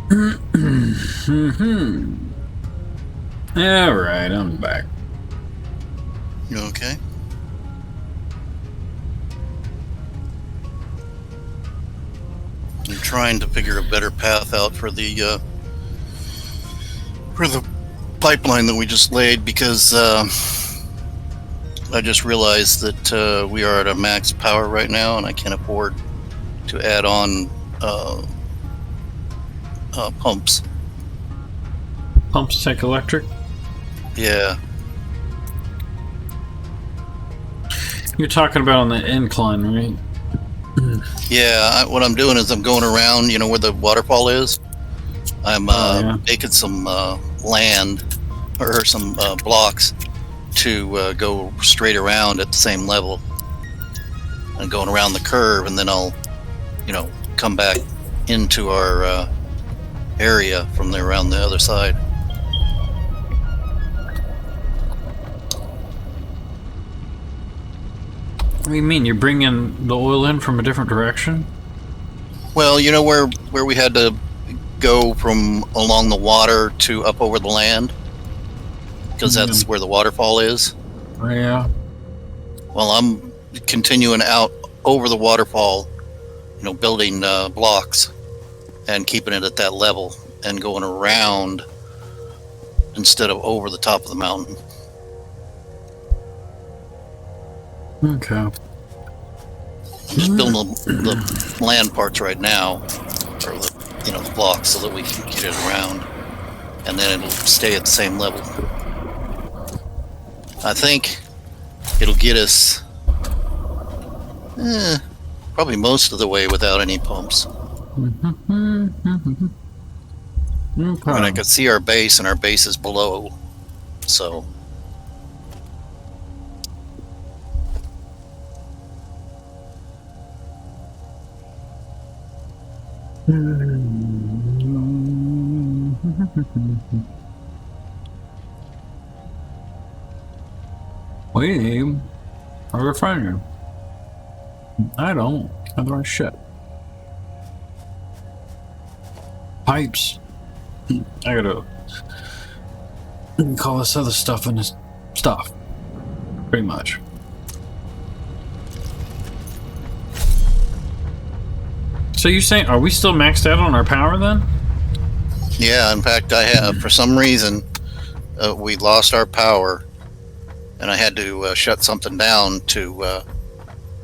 All right, I'm back. You okay? I'm trying to figure a better path out for the pipeline that we just laid because I just realized that we are at a max power right now, and I can't afford to add on pumps. Pumps take electric? Yeah. You're talking about on the incline, right? Yeah, what I'm doing is I'm going around, where the waterfall is. I'm making some land or some blocks to go straight around at the same level and going around the curve, and then I'll, come back into our area from there around the other side. What do you mean? You're bringing the oil in from a different direction? Well, where we had to go from along the water to up over the land, because that's where the waterfall is. Yeah. Well, I'm continuing out over the waterfall, building blocks and keeping it at that level and going around instead of over the top of the mountain. Okay. I'm just building the land parts right now, or the blocks, so that we can get it around, and then it'll stay at the same level. I think it'll get us probably most of the way without any pumps. And I could see our base, and our base is below, so. We need a refinery. I don't have the right shit. Pipes. I gotta call this other stuff in this stuff. Pretty much. So you're saying, are we still maxed out on our power then? Yeah, in fact, I have. For some reason, we lost our power, and I had to shut something down to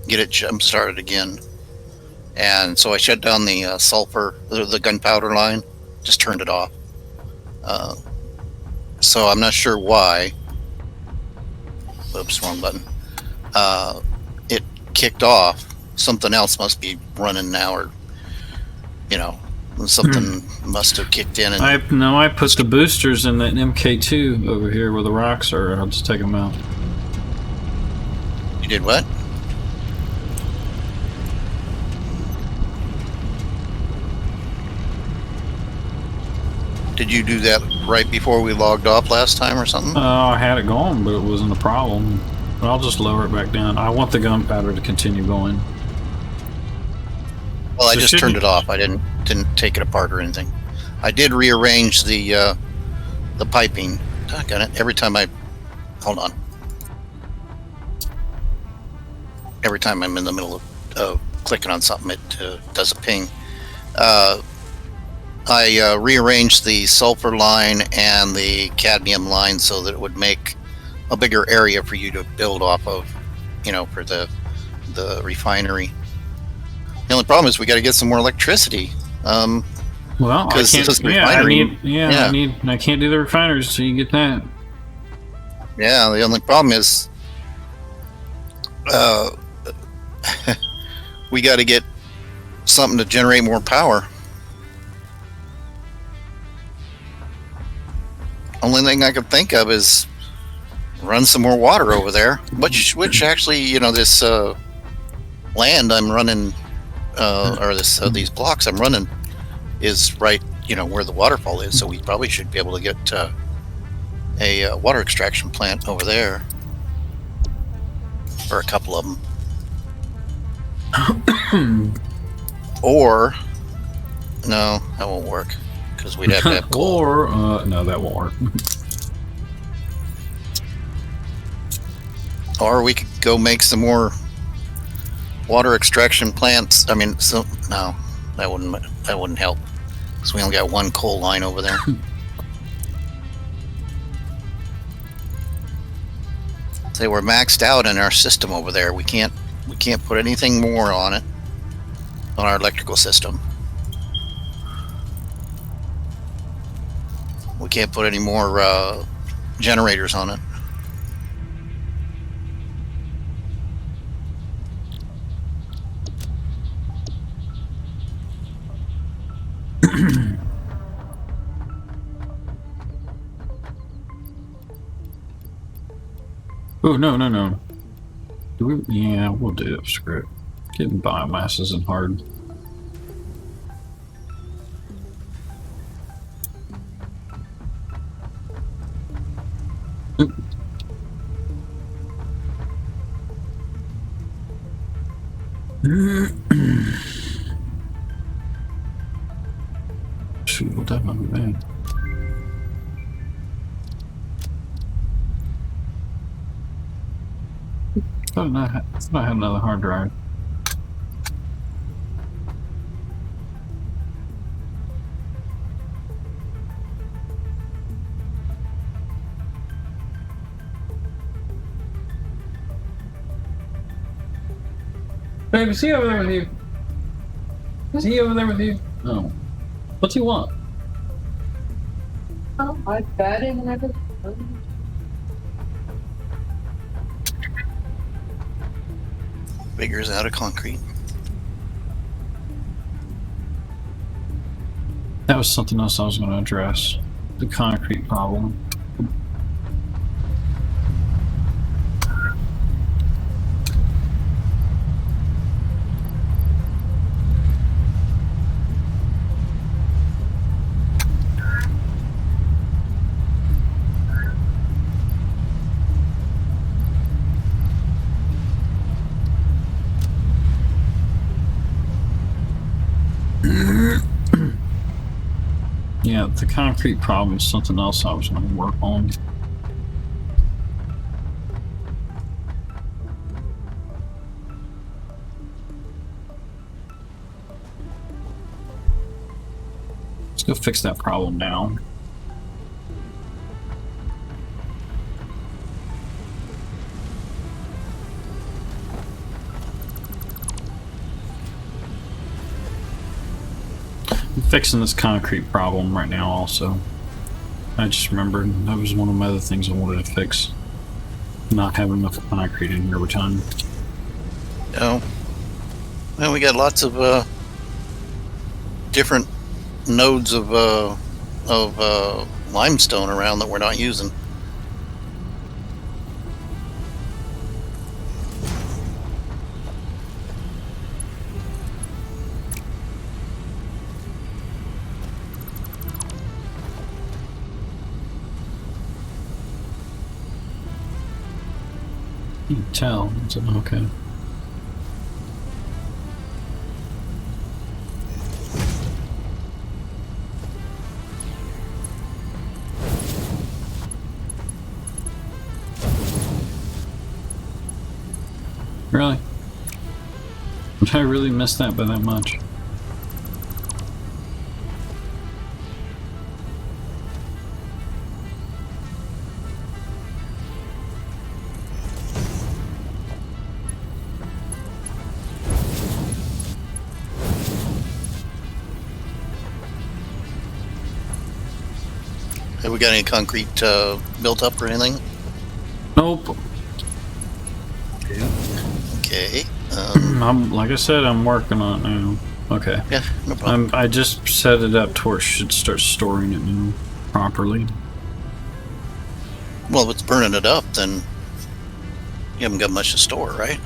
get it jump started again. And so I shut down the sulfur, the gunpowder line, just turned it off. So I'm not sure why. Oops, wrong button. It kicked off. Something else must be running now, or something must have kicked in. And I put the boosters in that MK2 over here where the rocks are. I'll just take them out. You did what? Did you do that right before we logged off last time or something? I had it going, but it wasn't a problem. But I'll just lower it back down. I want the gunpowder to continue going. Well, I just turned it off. I didn't take it apart or anything. I did rearrange the piping. Doggone it! Every time hold on. Every time I'm in the middle of clicking on something, it does a ping. I rearranged the sulfur line and the cadmium line so that it would make a bigger area for you to build off of, for the refinery. The only problem is we got to get some more electricity. Well, I can't. I can't do the refineries until you get that. Yeah, the only problem is, we got to get something to generate more power. Only thing I could think of is run some more water over there, which actually, this land I'm running, or these blocks I'm running, is right, where the waterfall is. So we probably should be able to get a water extraction plant over there, or a couple of them. Or no, that won't work because we'd have to have coal. Or, no, that won't work. Or we could go make some more water extraction plants. I mean, so no, that wouldn't help because we only got one coal line over there. Say we're maxed out in our system over there. We can't put anything more on it, on our electrical system. We can't put any more generators on it. Oh, no. Do we? Yeah, we'll do it. Screw it. Getting biomass isn't hard. Oop. Shoot, what that might be bad. I thought I had another hard drive. Babe, is he over there with you? Is he over there with you? No. What do you want? Oh, I fed him and everything. Figures out of concrete. That was something else I was going to address. The concrete problem. Yeah, the concrete problem is something else I was going to work on. Let's go fix that problem now. I'm fixing this concrete problem right now also. I just remembered that was one of my other things I wanted to fix. Not having enough concrete in here every time. Oh. Well, we got lots of different nodes of limestone around that we're not using. You can tell. It's okay. Really? Did I really miss that by that much? Have we got any concrete built up or anything? Nope. Okay. I'm like I said, I'm working on it now. Okay. Yeah, no problem. I just set it up to where it should start storing it now properly. Well, if it's burning it up, then you haven't got much to store, right?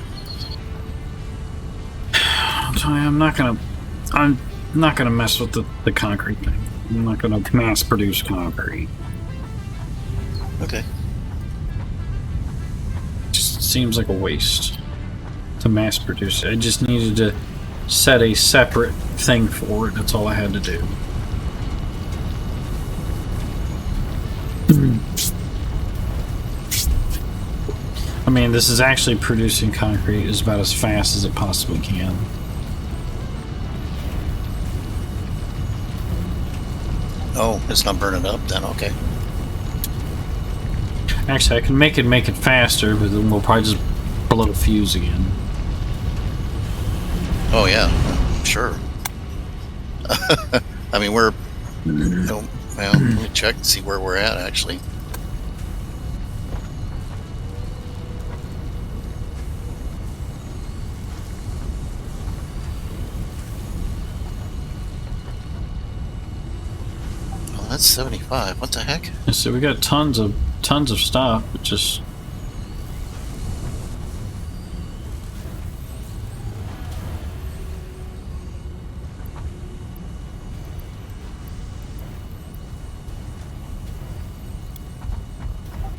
I'll tell you, I'm not gonna mess with the concrete thing. I'm not gonna mass produce concrete. Okay. Just seems like a waste to mass produce it. I just needed to set a separate thing for it. That's all I had to do. I mean, this is actually producing concrete is about as fast as it possibly can. Oh, it's not burning up then, okay. Actually, I can make it faster, but then we'll probably just blow the fuse again. Oh yeah, sure. I mean, we're... well, let me check and see where we're at, actually. Oh, that's 75. What the heck? So we got tons of stuff, but just...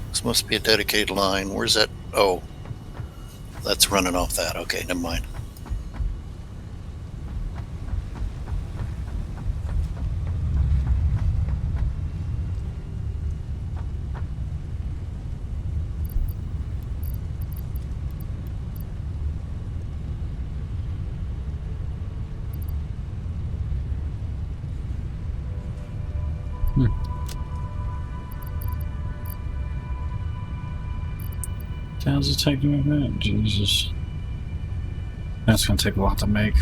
This must be a dedicated line. Where's that? Oh, that's running off that. Okay, never mind. How's it taking like that? Jesus. That's gonna take a lot to make.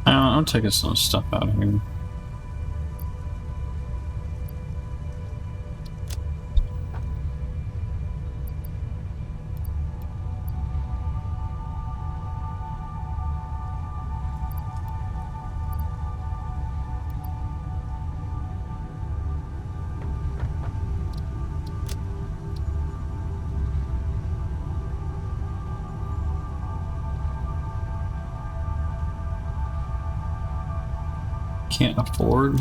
I'm taking some stuff out of here. Can't afford.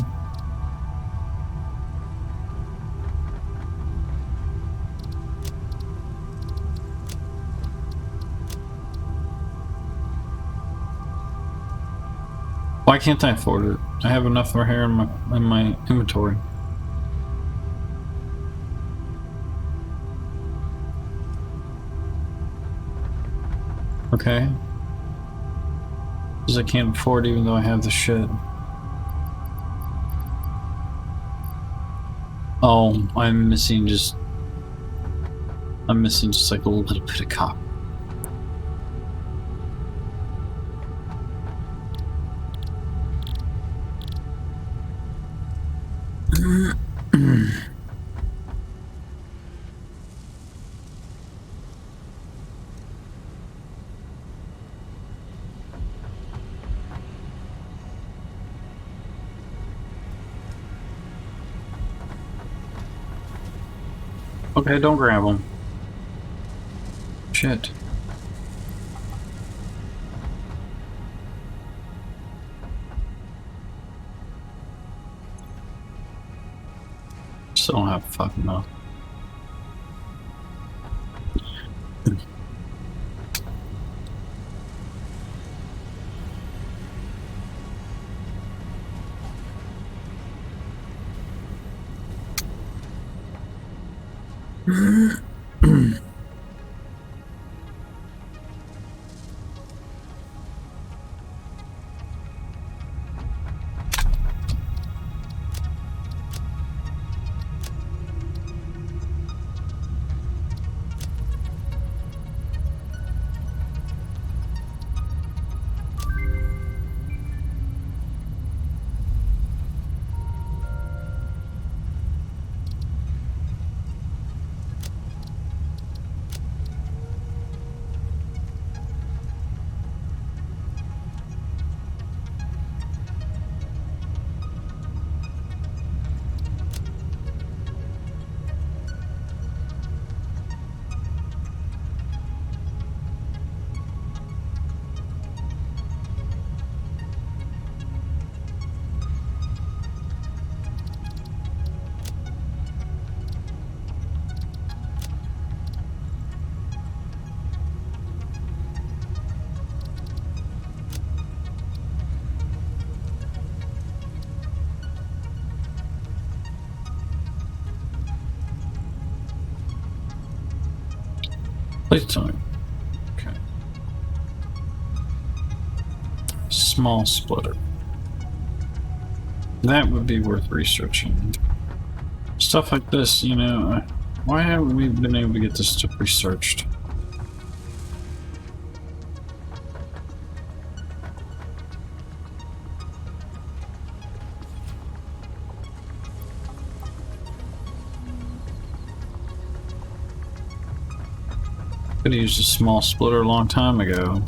Why can't I afford it? I have enough right here in my inventory. Okay. Because I can't afford it even though I have the shit. Oh, I'm missing just like a little bit of copper. Okay, don't grab them. Shit. Still don't have fucking enough. Playtime. Okay. Small splitter. That would be worth researching. Stuff like this, you know, why haven't we been able to get this stuff researched? Could have used a small splitter a long time ago.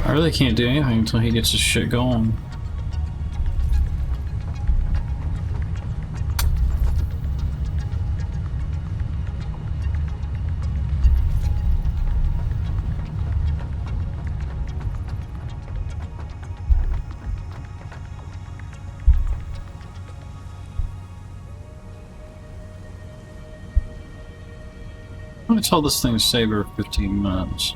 I really can't do anything until he gets his shit going. I'm gonna tell this thing to save her 15 minutes.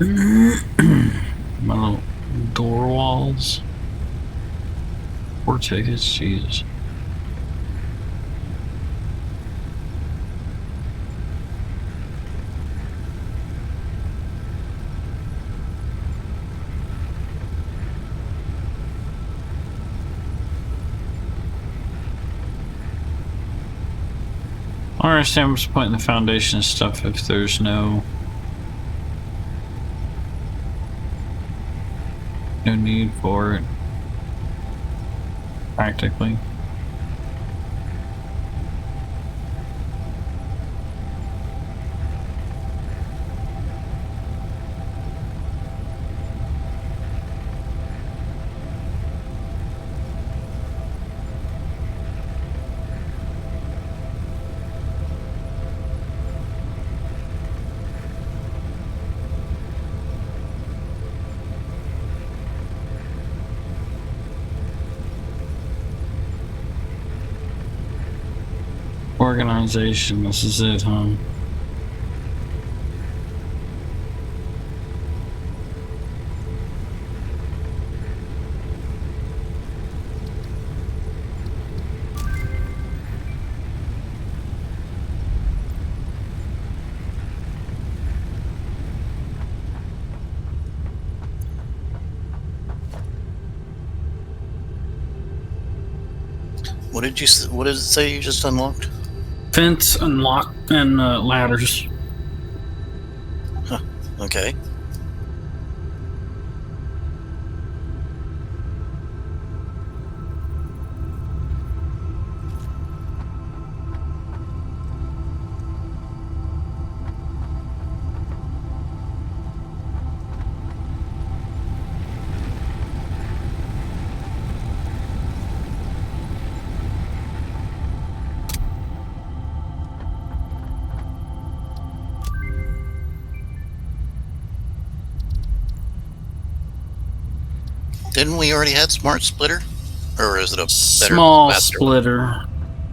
My little door walls. 4 tickets, Jesus. I don't understand what's the point in the foundation stuff if there's no need for it, practically. Organization, this is it, huh? What did it say you just unlocked? Fence, unlock, and ladders. Huh. Okay. Didn't we already have smart splitter, or is it a better, small faster splitter?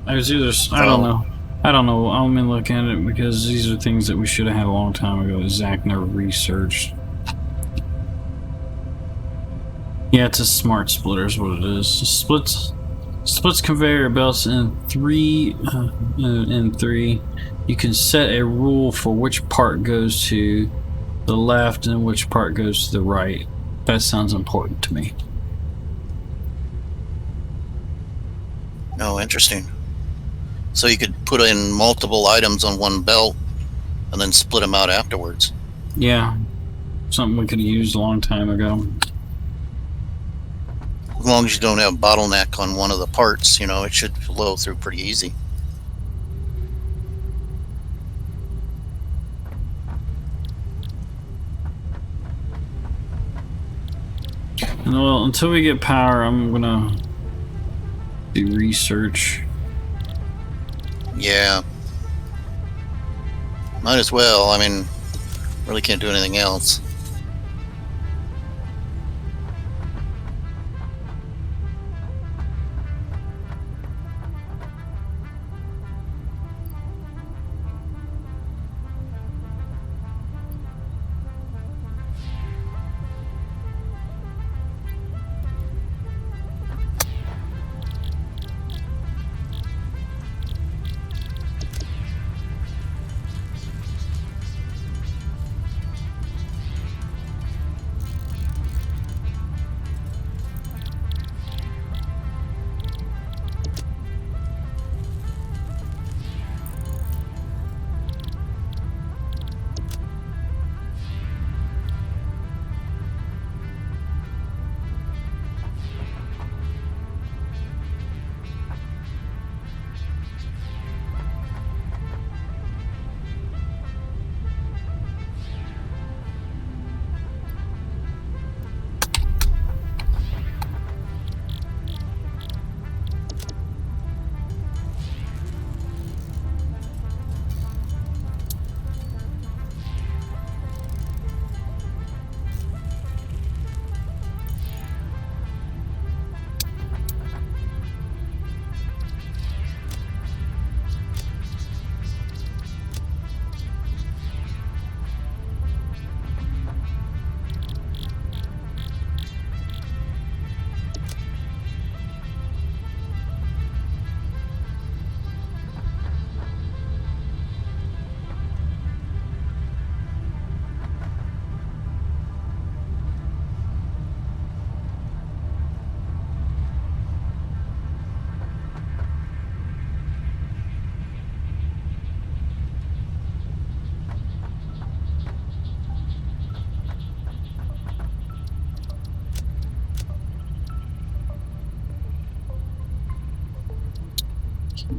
I was either I don't know. I don't know. I'm gonna look at it because these are things that we should have had a long time ago. Zach never researched. Yeah, it's a smart splitter is what it is. Splits conveyor belts in three. You can set a rule for which part goes to the left and which part goes to the right. That sounds important to me. Oh, interesting. So you could put in multiple items on one belt and then split them out afterwards. Yeah, something we could have used a long time ago. As long as you don't have bottleneck on one of the parts, you know, it should flow through pretty easy. And well, until we get power, I'm gonna do research. Yeah. Might as well. I mean, really can't do anything else.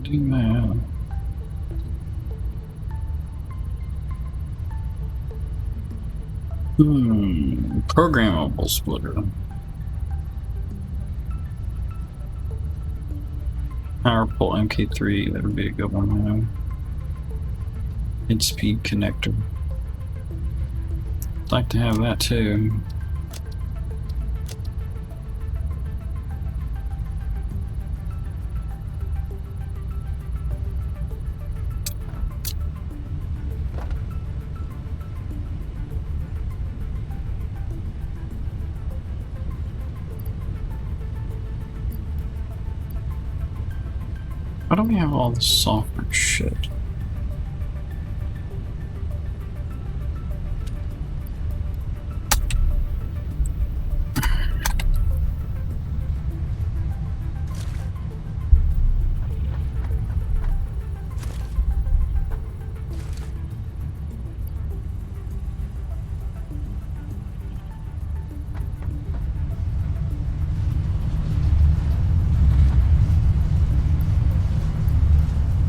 Do that. Programmable splitter. Powerful MK3, that would be a good one. Mid-speed connector. I'd like to have that too. Why don't we have all the software shit?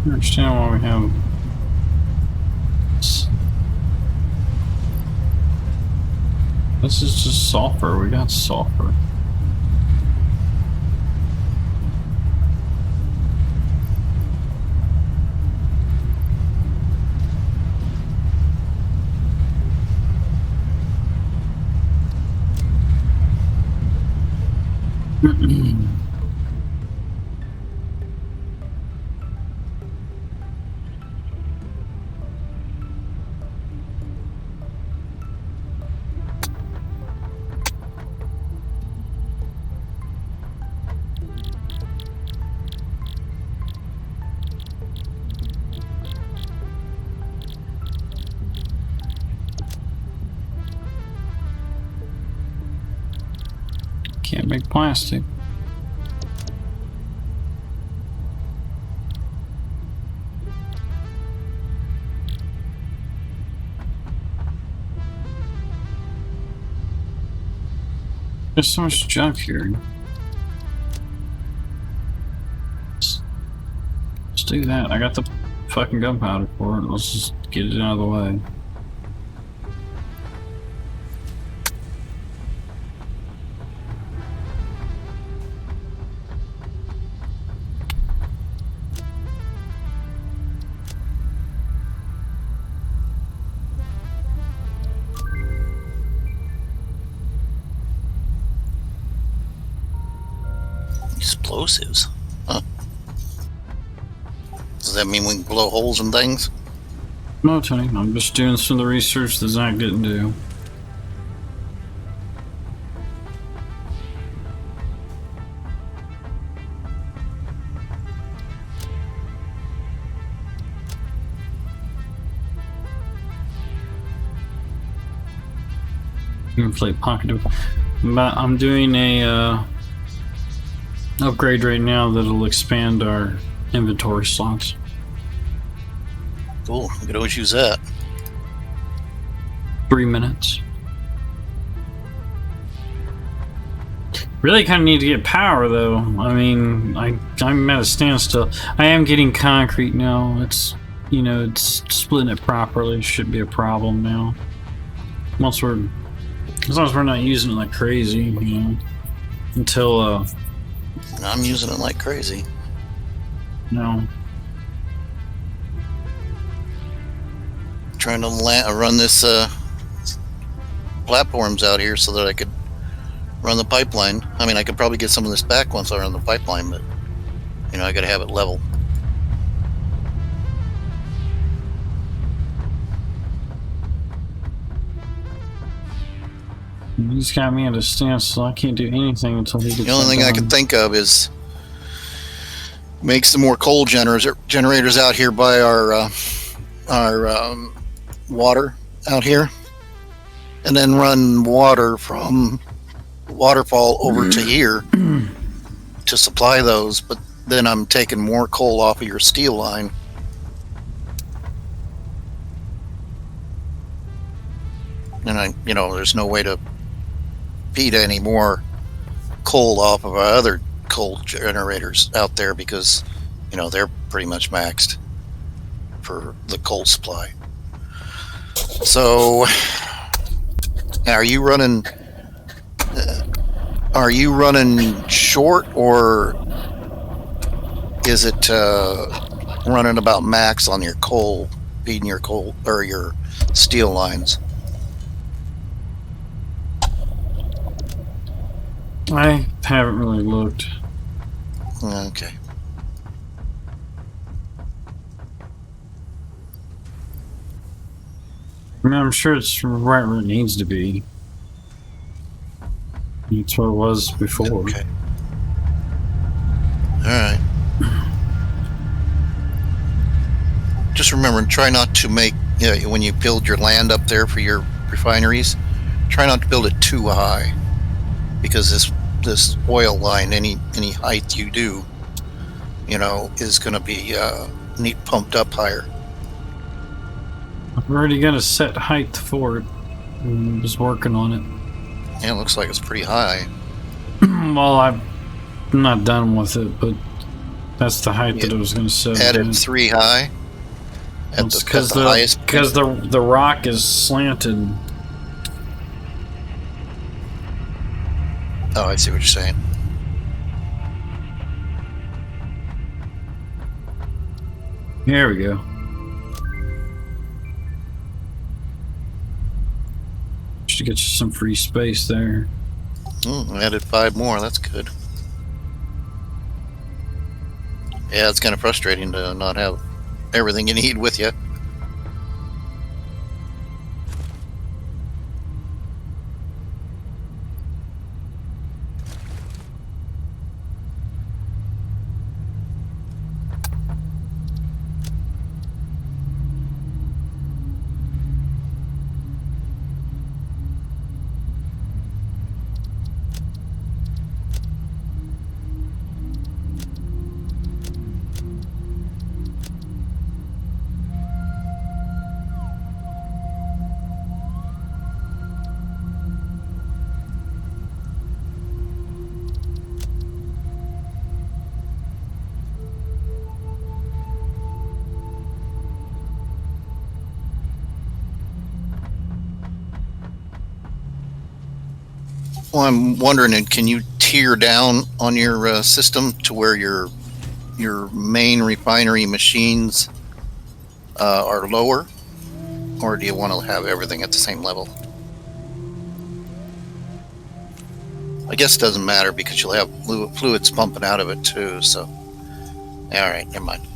I understand why we have this is just software. We got software. Can't make plastic. There's so much junk here. Let's do that. I got the fucking gunpowder for it. Let's just get it out of the way. Explosives? Huh. Does that mean we can blow holes in things? No, Tony. I'm just doing some of the research that Zach didn't do. Inflate pocket. But I'm doing a upgrade right now that'll expand our inventory slots. Cool. We could always use that. 3 minutes. Really kind of need to get power though. I mean, I'm at a standstill. I am getting concrete now. It's, you know, it's splitting it properly. Should be a problem now. As long as we're not using it like crazy, you know, until I'm using it like crazy. no. Trying to run this platforms out here so that I could run the pipeline. I mean, I could probably get some of this back once I run the pipeline, but you know, I gotta have it level. He's got me at a standstill. I can't do anything until he gets. The only thing I can think of is make some more coal generators out here by our water out here, and then run water from waterfall over to here to supply those. But then I'm taking more coal off of your steel line. And you know, there's no way to feed any more coal off of our other coal generators out there because, you know, they're pretty much maxed for the coal supply. So, are you running? Short, or is it running about max on your coal, feeding your coal or your steel lines? I haven't really looked. Okay. I mean, I'm sure it's right where it needs to be. That's what it was before. Okay. All right. Just remember, try not to make, when you build your land up there for your refineries, try not to build it too high, because this oil line, any height you do, is going to be need pumped up higher. I've already got a set height for it. I'm just working on it. Yeah, it looks like it's pretty high. Well, I'm not done with it, but that's the height that I was going to set. Added 3 high. Because the rock is slanted. Oh, I see what you're saying. Here we go. Should get you some free space there. Added 5 more. That's good. Yeah, it's kind of frustrating to not have everything you need with you. Well, I'm wondering, can you tier down on your system to where your main refinery machines are lower, or do you want to have everything at the same level? I guess it doesn't matter because you'll have fluids pumping out of it too. So, all right, never mind.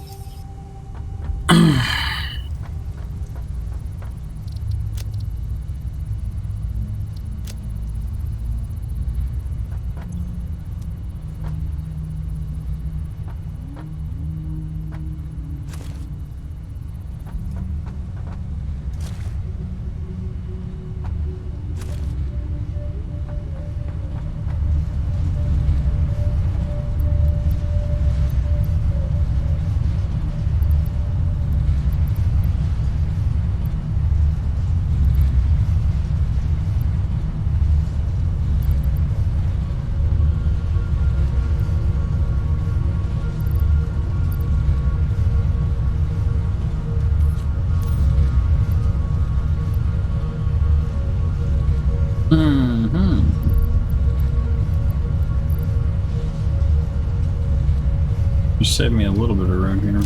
You saved me a little bit of room here.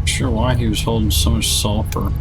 Sure why he was holding so much sulfur.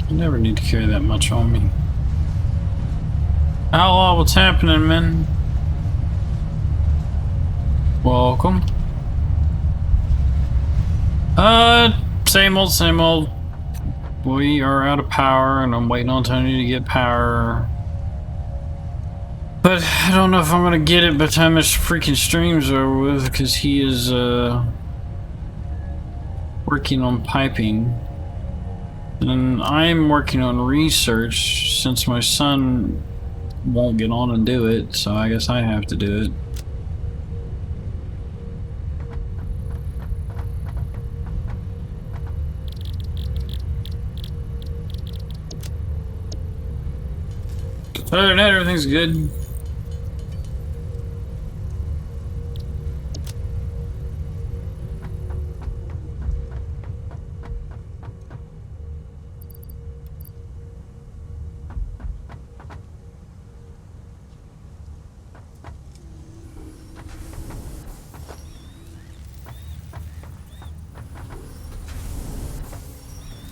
I never need to carry that much on me. Outlaw, what's happening, man? Welcome. Same old, same old. We are out of power, and I'm waiting on Tony to get power. But I don't know if I'm gonna get it by the time this freaking stream's over with, because he is, working on piping. And I'm working on research, since my son won't get on and do it, so I guess I have to do it. Other than that, everything's good.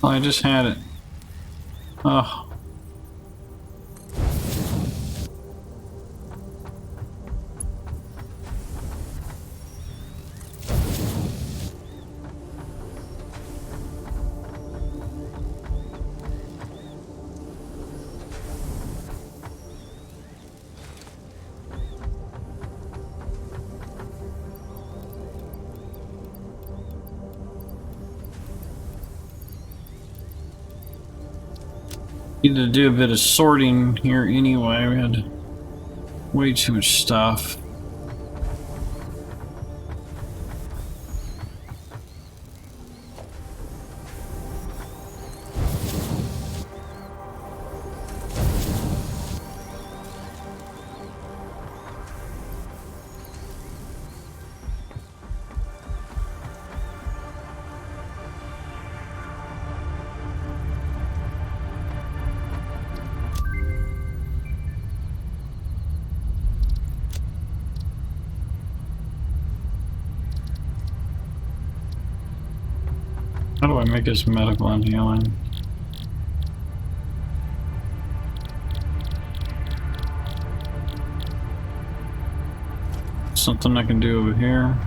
Oh, I just had it. Oh. Need to do a bit of sorting here anyway. We had way too much stuff. How do I make this medical and healing? Something I can do over here.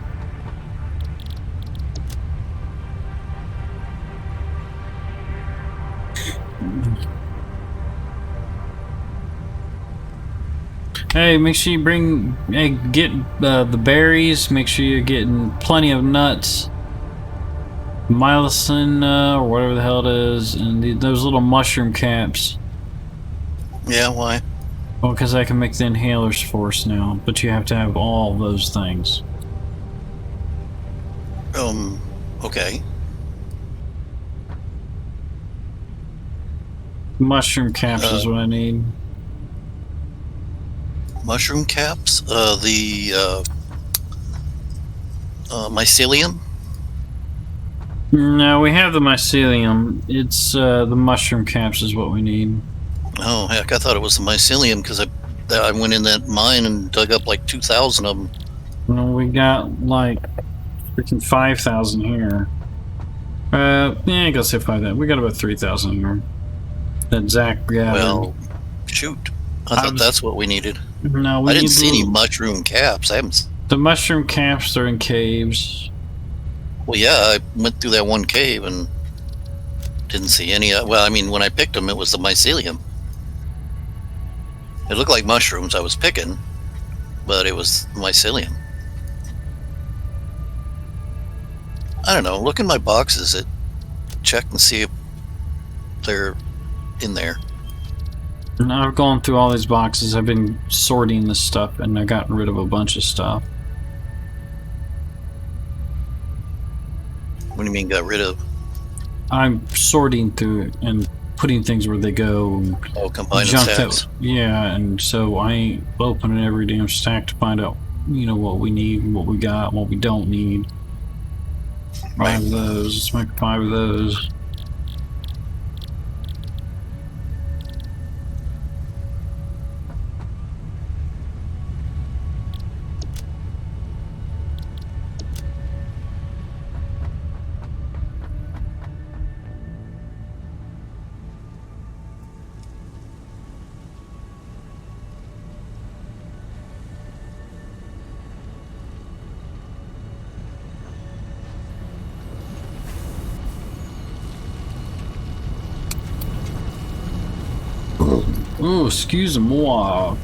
Hey, make sure you bring, hey, get the berries. Make sure you're getting plenty of nuts. Mylicin, or whatever the hell it is, and those little mushroom caps. Yeah, why? Well, because I can make the inhalers for us now, but you have to have all those things. Okay. Mushroom caps is what I need. Mushroom caps? The mycelium? No, we have the mycelium. It's the mushroom caps is what we need. Oh, heck, I thought it was the mycelium because I went in that mine and dug up like 2,000 of them. Well, we got like freaking 5,000 here. Yeah, I guess say 5,000. We got about 3,000 here. That Zach gathered. Well, shoot. I thought that's what we needed. No, we I didn't see any mushroom caps. I haven't. The mushroom caps are in caves. Well, yeah, I went through that one cave and didn't see any. Well, I mean, when I picked them, it was the mycelium. It looked like mushrooms I was picking, but it was mycelium. I don't know. Look in my boxes. Check and see if they're in there. And I've gone through all these boxes. I've been sorting this stuff, and I've gotten rid of a bunch of stuff. What do you mean got rid of? I'm sorting through it and putting things where they go. Oh, combining stacks. Yeah, and so I ain't opening every damn stack to find out, you know, what we need, what we got, what we don't need. Right. 5 of those. Let's make 5 of those. Oh, excuse-moi.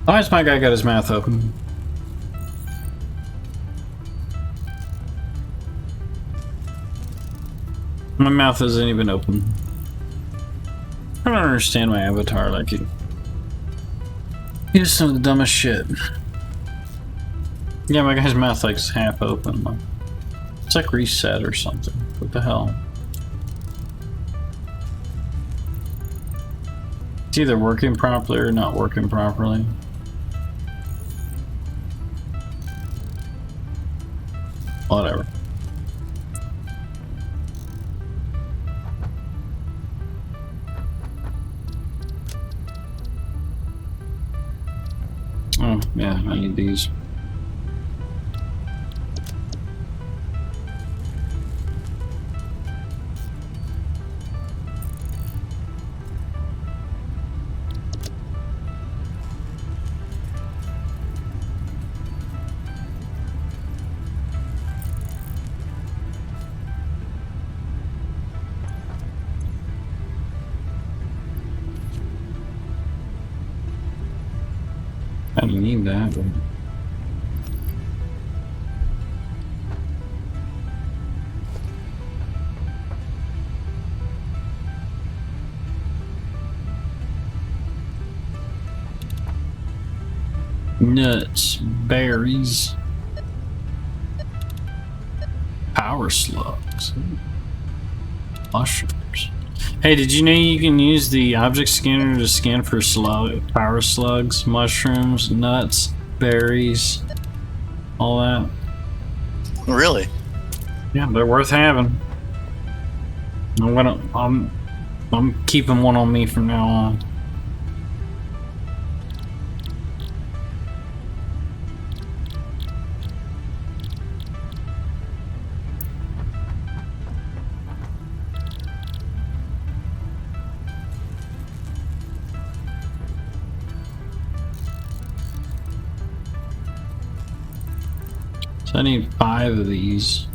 Why has my guy got his mouth open? My mouth isn't even open. I don't understand my avatar like you. Here's some of the dumbest shit. Yeah, my guy's mouth like's half open. It's like reset or something. What the hell? It's either working properly or not working properly. Whatever. Oh, yeah, I need these. I don't need that, but... Nuts, berries, power slugs, mushrooms. Hey, did you know you can use the object scanner to scan for power slugs, mushrooms, nuts, berries, all that? Really? Yeah, they're worth having. I'm keeping one on me from now on. So I need 5 of these.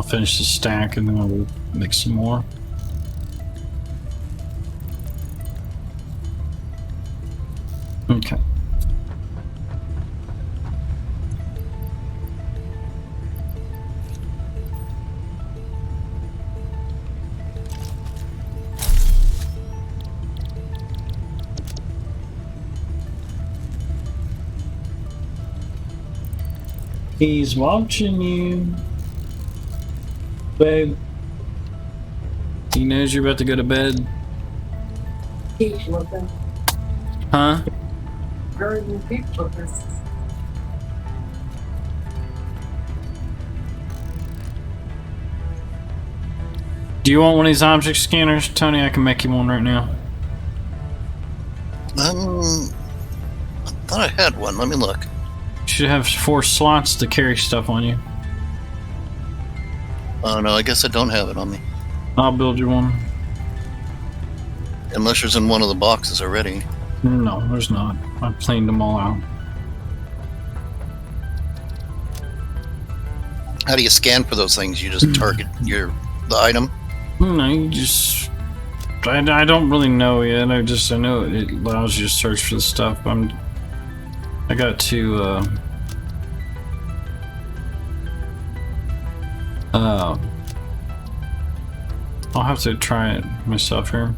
Finish the stack and then we'll make some more. Okay. He's watching you. Babe, he knows you're about to go to bed. Huh? Do you want one of these object scanners, Tony? I can make you one right now. I thought I had one. Let me look. You should have 4 slots to carry stuff on you. Oh no, I guess I don't have it on me. I'll build you one. Unless there's in one of the boxes already. No, there's not. I've cleaned them all out. How do you scan for those things? You just target the item? No, you just... I don't really know yet. I know it allows you to search for the stuff. I got to I'll have to try it myself here.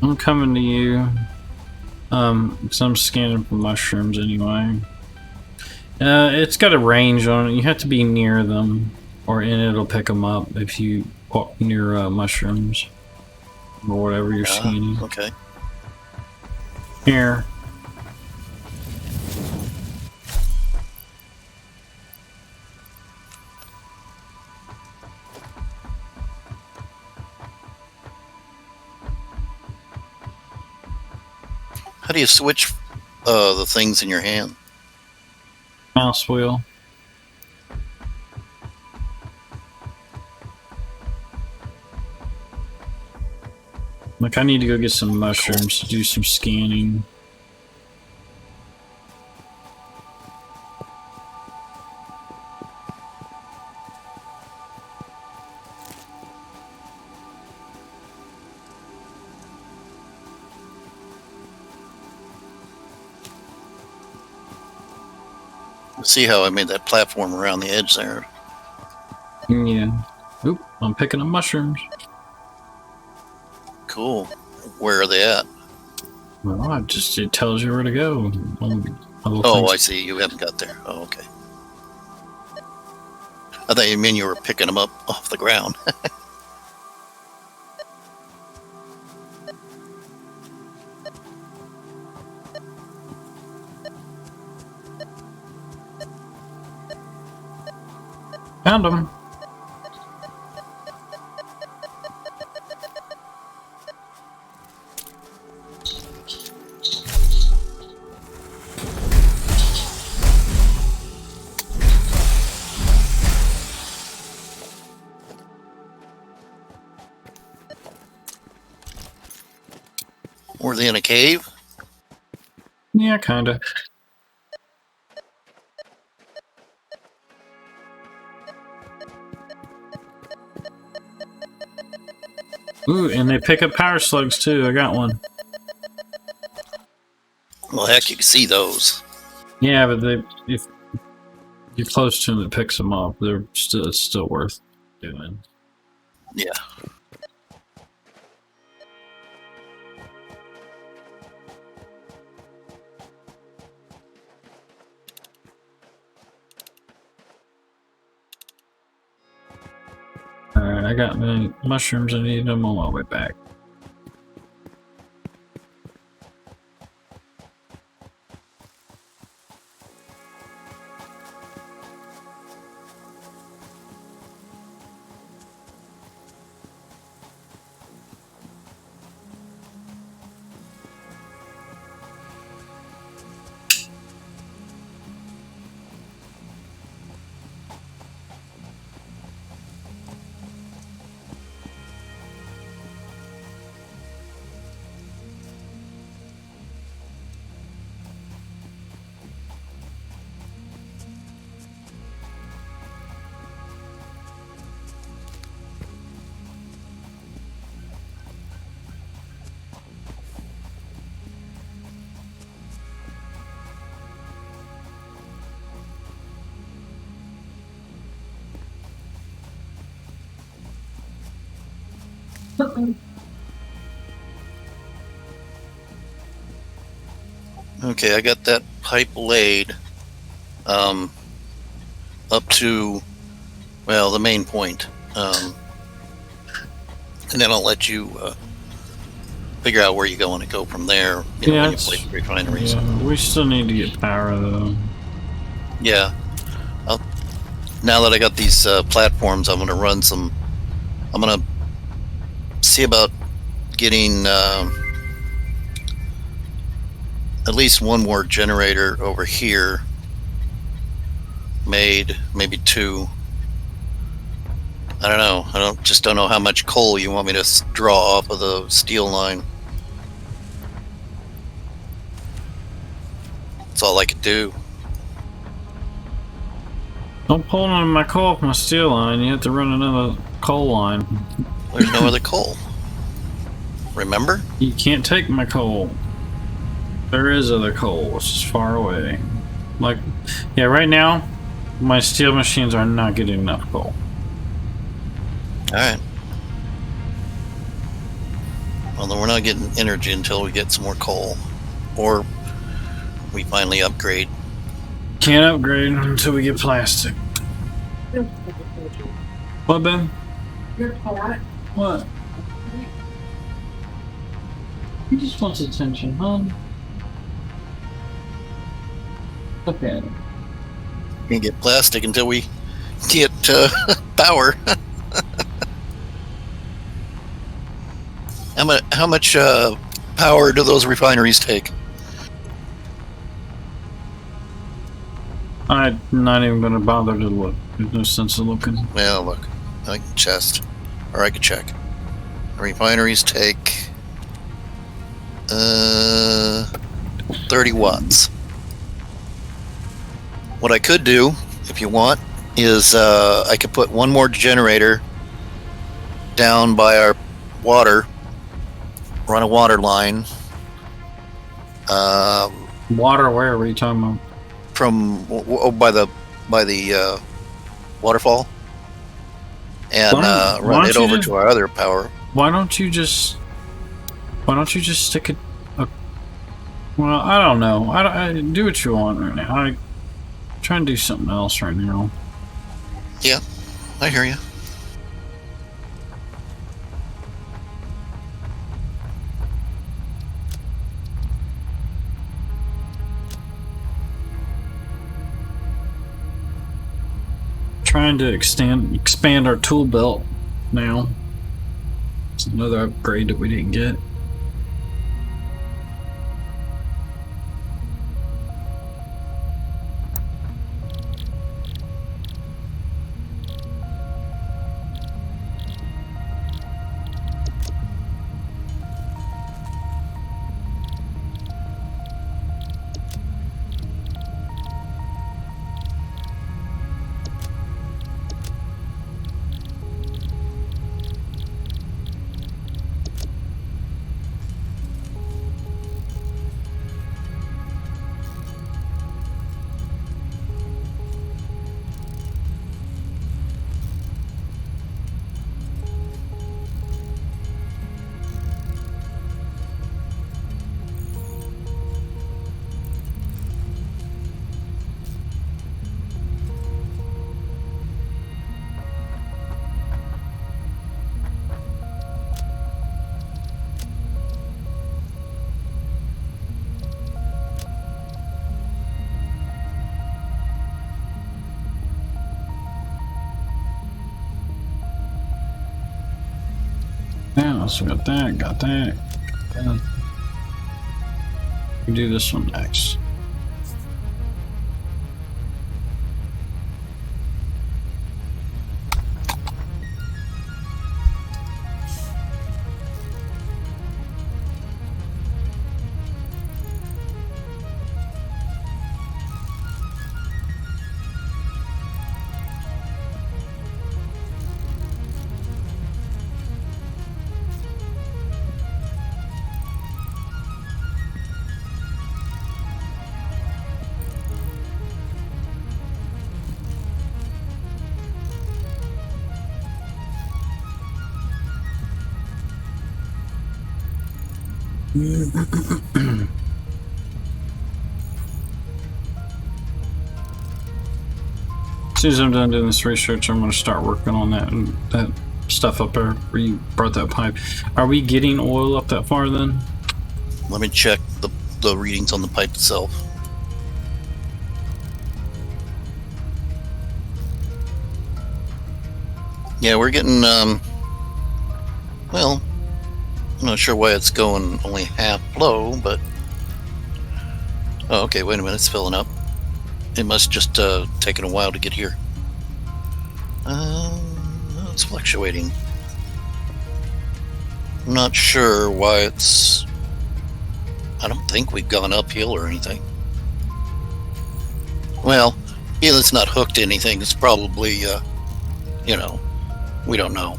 I'm coming to you. Because I'm scanning for mushrooms anyway. It's got a range on it. You have to be near them, or it'll pick them up if you walk near mushrooms or whatever you're scanning. Okay. Here. How do you switch the things in your hand? Mouse wheel. Like, I need to go get some mushrooms to do some scanning. See how I made that platform around the edge there? Yeah. Oop, I'm picking up mushrooms. Cool. Where are they at? Well, it tells you where to go. Oh, I see. You haven't got there. Oh, okay. I thought you mean you were picking them up off the ground. Found them. Were they in a cave? Yeah, kinda. Ooh, and they pick up power slugs too. I got one. Well, heck, you can see those. Yeah, but if you're close to them, it picks them up. It's still worth doing. Yeah. Alright, I got the mushrooms. I need them on my way back. Okay, I got that pipe laid up to, well, the main point. And then I'll let you figure out where you want to go from there. You know, when you place refineries. Yeah, we still need to get power though. Yeah. Now that I got these platforms, I'm going to run some. I'm going to see about getting at least one more generator over here made, maybe two. I don't know. I don't know how much coal you want me to draw off of the steel line. That's all I could do. Don't pull on my coal off my steel line. You have to run another coal line. There's no other coal. Remember? You can't take my coal. There is other coal. It's just far away. Like, yeah, right now, my steel machines are not getting enough coal. Alright. Well, then we're not getting energy until we get some more coal. Or we finally upgrade. Can't upgrade until we get plastic. What, Ben? Your cat. What? He just wants attention, huh? Look at him. Can't get plastic until we get power. How much power do those refineries take? I'm not even gonna bother to look. There's no sense of looking. Well, look, I can test, or I could check. The refineries take 30 watts. What I could do, if you want, is I could put one more generator down by our water, run a water line. Water where are you talking about? From by the waterfall, and run it over to our other power. Why don't you just stick it? Well, I don't know. I do what you want right now. I try and do something else right now. Yeah, I hear you. Trying to expand our tool belt now. It's another upgrade that we didn't get. Yeah, so got that. We do this one next. As soon as I'm done doing this research, I'm going to start working on that stuff up there where you brought that pipe. Are we getting oil up that far then? Let me check the readings on the pipe itself. Yeah, we're getting, well, I'm not sure why it's going only half flow, but Oh, okay, wait a minute, it's filling up. It must just taken a while to get here. It's fluctuating. I'm not sure why it's... I don't think we've gone uphill or anything. Well, yeah, it's not hooked to anything. It's probably, you know, we don't know.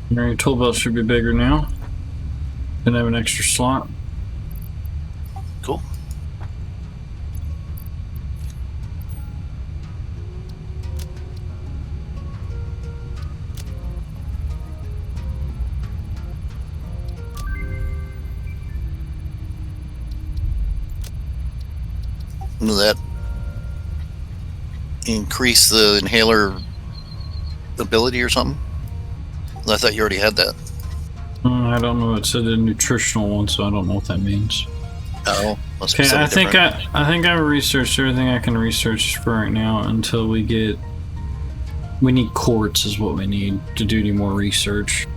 Your tool belt should be bigger now. Gonna have an extra slot. Cool. Will that increase the inhaler ability or something? I thought you already had that. I don't know. It said a nutritional one, so I don't know what that means. Oh, okay. I think I researched everything I can research for right now until we get. We need quartz, is what we need to do any more research.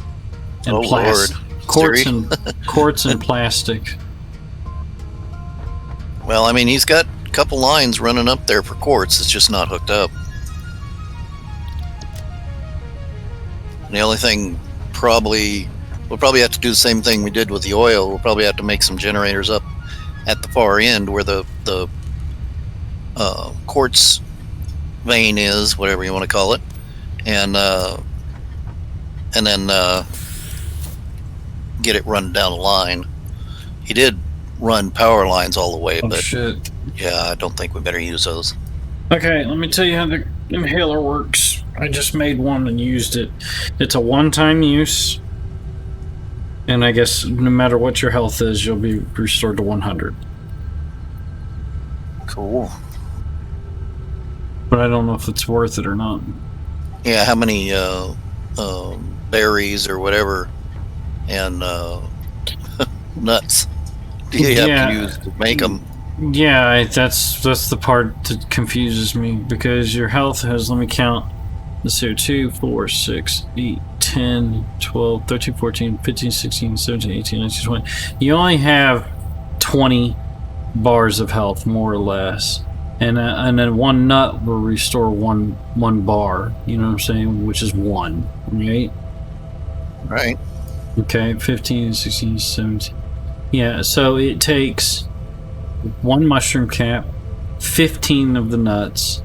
And Lord. Quartz and plastic. Well, I mean, he's got a couple lines running up there for quartz. It's just not hooked up. The only thing we'll probably have to do the same thing we did with the oil. We'll probably have to make some generators up at the far end where the quartz vein is, whatever you want to call it, and then get it run down the line. He did run power lines all the way, but shit. Yeah, I don't think we better use those. Okay, let me tell you how the inhaler works. I just made one and used it. It's a one-time use, and I guess no matter what your health is, you'll be restored to 100. Cool. But I don't know if it's worth it or not. Yeah, how many berries or whatever and nuts do you have to use to make them? Yeah, that's the part that confuses me, because your health has, let me count. Let's see, 2, 4, 6, 8, 10, 12, 13, 14, 15, 16, 17, 18, 19, 20. You only have 20 bars of health, more or less. And then one nut will restore one bar, you know what I'm saying? Which is 1, right? Right. Okay, 15, 16, 17. Yeah, so it takes 1 mushroom cap, 15 of the nuts,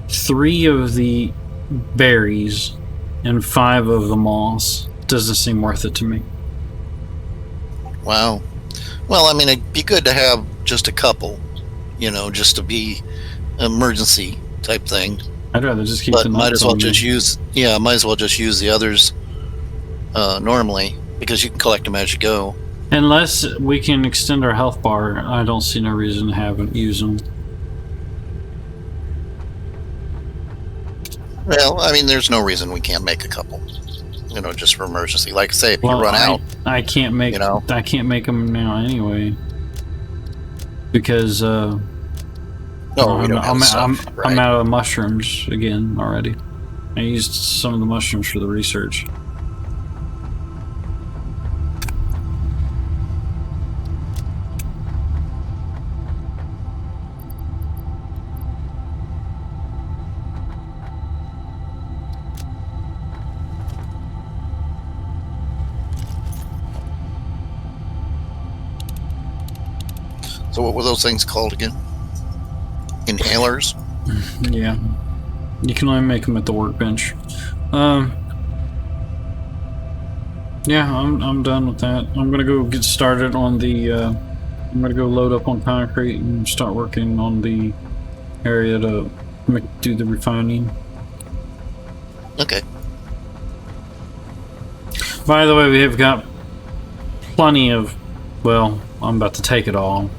3 of the berries, and 5 of the moss. Doesn't seem worth it to me. Wow. Well, I mean, it'd be good to have just a couple, you know, just to be emergency type thing. I'd rather just keep but the nuts might as well on just me. might as well just use the others normally, because you can collect them as you go. Unless we can extend our health bar, I don't see no reason to use them. Well, I mean, there's no reason we can't make a couple, you know, just for emergency. Like I say, if you run out, I can't make. You know? I can't make them now anyway, because I'm out of mushrooms again already. I used some of the mushrooms for the research. So what were those things called again? Inhalers? Yeah. You can only make them at the workbench. Yeah, I'm done with that. I'm gonna go get started on the, I'm gonna go load up on concrete and start working on the area to do the refining. Okay. By the way, we have got plenty of, well, I'm about to take it all.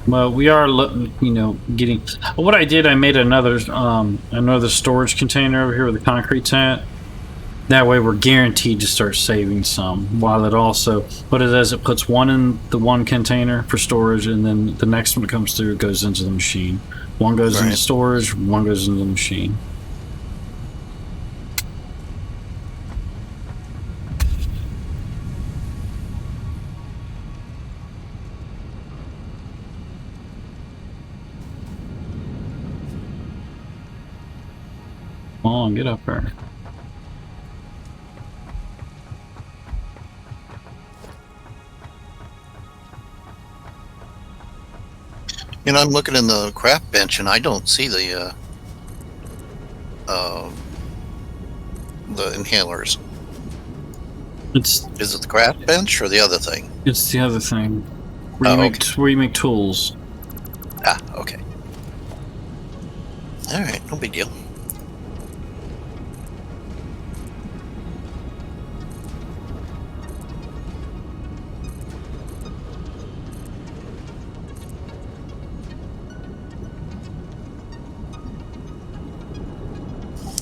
Well, we are, you know, getting. What I did, I made another storage container over here where the concrete's at. That way, we're guaranteed to start saving some. While it also, what it does, it puts one in the one container for storage, and then the next one that comes through goes into the machine. One goes into storage, one goes into the machine. Come on, get up there. You know, I'm looking in the craft bench and I don't see the inhalers. Is it the craft bench or the other thing? It's the other thing. Where you make tools. Ah, okay. All right, no big deal.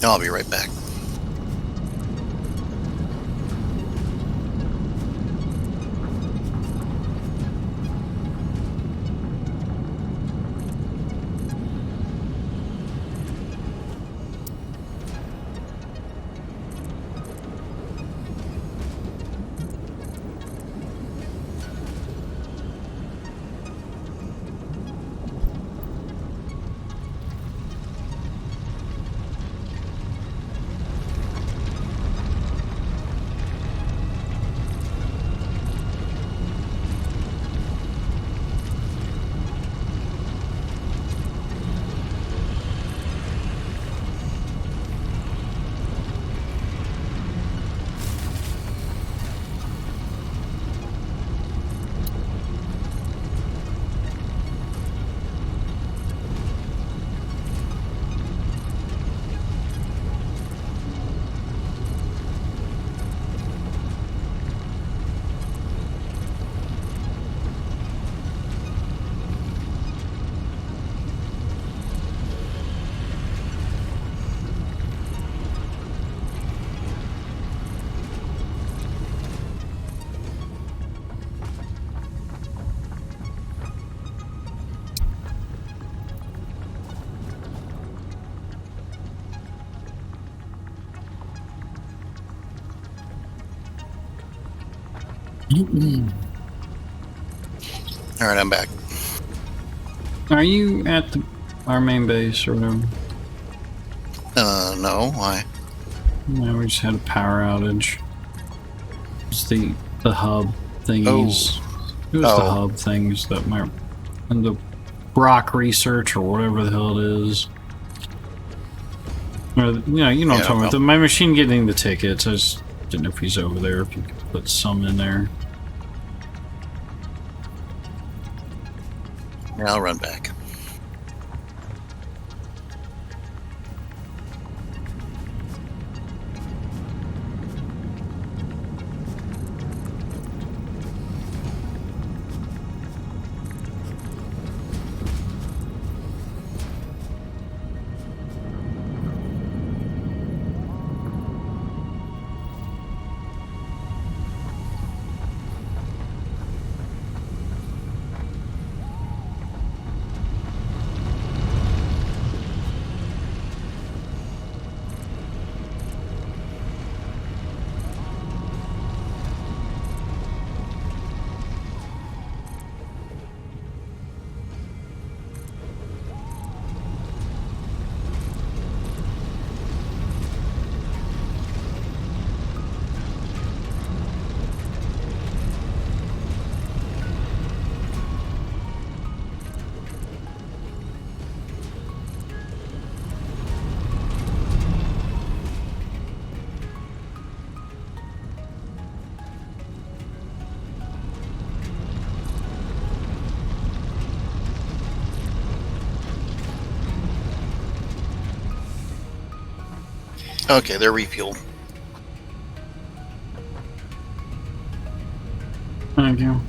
I'll be right back. All right, I'm back. Are you at our main base or whatever? No, why? No, we just had a power outage. It's the hub thingies. It was the hub things that might, and the Brock research or whatever the hell it is. Or, you know what I'm talking about. My machine getting the tickets. I just didn't know if he's over there. If you could put some in there. Yeah, I'll run back. Okay, they're refueled. Thank you.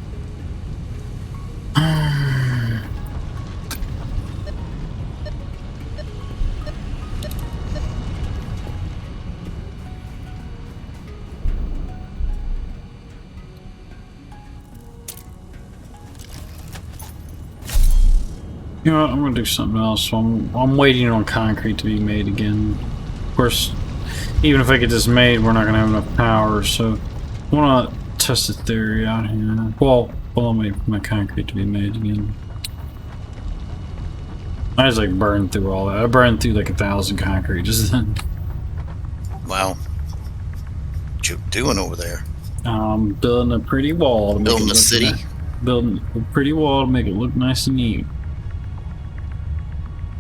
You know what, I'm gonna do something else. So I'm waiting on concrete to be made again. Of course, even if I get this made, we're not gonna have enough power, so I wanna test the theory out here. Well, I'll wait for my concrete to be made again. I just like burned through all that. I burned through like 1,000 concrete just then. Wow. What you doing over there? Building a pretty wall. To Building make it a city? Building a pretty wall to make it look nice and neat.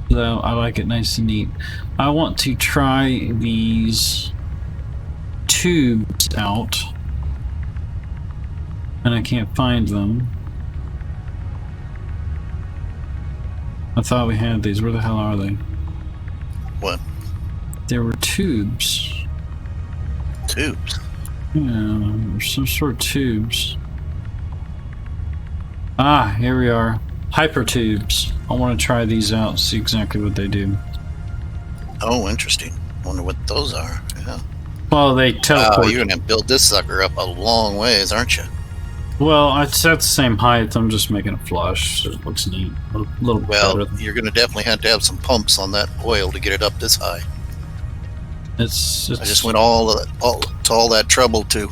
So I like it nice and neat. I want to try these tubes out. And I can't find them. I thought we had these. Where the hell are they? What? There were tubes. Tubes? Yeah, there's some sort of tubes. Ah, here we are. Hyper tubes. I want to try these out and see exactly what they do. Oh, interesting. Wonder what those are. Yeah. Well, they teleport. Wow, you're gonna build this sucker up a long ways, aren't you? Well, it's at the same height. I'm just making it flush, so it looks neat. A little Well, better. you're gonna definitely have to have some pumps on that oil to get it up this high. It's I just went all that trouble to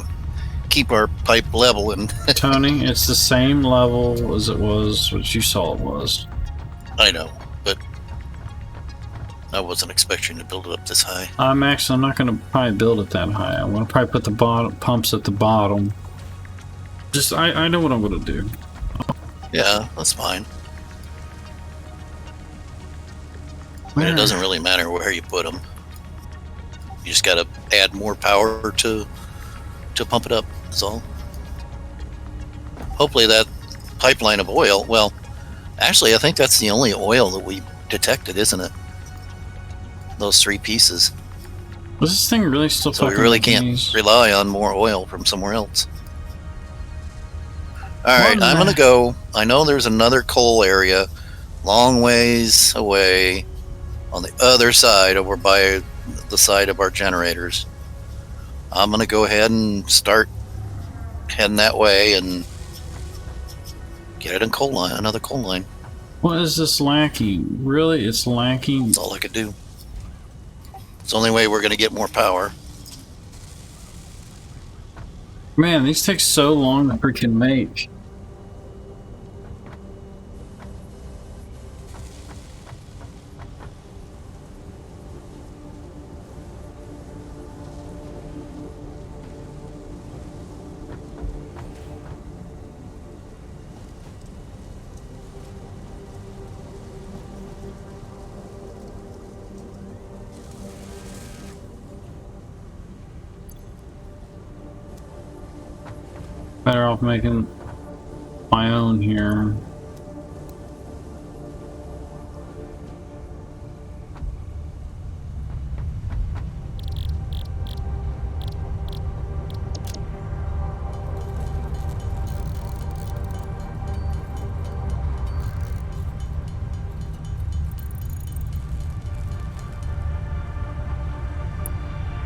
keep our pipe level, and Tony, it's the same level as it was, what you saw it was. I know, but I wasn't expecting to build it up this high. I'm not going to probably build it that high. I'm going to probably put the pumps at the bottom. Just, I know what I'm going to do. Yeah, that's fine. I mean, it doesn't really matter where you put them. You just got to add more power to pump it up. That's all. Hopefully that pipeline of oil. Well, actually, I think that's the only oil that we detected, isn't it? Those 3 pieces. Was this thing really still? So we really can't rely on more oil from somewhere else. All right, I'm gonna go. I know there's another coal area, long ways away, on the other side, over by the side of our generators. I'm gonna go ahead and start heading that way and get it in coal line, another coal line. What is this lacking? Really, it's lacking. That's all I could do. It's the only way we're gonna get more power. Man, these take so long to freaking make. Better off making my own here.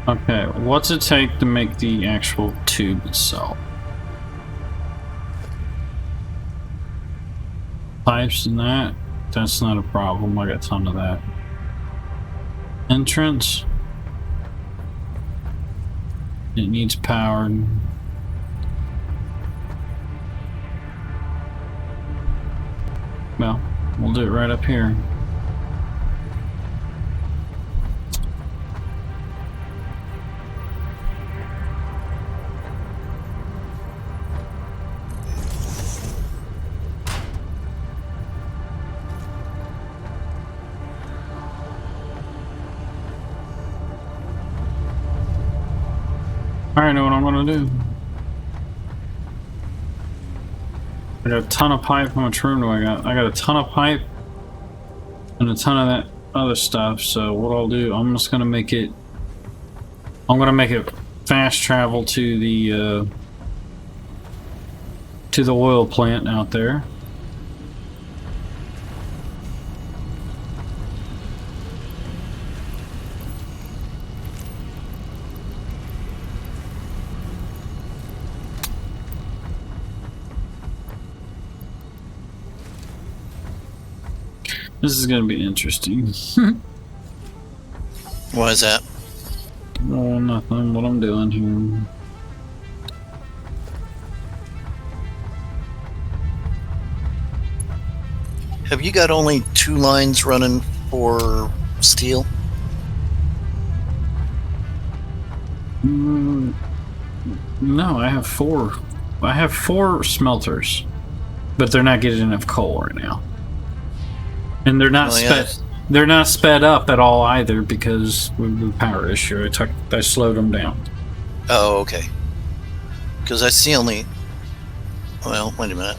Okay, what's it take to make the actual tube itself? Pipes and that's not a problem. I got a ton of that. Entrance. It needs powered. Well, we'll do it right up here. I know what I'm gonna do. I got a ton of pipe. How much room do I got? I got a ton of pipe and a ton of that other stuff. So what I'll do, I'm just gonna make it. I'm gonna make it fast travel to the oil plant out there. This is going to be interesting. Why is that? Oh, nothing. What I'm doing here. Have you got only 2 lines running for steel? Mm, no, I have 4. I have 4 smelters, but they're not getting enough coal right now, and they're not They're not sped up at all either because of the power issue. I slowed them down. Oh, okay. Because I see only. Well, wait a minute.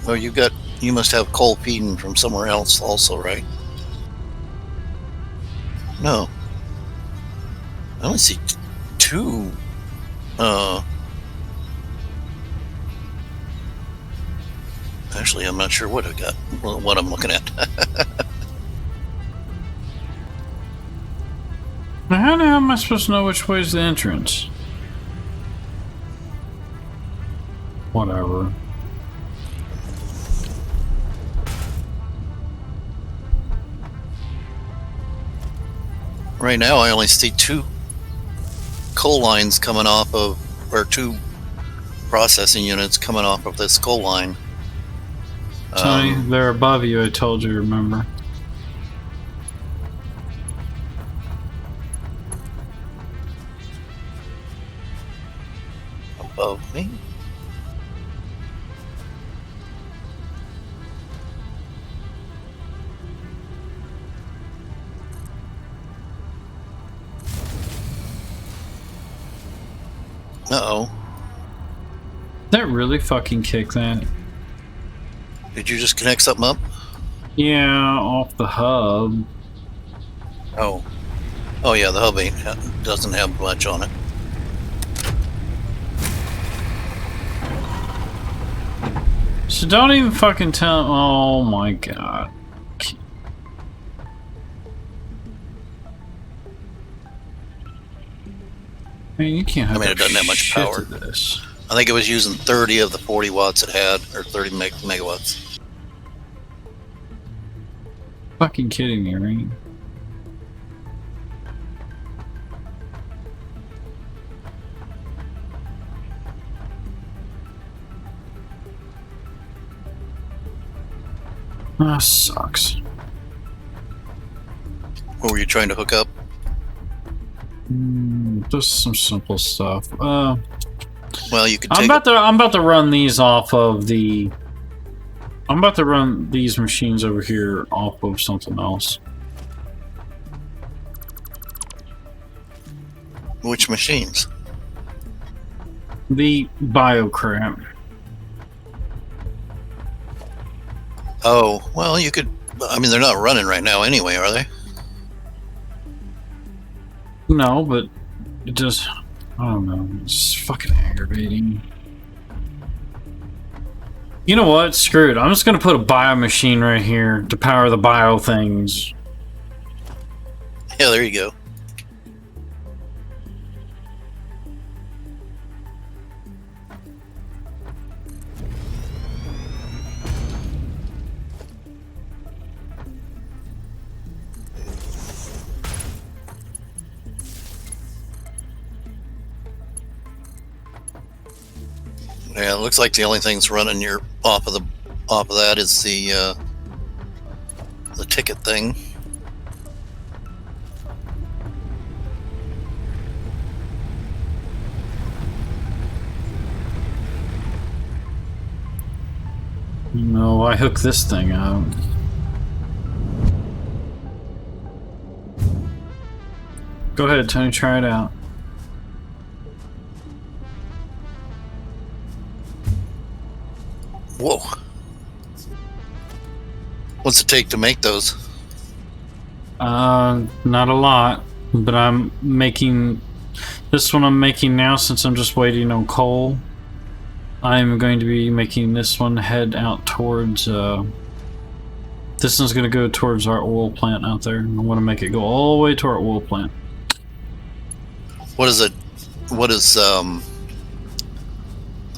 Oh, you must have coal feeding from somewhere else also, right? No. I only see 2. Actually, I'm not sure what I'm looking at. Now, how the hell am I supposed to know which way is the entrance? Whatever. Right now, I only see 2 coal lines coming off of, or 2 processing units coming off of this coal line. Tony, they're above you, I told you, remember? Above me? Uh-oh. Did that really fucking kick that? Did you just connect something up? Yeah, off the hub. Oh. Oh yeah, the hub doesn't have much on it. So don't even fucking tell. Oh my god. Man, you can't have. I mean, it doesn't have much power. This. I think it was using 30 of the 40 watts it had, or 30 megawatts. Fucking kidding me, right? Ah, sucks. What were you trying to hook up? Just some simple stuff. Well, you could. I'm about to run these off of the. I'm about to run these machines over here off of something else. Which machines? The bio crap. Oh, well, you could. I mean, they're not running right now anyway, are they? No, but it just. I don't know. It's fucking aggravating. You know what? Screw it. I'm just gonna put a bio machine right here to power the bio things. Yeah, there you go. Yeah, it looks like the only thing's running off of that is the ticket thing. No, I hook this thing up. Go ahead, Tony, try it out. Whoa. What's it take to make those? Not a lot, but I'm making this one. I'm making now since I'm just waiting on coal. I'm going to be making this one head out towards. This one's going to go towards our oil plant out there. I want to make it go all the way to our oil plant. What is it? What is the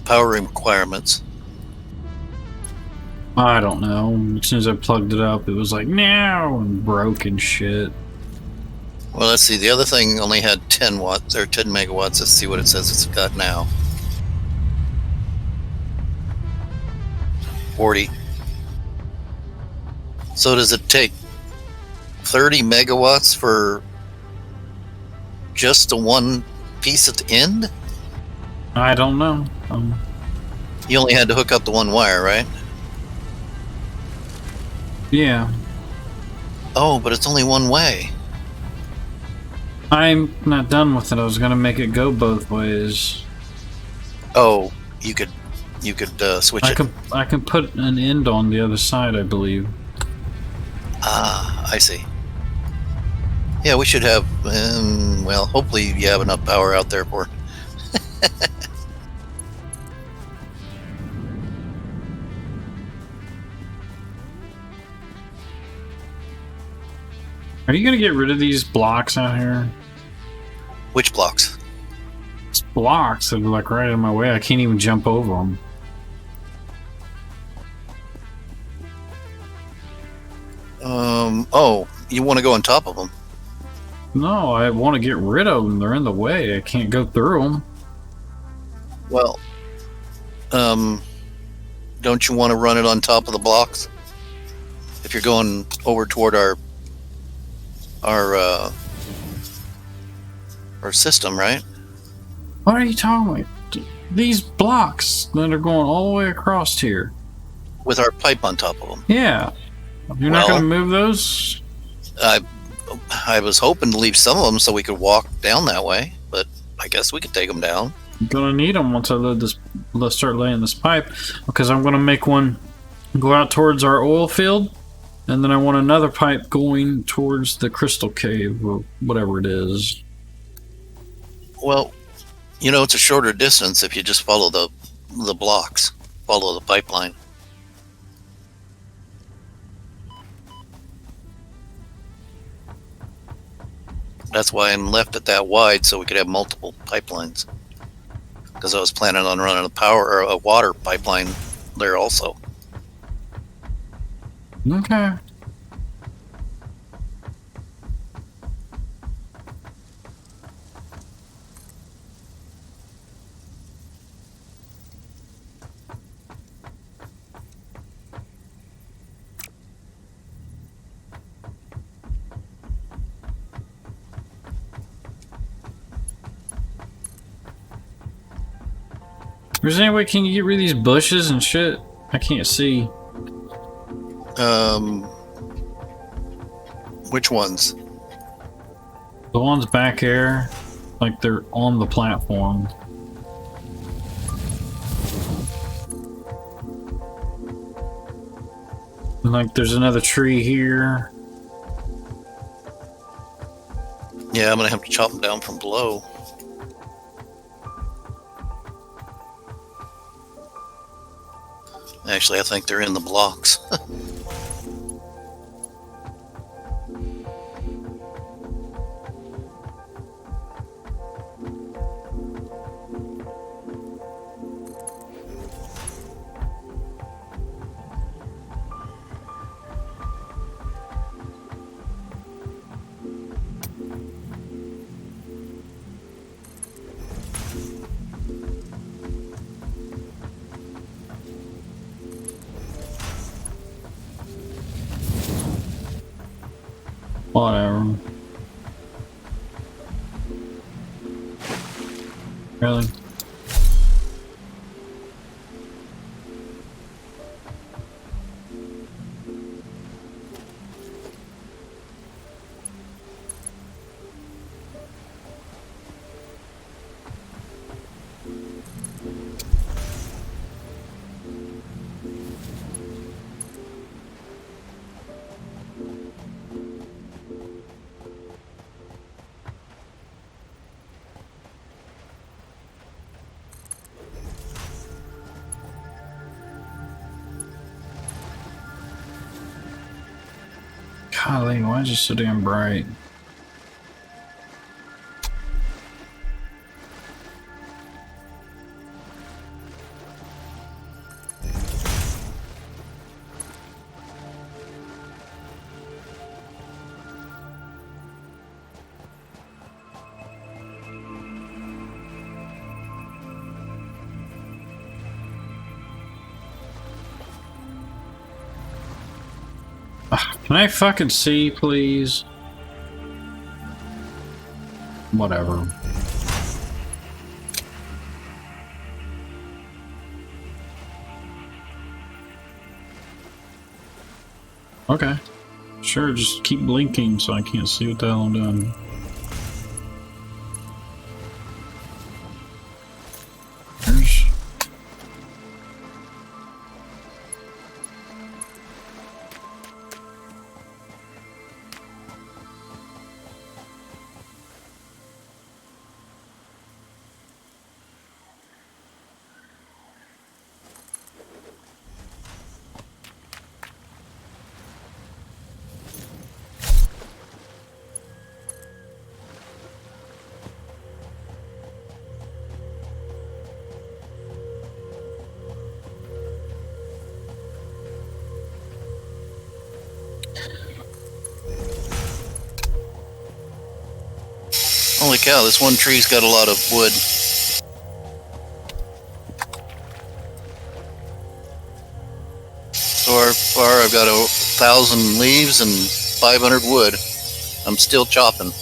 power requirements? I don't know. As soon as I plugged it up, it was like, no, and broke and shit. Well, let's see. The other thing only had 10 watts or 10 megawatts. Let's see what it says it's got now. 40. So does it take 30 megawatts for just the one piece at the end? I don't know. You only had to hook up the one wire, right? Yeah. Oh, but it's only one way. I'm not done with it. I was gonna make it go both ways. Oh, you could switch it. I can put an end on the other side, I believe. Ah, I see. Yeah, we should have. Well, hopefully you have enough power out there for. Are you gonna get rid of these blocks out here? Which blocks? These blocks that are like right in my way. I can't even jump over them. Oh, you want to go on top of them? No, I want to get rid of them. They're in the way. I can't go through them. Well, don't you want to run it on top of the blocks? If you're going over toward our system, right? What are you talking about? These blocks that are going all the way across here. With our pipe on top of them. Yeah. You're not going to move those? I was hoping to leave some of them so we could walk down that way, but I guess we could take them down. I'm going to need them once I load this. Let's start laying this pipe, because I'm going to make one go out towards our oil field, and then I want another pipe going towards the crystal cave, or whatever it is. Well, you know, it's a shorter distance if you just follow the blocks, follow the pipeline. That's why I'm left it that wide, so we could have multiple pipelines. Because I was planning on running a water pipeline there also. Okay. There's any way can you get rid of these bushes and shit? I can't see. Which ones? The ones back here, like they're on the platform. And like there's another tree here. Yeah, I'm gonna have to chop them down from below. Actually, I think they're in the blocks. Whatever. Really? Golly, why is it so damn bright? Can I fucking see, please? Whatever. Okay. Sure, just keep blinking so I can't see what the hell I'm doing. There's... Holy cow, this one tree's got a lot of wood. So far, I've got 1,000 leaves and 500 wood. I'm still chopping.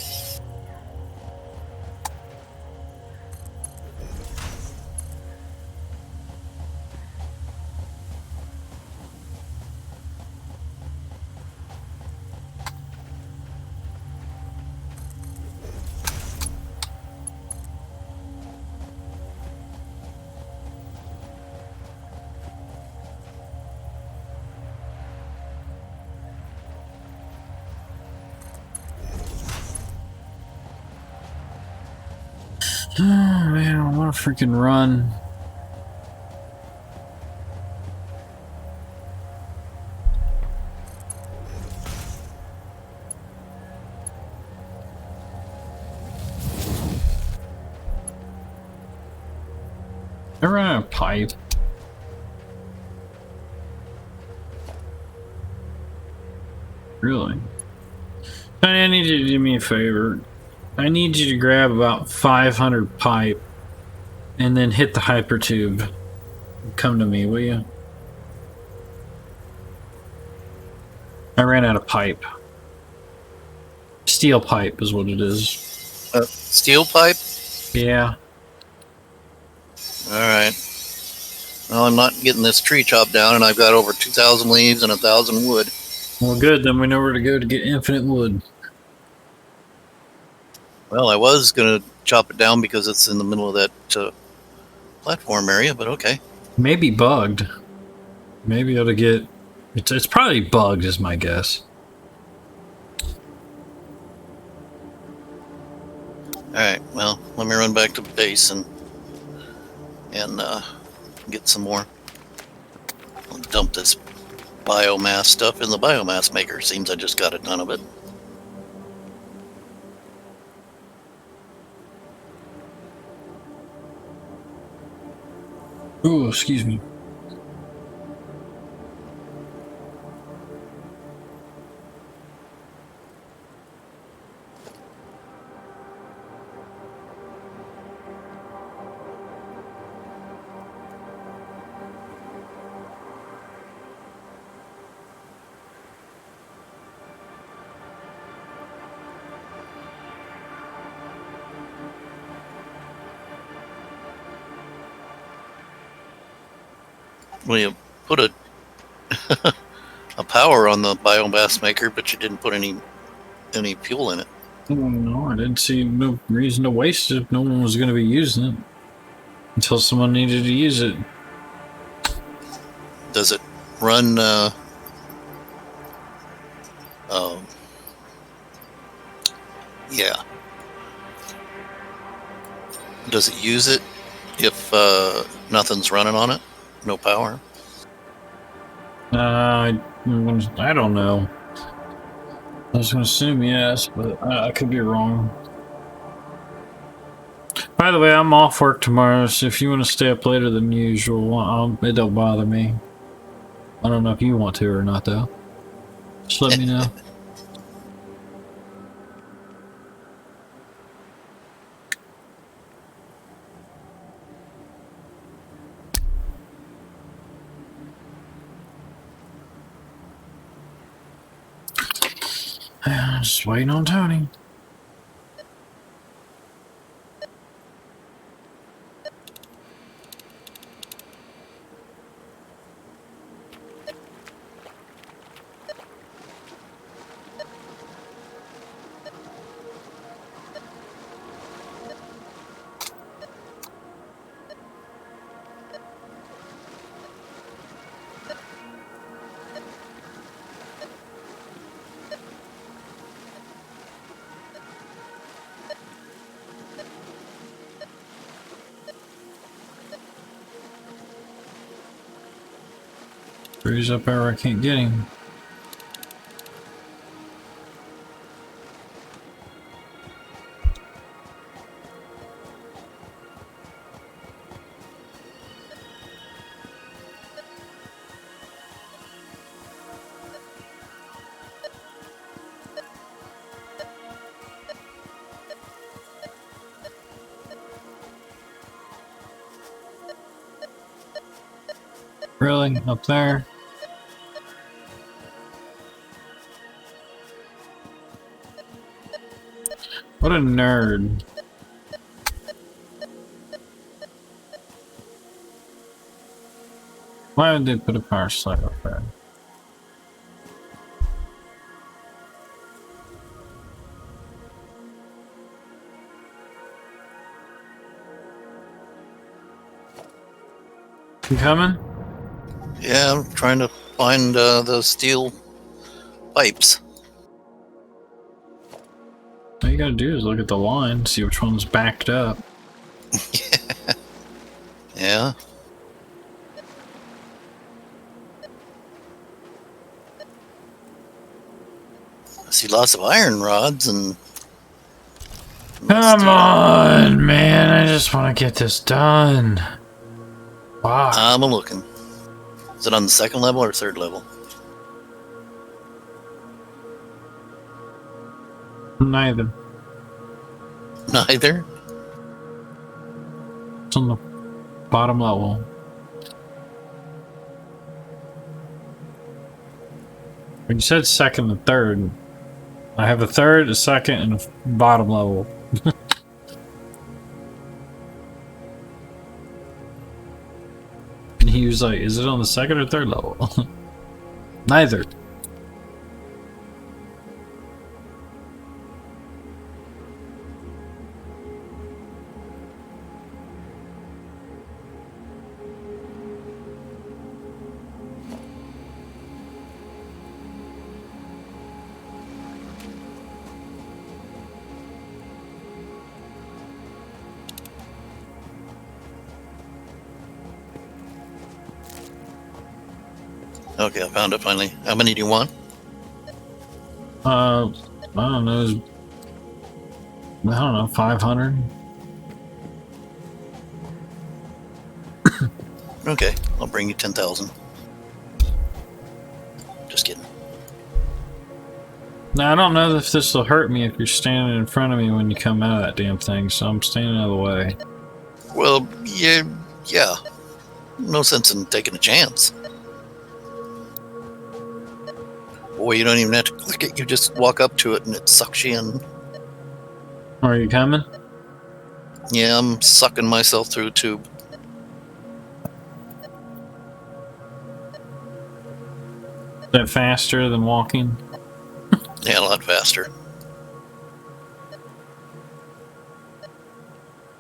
Oh man, I want to freaking run. I ran out of pipe. Really? I need you to do me a favor. I need you to grab about 500 pipe and then hit the hypertube. Come to me, will you? I ran out of pipe. Steel pipe is what it is. Steel pipe? Yeah. Alright. Well, I'm not getting this tree chopped down, and I've got over 2,000 leaves and 1,000 wood. Well, good. Then we know where to go to get infinite wood. Well, I was going to chop it down because it's in the middle of that platform area, but okay. Maybe bugged. Maybe ought to get... It's probably bugged is my guess. Alright, well, let me run back to base and get some more. I'll dump this biomass stuff in the biomass maker. Seems I just got a ton of it. Oh, excuse me. Well, you put a a power on the biomass maker, but you didn't put any fuel in it. Oh, no, I didn't see no reason to waste it if no one was going to be using it. Until someone needed to use it. Does it run yeah. Does it use it if nothing's running on it? No power? I don't know. I was going to assume yes, but I could be wrong. By the way, I'm off work tomorrow, so if you want to stay up later than usual, it don't bother me. I don't know if you want to or not, though. Just let me know. Just waiting on Tony. He's up there, I can't get him. Really? Up there? What a nerd. Why would they put a power slide up there? You coming? Yeah, I'm trying to find the steel pipes. All you gotta do is look at the line, see which one's backed up. Yeah. I see lots of iron rods and... Come on, man, I just want to get this done. Wow. I'm looking. Is it on the second level or third level? Neither. Neither? It's on the bottom level. When you said second and third, I have a third, a second, and a bottom level. And he was like, is it on the second or third level? Neither. Okay, I found it finally. How many do you want? I don't know. I don't know, 500? Okay, I'll bring you 10,000. Just kidding. Now, I don't know if this will hurt me if you're standing in front of me when you come out of that damn thing, so I'm standing out of the way. Well, yeah. No sense in taking a chance. Boy, you don't even have to click it. You just walk up to it and it sucks you in. Are you coming? Yeah, I'm sucking myself through a tube. Is that faster than walking? Yeah, a lot faster.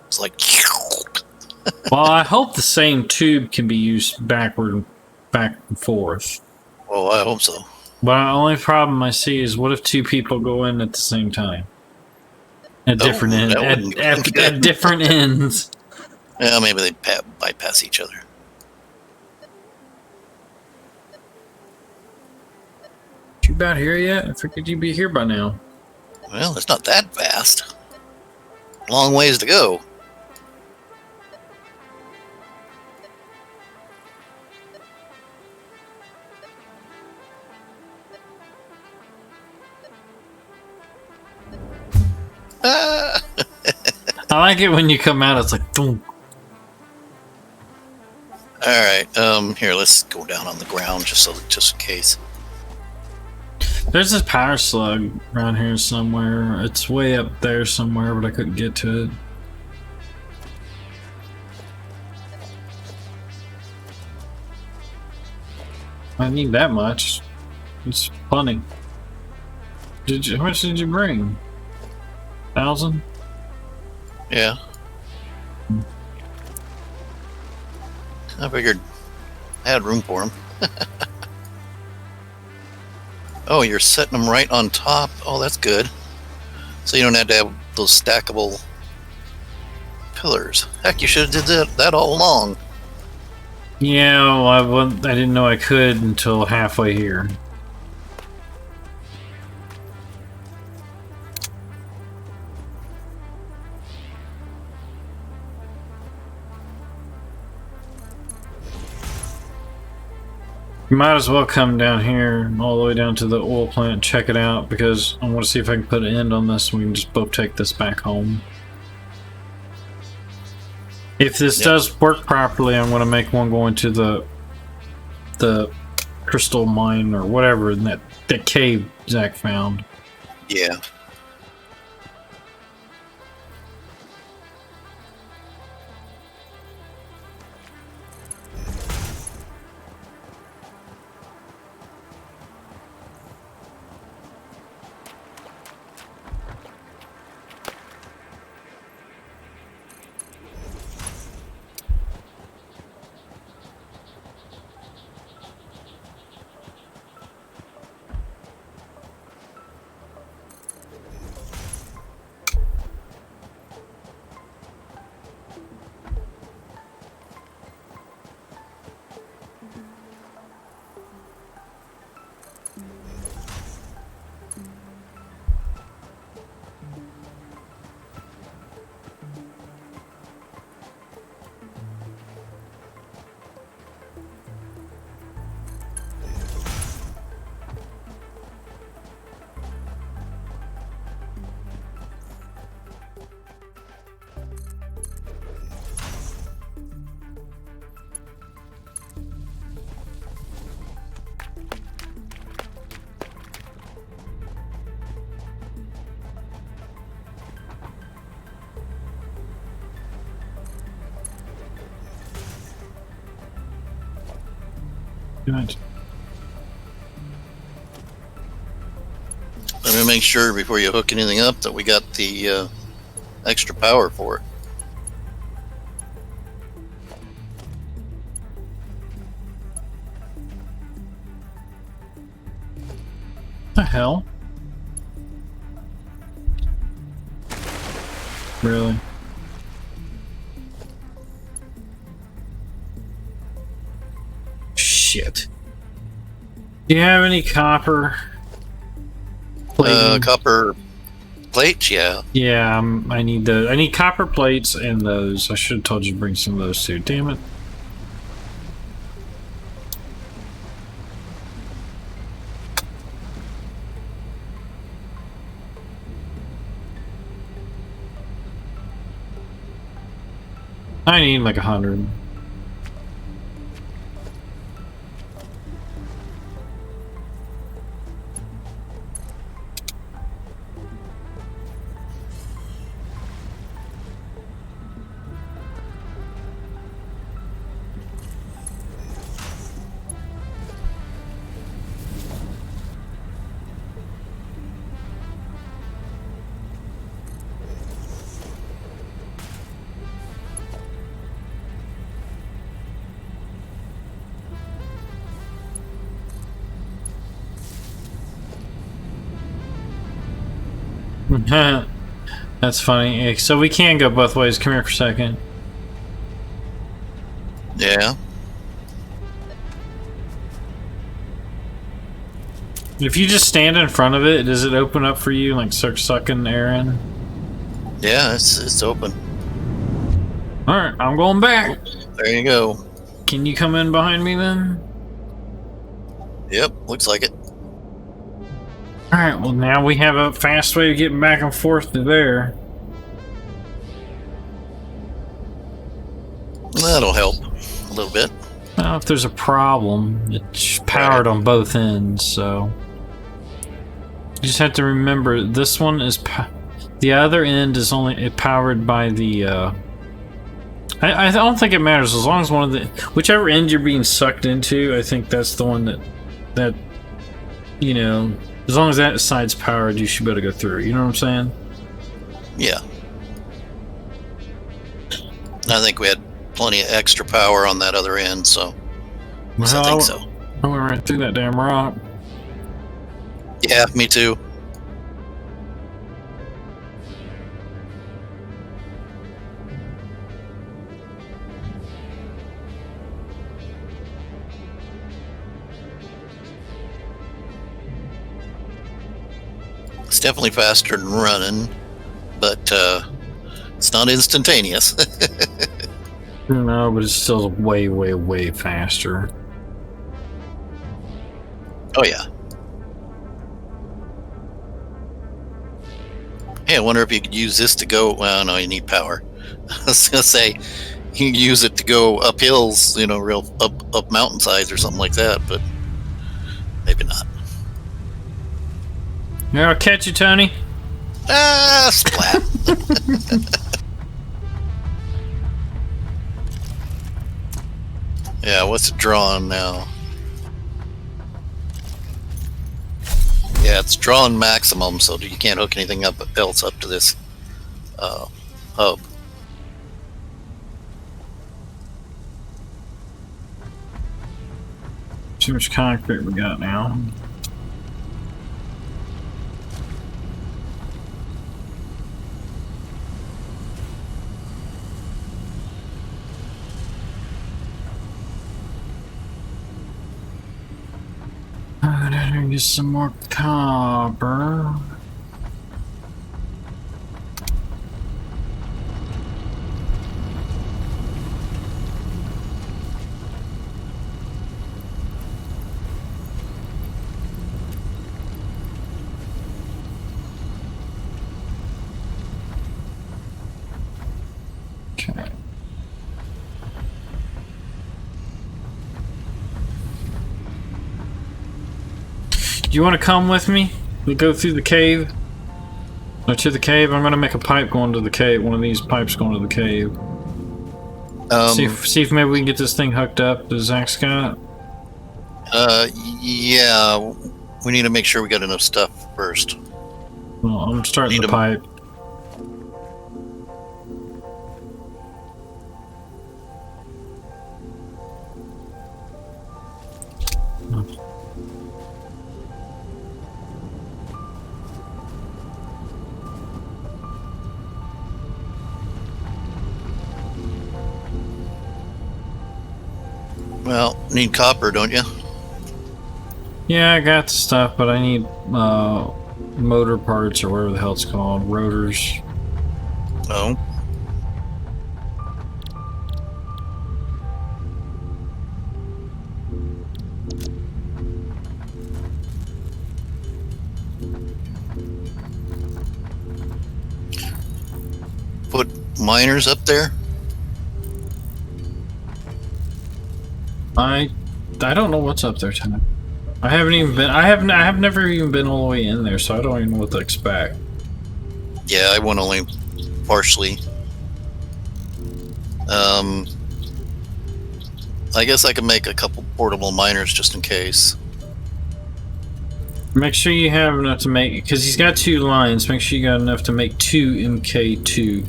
It's like... Well, I hope the same tube can be used back and forth. Oh, I hope so. But the only problem I see is what if two people go in at the same time? At different ends. At different ends. Yeah, maybe they bypass each other. You about here yet? I figured you'd be here by now. Well, it's not that fast. Long ways to go. I like it when you come out, it's like boom. Alright, here, let's go down on the ground just in case. There's this power slug around here somewhere. It's way up there somewhere, but I couldn't get to it. I need that much. It's plenty. How much did you bring? 1,000? Yeah. I figured I had room for them. Oh, you're setting them right on top. Oh, that's good. So you don't have to have those stackable pillars. Heck, you should have did that all along. Yeah, well, I didn't know I could until halfway here. You might as well come down here, all the way down to the oil plant and check it out, because I want to see if I can put an end on this and we can just both take this back home. If this does work properly, I'm going to make one going to the crystal mine or whatever in that cave Zach found. Yeah. Good. Let me make sure before you hook anything up that we got the extra power for it. The hell? Really? Shit. Do you have any copper? Copper plates, yeah. Yeah, I need the. I need copper plates and those. I should have told you to bring some of those too. Damn it. I need like 100. That's funny. So we can go both ways. Come here for a second. Yeah. If you just stand in front of it, does it open up for you, like start sucking air in? Yeah, it's open. Alright, I'm going back. There you go. Can you come in behind me then? Yep, looks like it. Alright, well now we have a fast way of getting back and forth to there. That'll help a little bit. Well, if there's a problem, it's powered on both ends, so... just have to remember this one is the other end is only powered by the. I don't think it matters as long as one of the whichever end you're being sucked into. I think that's the one that you know. As long as that side's powered, you should be able to go through. You know what I'm saying? Yeah. I think we had plenty of extra power on that other end, so I think so. I went right through that damn rock. Yeah, me too. It's definitely faster than running, but it's not instantaneous. No, but it's still way, way, way faster. Oh yeah. Hey, I wonder if you could use this to go. Well, no, you need power. I was gonna say you can use it to go up hills, you know, real up mountainsides or something like that, but maybe not. Yeah, I'll catch you, Tony. Ah, splat. Yeah, what's it drawing now? Yeah, it's drawn maximum, so you can't hook anything else up to this hub. See how much concrete we got now. Get some more copper. Okay. Do you want to come with me? We go through the cave. Or to the cave. I'm gonna make a pipe going to the cave. One of these pipes going to the cave. See if maybe we can get this thing hooked up to Zach's got. Yeah. We need to make sure we got enough stuff first. Well, I'm starting the pipe. Well, need copper, don't you? Yeah, I got the stuff, but I need motor parts or whatever the hell it's called. Rotors. Oh. Put miners up there? I don't know what's up there tonight. I haven't even been. I have never even been all the way in there, so I don't even know what to expect. Yeah, I went only partially. I guess I can make a couple portable miners just in case. Make sure you have enough to make, because he's got 2 lines. Make sure you got enough to make 2 MK2.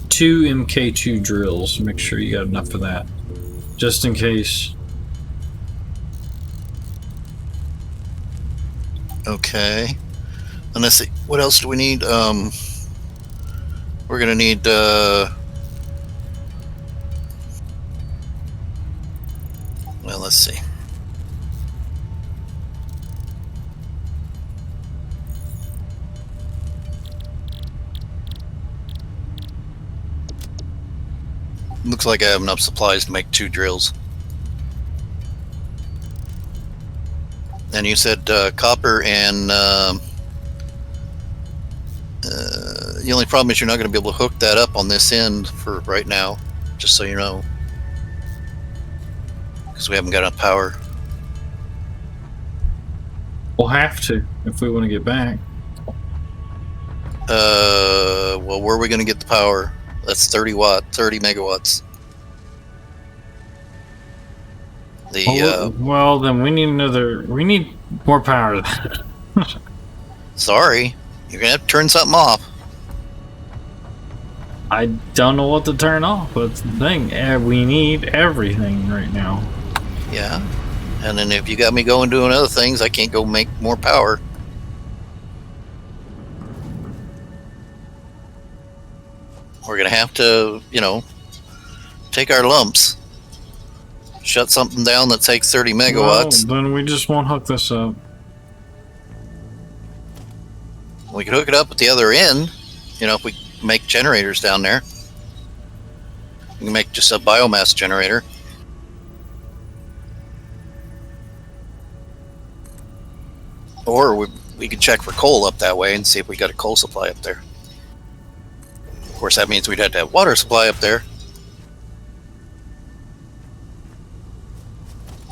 2 MK2 drills. Make sure you got enough for that, just in case. Okay. And let's see, what else do we need? We're gonna need well, let's see. Looks like I have enough supplies to make 2 drills. And you said copper and the only problem is you're not going to be able to hook that up on this end for right now, just so you know, because we haven't got enough power. We'll have to if we want to get back. Well, where are we going to get the power? That's 30 megawatts. Well, then we need another. We need more power. Sorry, you're gonna have to turn something off. I don't know what to turn off. That's the thing. We need everything right now. Yeah, and then if you got me going doing other things, I can't go make more power. We're gonna have to, take our lumps. Shut something down that takes 30 megawatts. Well, then we just won't hook this up. We could hook it up at the other end, if we make generators down there. We can make just a biomass generator. Or we could check for coal up that way and see if we got a coal supply up there. Of course, that means we'd have to have water supply up there.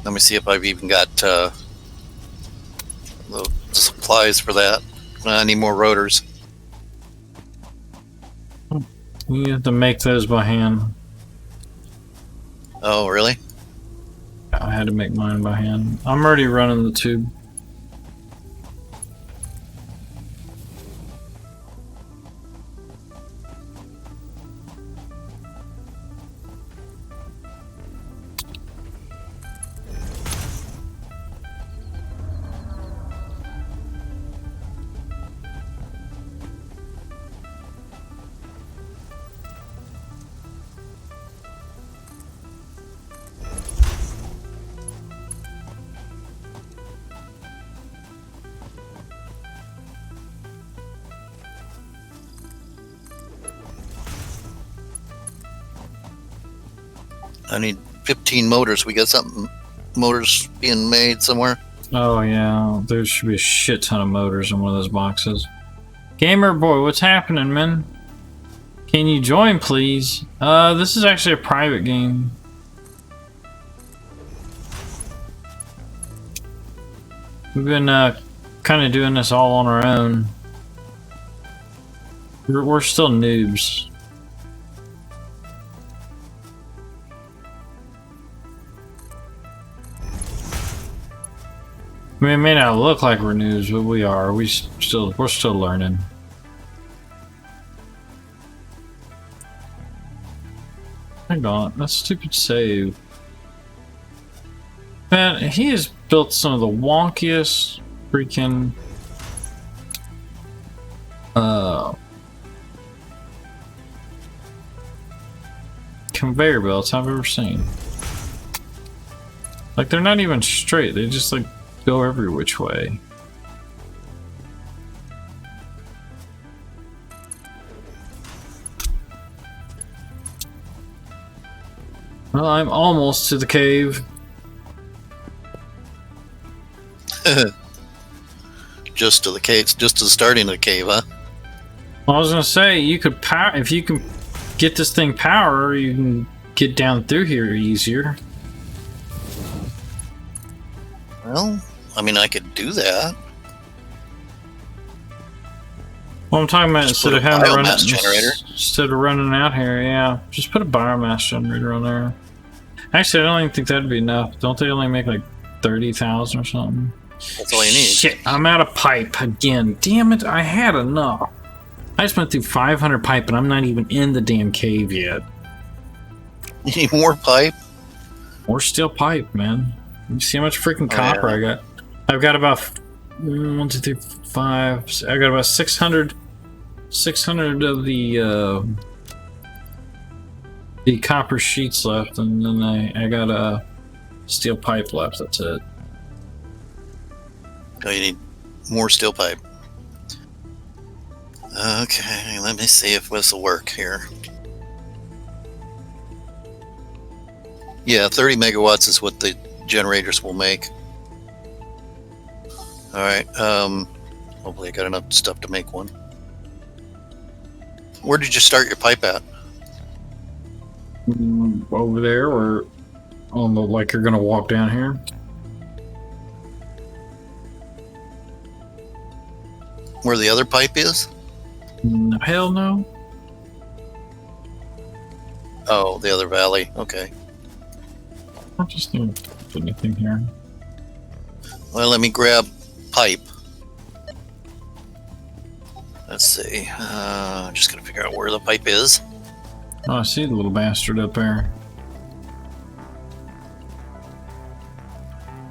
Let me see if I've even got the supplies for that. I need more rotors. You have to make those by hand. Oh, really? I had to make mine by hand. I'm already running the tube. I need 15 motors. We got motors being made somewhere. Oh yeah, there should be a shit ton of motors in one of those boxes. Gamer boy, what's happening, man? Can you join, please? This is actually a private game. We've been kind of doing this all on our own. We're still noobs. I mean, it may not look like we're noobs, but we are. We're still learning. Hang on, that stupid save. Man, he has built some of the wonkiest freaking conveyor belts I've ever seen. Like, they're not even straight, they just like go every which way. Well, I'm almost to the cave. Just to the cave, just to the starting of the cave, huh? I was gonna say, you could power, if you can get this thing power, you can get down through here easier. Well, I mean, I could do that. Well, I'm talking about Just instead put of a having to run biomass it, generator. instead of running out here, yeah, just put a biomass generator on there. Actually, I don't even think that'd be enough. Don't they only make like 30,000 or something? That's all you need. Shit, I'm out of pipe again. Damn it, I had enough. I just went through 500 pipe and I'm not even in the damn cave yet. You need more pipe? More steel pipe, man. You see how much freaking copper I got? I've got about 1, 2, 3, 5. I got about 600 of the copper sheets left, and then I got a steel pipe left. That's it. Oh, you need more steel pipe. Okay, let me see if this will work here. Yeah, 30 megawatts is what the generators will make. Alright, hopefully I got enough stuff to make one. Where did you start your pipe at? Over there, or on the, like you're gonna walk down here? Where the other pipe is? No, hell no. Oh, the other valley. Okay. I just didn't put anything here. Well, let me grab pipe. Let's see. I'm just gonna figure out where the pipe is. Oh, I see the little bastard up there.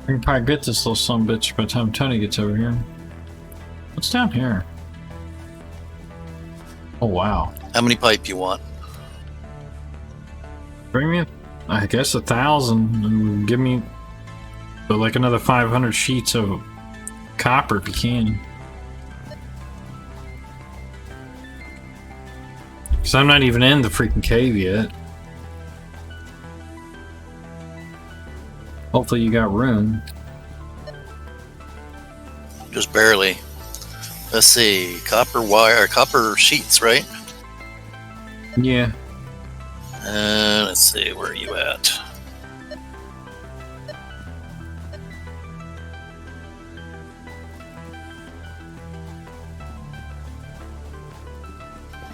I can probably get this little sumbitch by the time Tony gets over here. What's down here? Oh, wow. How many pipe you want? Bring me, I guess, 1,000, and give me like another 500 sheets of copper if you can. Because I'm not even in the freaking cave yet. Hopefully you got room. Just barely. Let's see. Copper wire, copper sheets, right? Yeah. Let's see. Where are you at?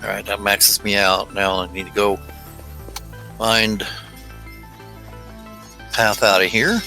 Alright, that maxes me out. Now I need to go find path out of here.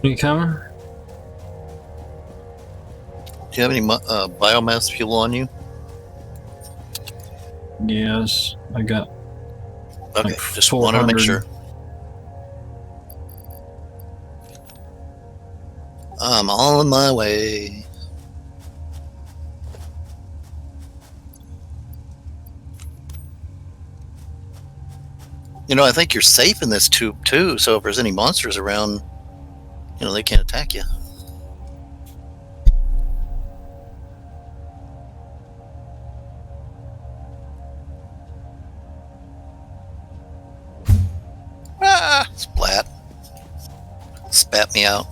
You coming? Do you have any biomass fuel on you? Yes, I got. Okay, Like just wanted to make 400. sure. I'm on my way. You know, I think you're safe in this tube too, so if there's any monsters around, you know, they can't attack you. Ah, splat. Spat me out.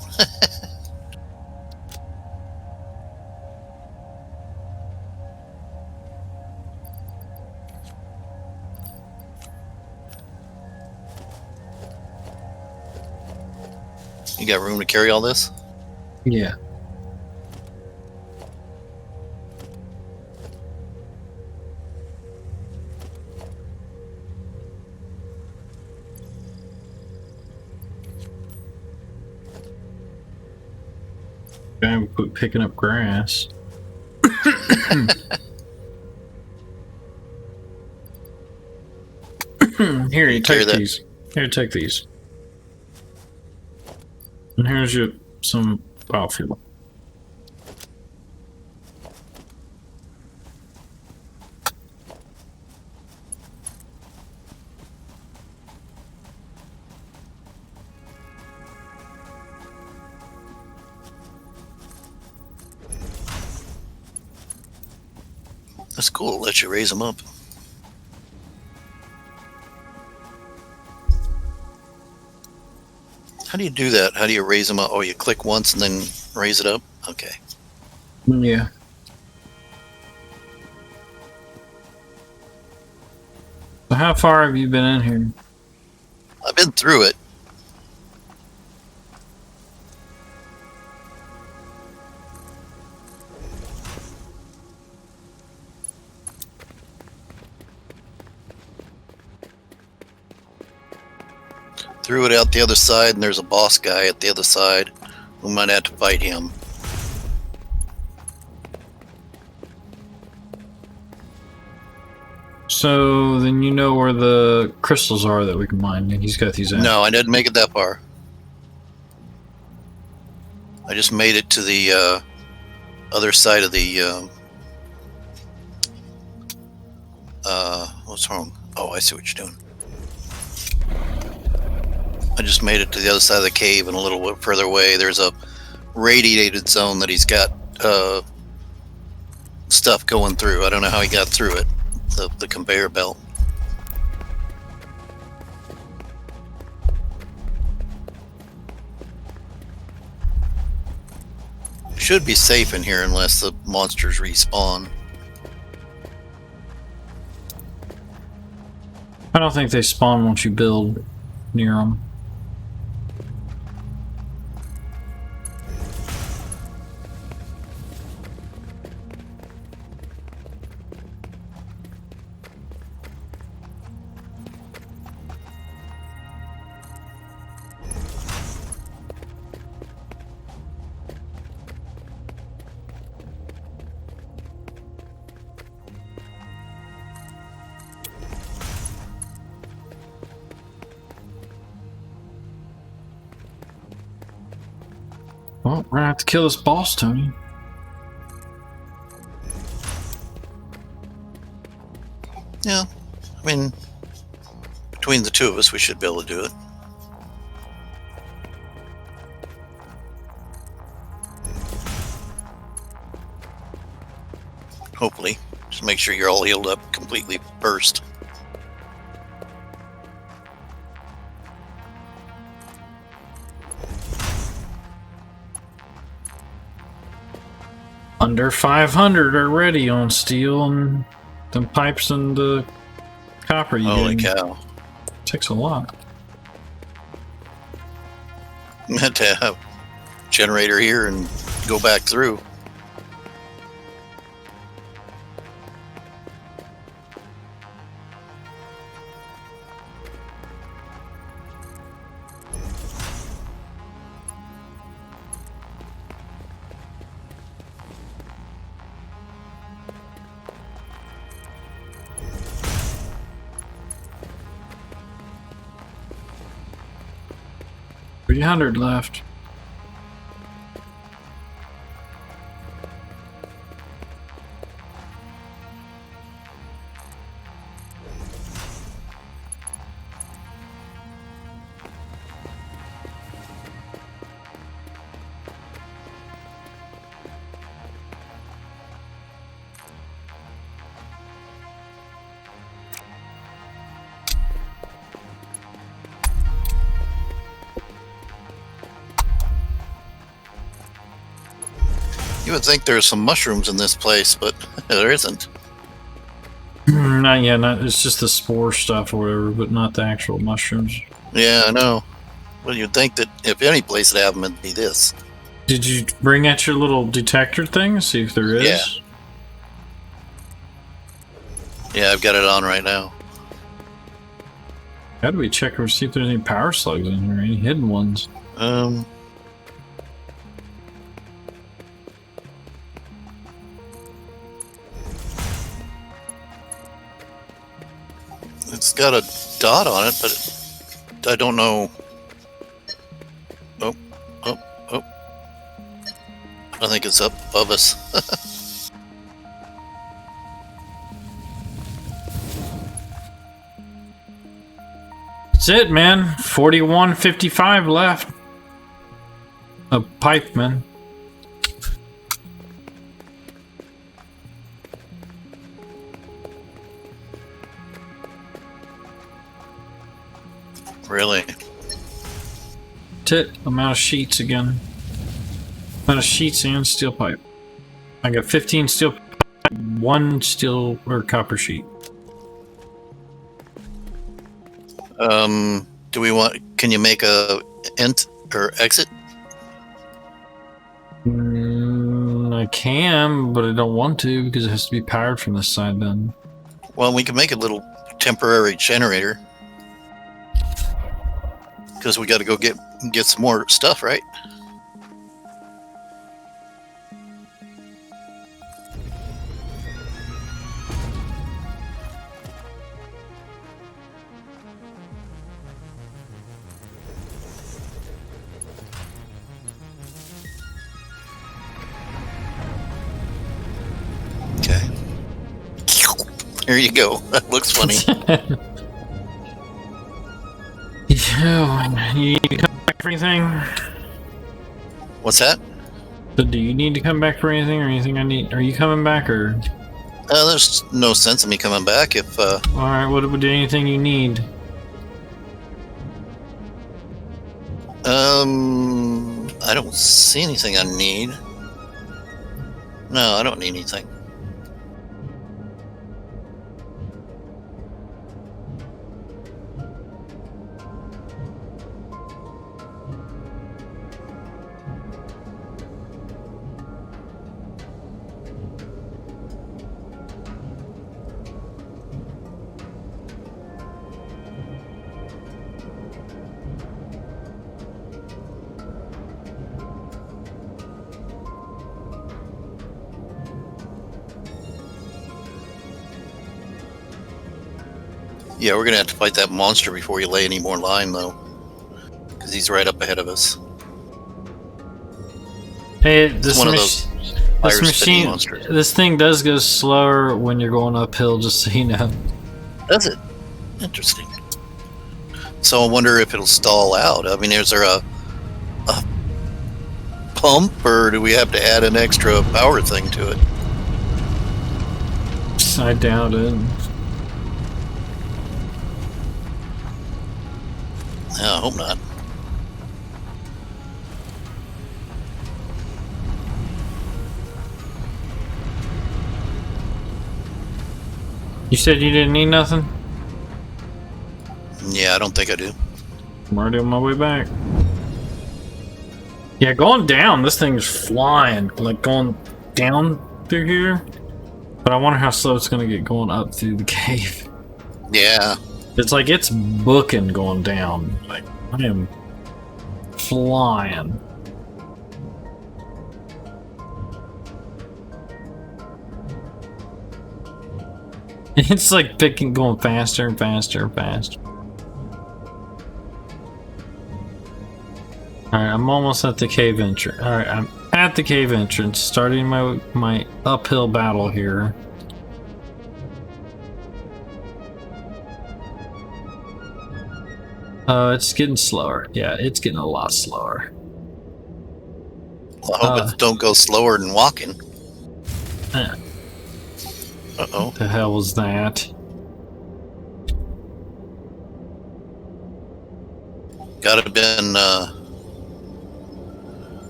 You got room to carry all this? Yeah. I'm picking up grass. Here, you take these. Here, take these. And here's your some biofuel. That's cool. Let you raise them up. How do you do that? How do you raise them up? Oh, you click once and then raise it up? Okay. Yeah. So how far have you been in here? I've been through it. Threw it out the other side, and there's a boss guy at the other side. We might have to fight him. So then you know where the crystals are that we can mine. And he's got these out. No, I didn't make it that far. I just made it to the other side of the. What's wrong? Oh, I see what you're doing. I just made it to the other side of the cave, and a little bit further away, there's a radiated zone that he's got stuff going through. I don't know how he got through it. The conveyor belt. Should be safe in here unless the monsters respawn. I don't think they spawn once you build near them. Well, we're gonna have to kill this boss, Tony. Yeah, I mean, between the two of us, we should be able to do it. Hopefully. Just make sure you're all healed up completely first. Under 500 already on steel and the pipes and the copper. Holy cow. Takes a lot. I had to have a generator here and go back through. $300 left. You would think there's some mushrooms in this place, but there isn't. Not yet. It's just the spore stuff or whatever, but not the actual mushrooms. Yeah, I know. Well, you'd think that if any place would have them, it'd be this. Did you bring out your little detector thing? See if there is? Yeah. Yeah, I've got it on right now. How do we check or see if there's any power slugs in here? Any hidden ones? It's got a dot on it, but I don't know. Oh. I think it's up above us. That's it, man. 41.55 left. A pipeman. Really? That's it. I'm out of sheets again. Out of sheets and steel pipe. I got 15 steel pipe, 1 steel or copper sheet. Do we want? Can you make a ent or exit? I can, but I don't want to because it has to be powered from this side then. Well, we can make a little temporary generator. Because we got to go get some more stuff, right? Here you go. That looks funny. Yeah, you need to come back for anything? What's that? So do you need to come back for anything or anything I need? Are you coming back or? There's no sense in me coming back if. Alright, what would anything you need? I don't see anything I need. No, I don't need anything. Yeah, we're gonna have to fight that monster before you lay any more line, though, because he's right up ahead of us. Hey, this one of those machine, monsters. this thing does go slower when you're going uphill, just so you know. Does it? Interesting. So I wonder if it'll stall out. I mean, is there a pump, or do we have to add an extra power thing to it? I doubt it. Yeah, I hope not. You said you didn't need nothing? Yeah, I don't think I do. I'm already on my way back. Yeah, going down, this thing's flying. Like, going down through here. But I wonder how slow it's gonna get going up through the cave. Yeah. It's like it's booking going down. Like, I am flying. It's like going faster and faster and faster. Alright, I'm almost at the cave entrance. Alright, I'm at the cave entrance, starting my uphill battle here. It's getting slower. Yeah, it's getting a lot slower. Well, I hope it don't go slower than walking. Uh-oh. What the hell was that? Gotta have been,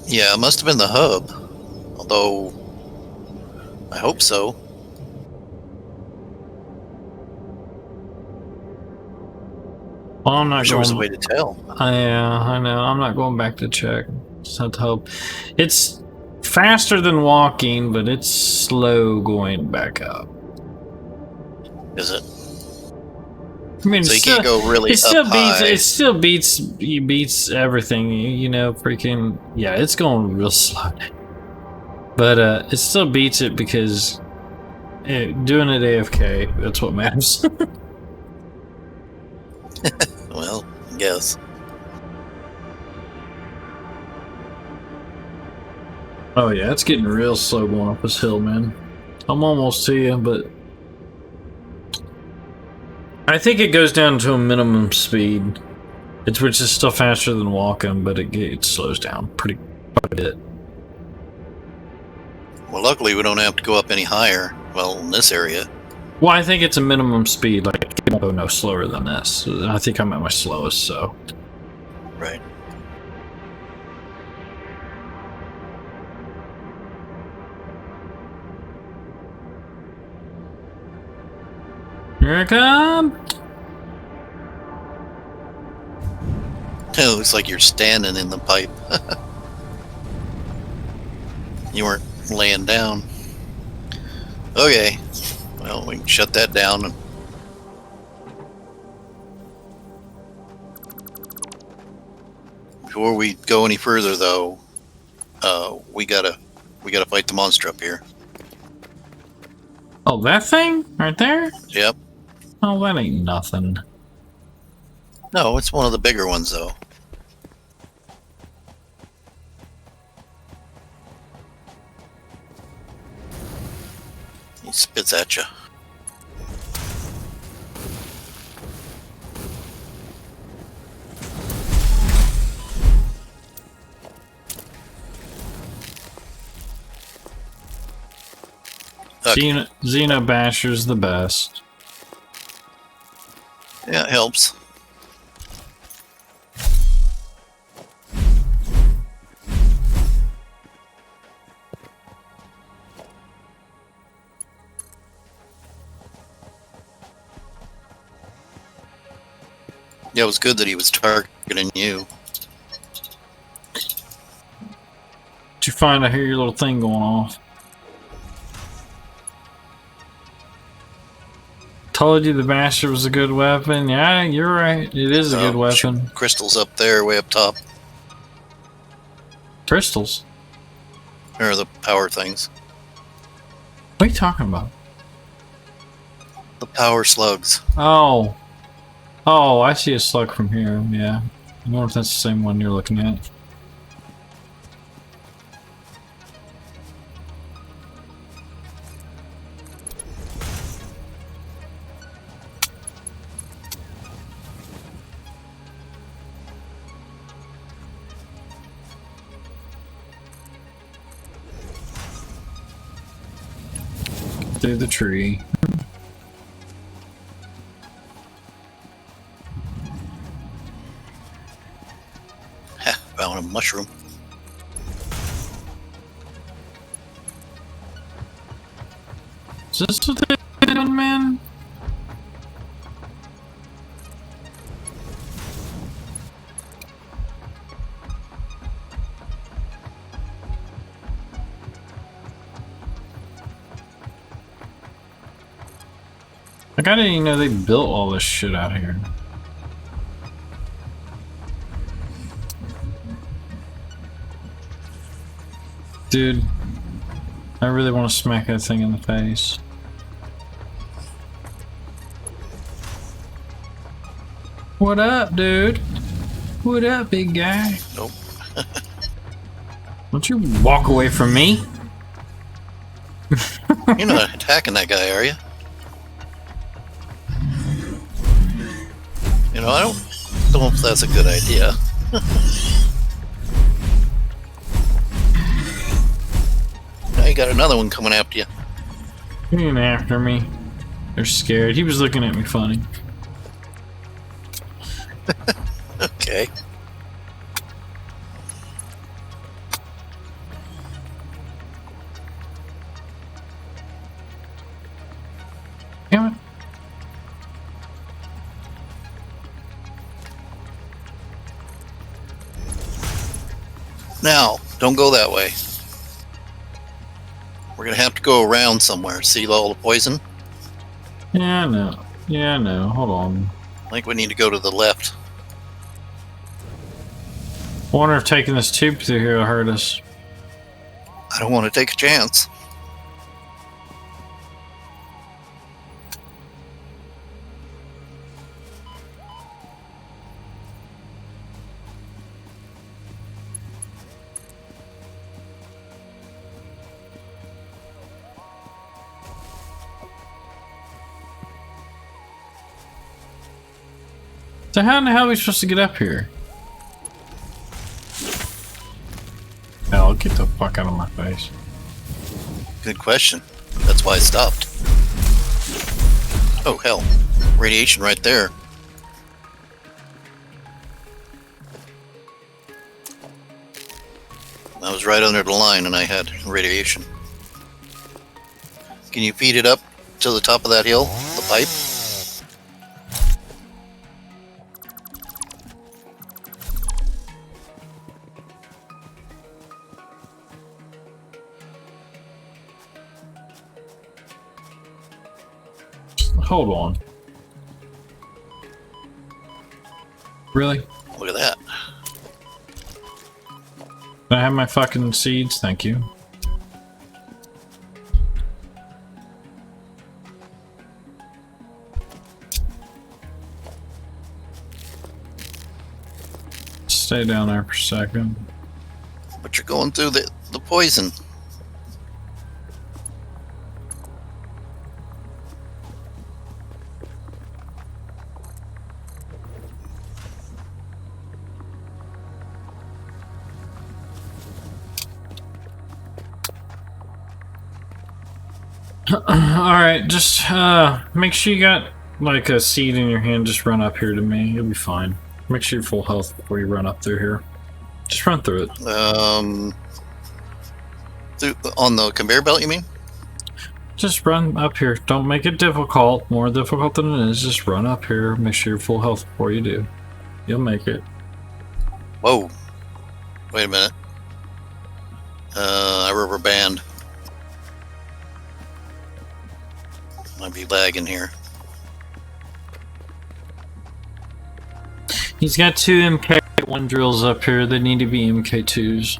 yeah, it must have been the hub. Although, I hope so. Well, I'm not There was a going. way to tell. I know. I'm not going back to check. Just have to hope. It's faster than walking, but it's slow going back up. Is it? I mean, So you still, can't go really it still up beats. high. It still beats everything. You know, freaking yeah. It's going real slow, but it still beats it because doing it AFK. That's what matters. Well, I guess. Oh yeah, it's getting real slow going up this hill, man. I'm almost to you, but I think it goes down to a minimum speed. Which is still faster than walking, but it slows down pretty quite a bit. Well, luckily we don't have to go up any higher. Well, in this area. Well, I think it's a minimum speed. Like, it won't go no slower than this. I think I'm at my slowest, so. Right. Here I come! It looks like you're standing in the pipe. You weren't laying down. Okay. Well, we can shut that down. Before we go any further, though, we gotta fight the monster up here. Oh, that thing? Right there? Yep. Oh, that ain't nothing. No, it's one of the bigger ones, though. spits at you. Xeno Basher's the best. Yeah, it helps. Yeah, it was good that he was targeting you. Did you find I hear your little thing going off? Told you the Basher was a good weapon. Yeah, you're right. It is a good weapon. Crystals up there, way up top. Crystals? Or the power things. What are you talking about? The power slugs. Oh. Oh, I see a slug from here. Yeah. I wonder if that's the same one you're looking at. Through the tree. Found a mushroom. Is this what they're doing, man? Like, I didn't even know they built all this shit out here. Dude, I really want to smack that thing in the face. What up, dude? What up, big guy? Nope. Don't you walk away from me? You're not attacking that guy, are you? You know, I don't know if that's a good idea. Now you got another one coming after you. He ain't after me. They're scared. He was looking at me funny. Okay. Damn it. Now, don't go that way. We're gonna have to go around somewhere. See all the poison? Yeah, I know. Yeah, I know. Hold on. I think we need to go to the left. I wonder if taking this tube through here will hurt us. I don't want to take a chance. So how in the hell are we supposed to get up here? Hell, get the fuck out of my face. Good question. That's why I stopped. Oh, hell. Radiation right there. I was right under the line and I had radiation. Can you feed it up to the top of that hill? The pipe? Hold on. Really? Look at that. Can I have my fucking seeds? Thank you. Stay down there for a second. But you're going through the poison. Alright, just make sure you got like a seed in your hand. Just run up here to me. You'll be fine. Make sure you're full health before you run up through here. Just run through it. On the conveyor belt, you mean? Just run up here. Don't make it difficult. More difficult than it is. Just run up here. Make sure you're full health before you do. You'll make it. Whoa. Wait a minute. I rubber band. Might be lagging here. He's got 2 MK1 drills up here. They need to be MK2s.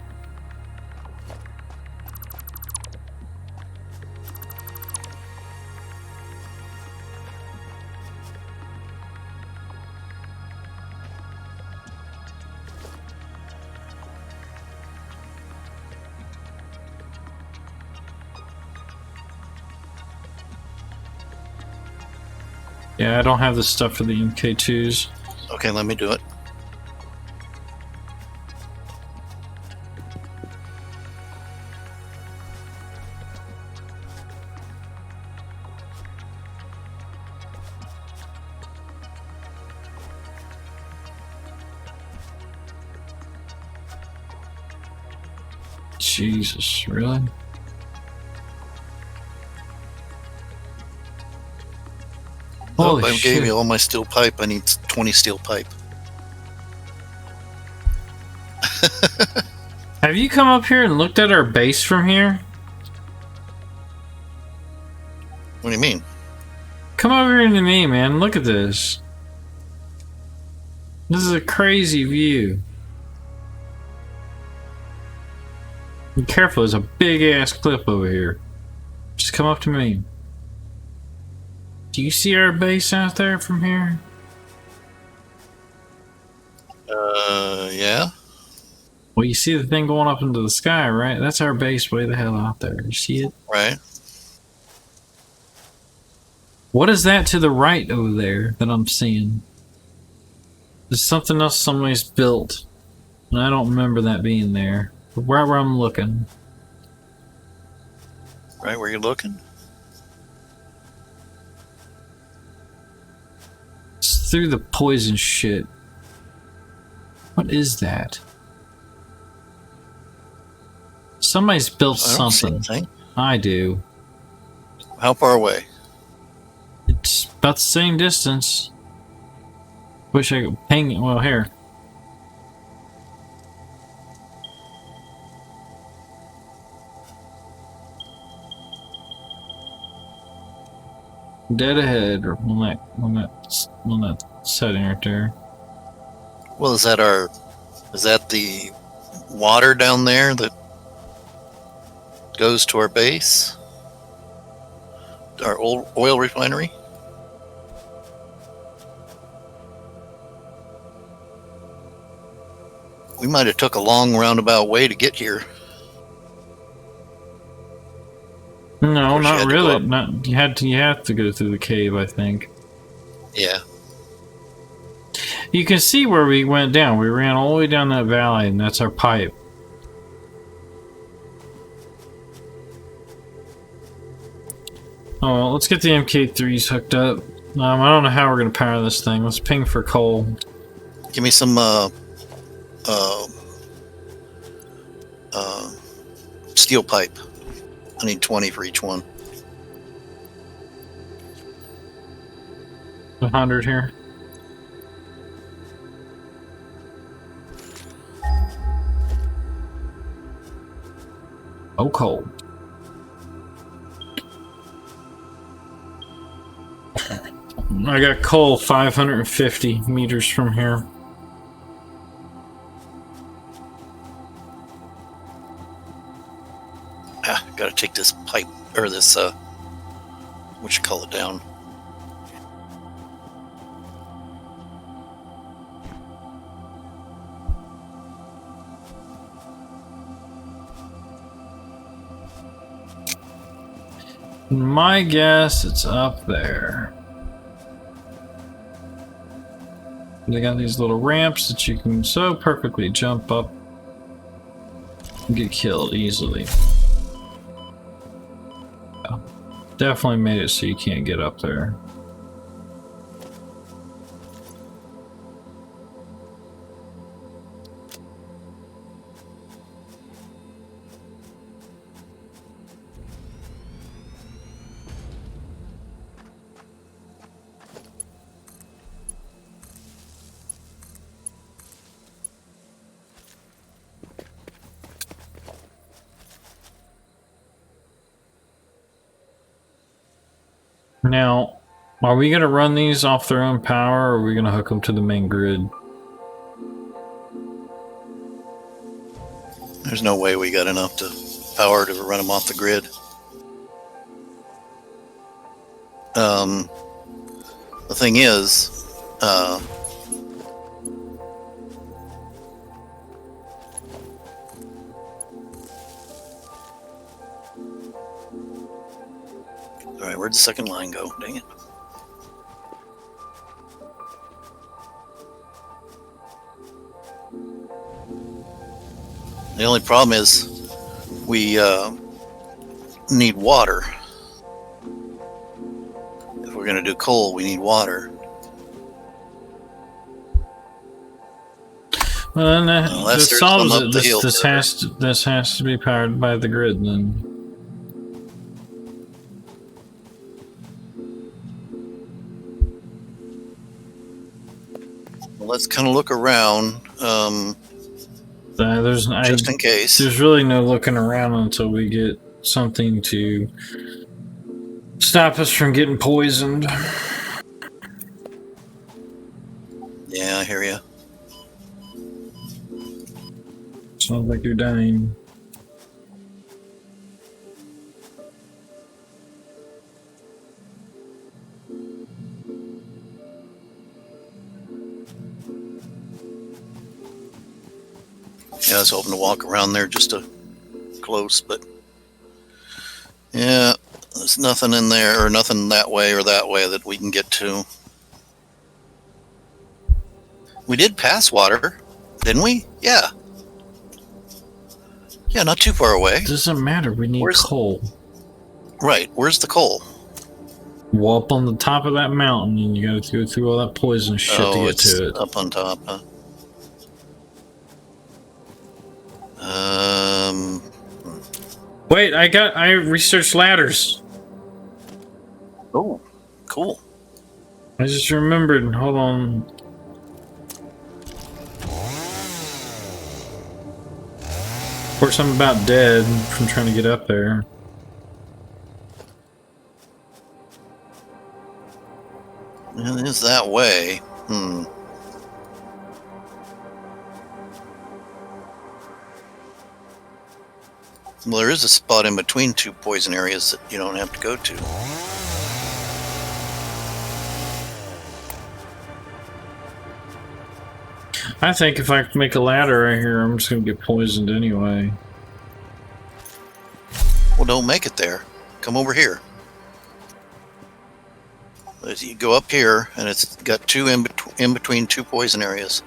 Yeah, I don't have the stuff for the MK2s. Okay, let me do it. Jesus, really? Oh, Holy I shit. gave you all my steel pipe. I need 20 steel pipe. Have you come up here and looked at our base from here? What do you mean? Come over here to me, man. Look at this. This is a crazy view. Be careful, there's a big ass cliff over here. Just come up to me. Do you see our base out there from here? Yeah. Well, you see the thing going up into the sky, right? That's our base way the hell out there. You see it? Right. What is that to the right over there that I'm seeing? There's something else somebody's built. And I don't remember that being there. But right where I'm looking. Right where you're looking? It's through the poison shit. What is that? Somebody's built I don't see something. anything. I do. How far away? It's about the same distance. Wish I could ping it. Well, here. Dead ahead, or on that setting right there. Well, is that the water down there that goes to our base? Our old oil refinery? We might have took a long roundabout way to get here. No, course you not had to really. go up. Not you have to go through the cave, I think. Yeah. You can see where we went down. We ran all the way down that valley, and that's our pipe. Oh, well, let's get the MK3s hooked up. I don't know how we're gonna power this thing. Let's ping for coal. Give me some steel pipe. I need 20 for each one. 100 here. Oh, coal. I got coal 550 meters from here. Gotta take this pipe, or this, what you call it, down. My guess, it's up there. They got these little ramps that you can so perfectly jump up and get killed easily. Definitely made it so you can't get up there. Now, are we going to run these off their own power, or are we going to hook them to the main grid? There's no way we got enough power to run them off the grid. The thing is, alright, where'd the second line go? Dang it. The only problem is we need water. If we're going to do coal, we need water. Well, then that solves it. This has to be powered by the grid, then. Well, let's kind of look around. Just in case. There's really no looking around until we get something to stop us from getting poisoned. Yeah, I hear you. Sounds like you're dying. Yeah, I was hoping to walk around there just close, but yeah, there's nothing in there, or nothing that way or that way that we can get to. We did pass water, didn't we? Yeah. Yeah, not too far away. Doesn't matter, we need coal. Right, where's the coal? Well, up on the top of that mountain, and you gotta go through all that poison shit to get to it. Up on top, huh? Wait, I researched ladders. Oh, cool. I just remembered. Hold on. Of course, I'm about dead from trying to get up there. It is that way. Well, there is a spot in between two poison areas that you don't have to go to. I think if I make a ladder right here, I'm just going to get poisoned anyway. Well, don't make it there. Come over here. You go up here, and it's got two in between two poison areas.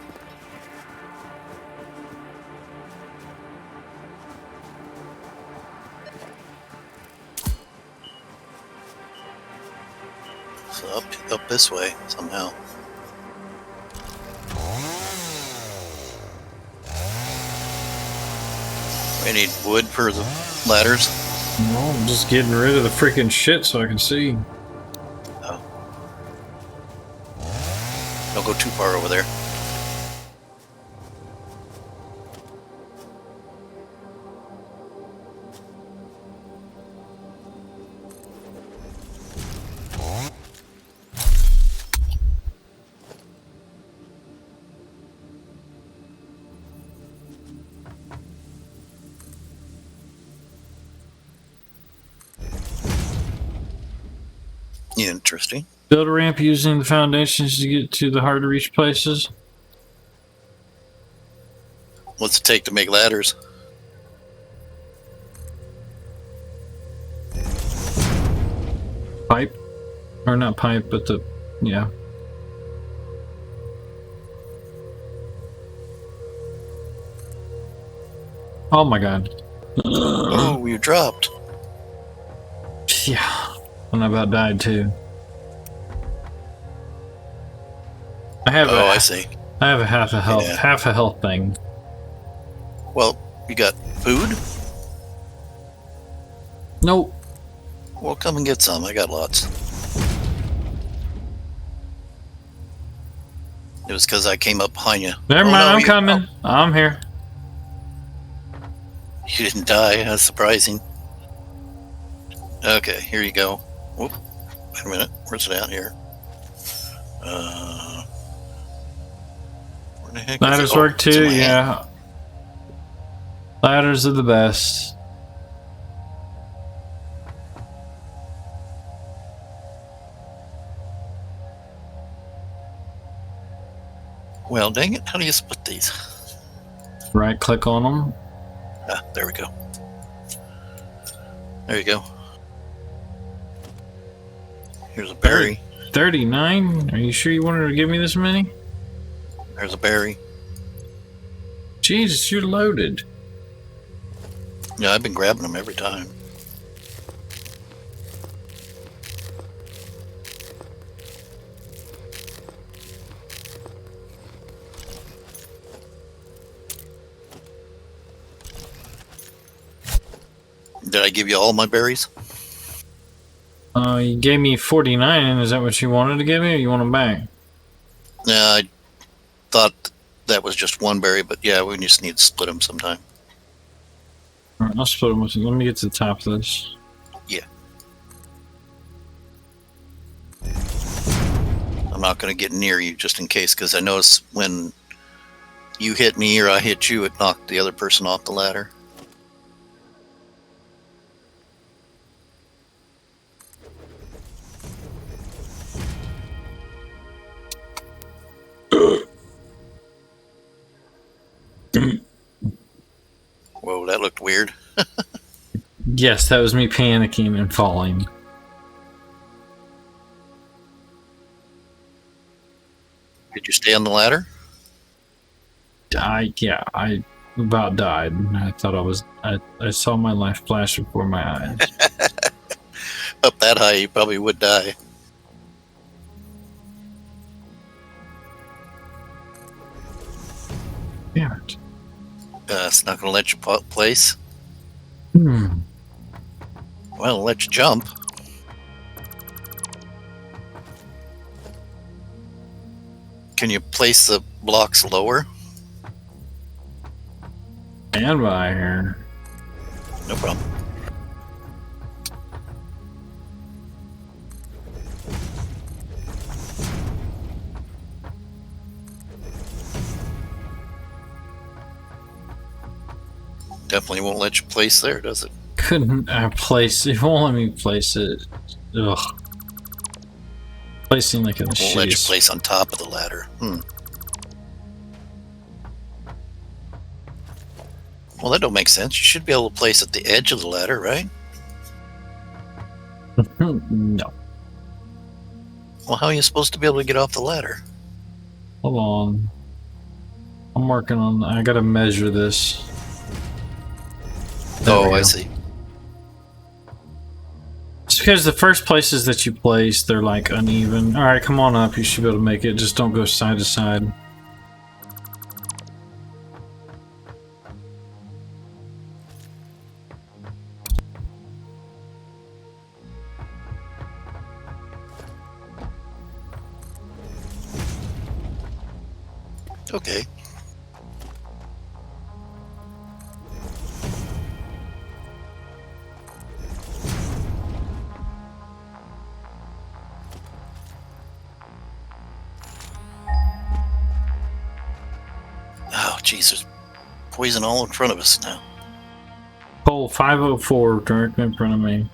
So up this way somehow. We need wood for the ladders. No, I'm just getting rid of the freaking shit so I can see. Oh. Don't go too far over there. Interesting. Build a ramp using the foundations to get to the hard to reach places. What's it take to make ladders? Pipe. Or not pipe, but the... yeah. Oh my god. Oh, you dropped. Yeah. when I about died too. I have I see. I have a half a health thing. Well, you got food? Nope. Well, come and get some. I got lots. It was because I came up behind you. Never mind, I'm coming. I'm here. You didn't die. That's surprising. Okay, here you go. Whoop. Wait a minute. Where's it at here? Where the heck is Ladders it? work It's in too, my hand. yeah. Ladders are the best. Well, dang it. How do you split these? Right click on them. Ah, there we go. There you go. Here's a berry. 39? Are you sure you wanted to give me this many? There's a berry. Jesus, you're loaded. Yeah, I've been grabbing them every time. Did I give you all my berries? You gave me 49. Is that what you wanted to give me, or you want them back? Yeah, I thought that was just one berry, but yeah, we just need to split them sometime. Alright, I'll split them with you. Let me get to the top of this. Yeah. I'm not going to get near you just in case, because I notice when you hit me or I hit you, it knocked the other person off the ladder. Whoa, that looked weird. Yes, that was me panicking and falling. Did you stay on the ladder? I about died. I thought I saw my life flash before my eyes. Up that high, you probably would die. Damn it. It's not going to let you place. Hmm. Well, it'll let you jump. Can you place the blocks lower? Stand by here. No problem. Definitely won't let you place there, does it? Couldn't I place it? Won't let me place it. Ugh. Placing like in the Won't let you shittiest. place on top of the ladder. Well, that don't make sense. You should be able to place at the edge of the ladder, right? No. Well, how are you supposed to be able to get off the ladder? Hold on. I'm working on. I gotta measure this. There we Oh, I go. see. It's because the first places that you place, they're like uneven. Alright, come on up. You should be able to make it. Just don't go side to side. Okay. Oh, jeez, there's poison all in front of us now. Pole 504 directly in front of me.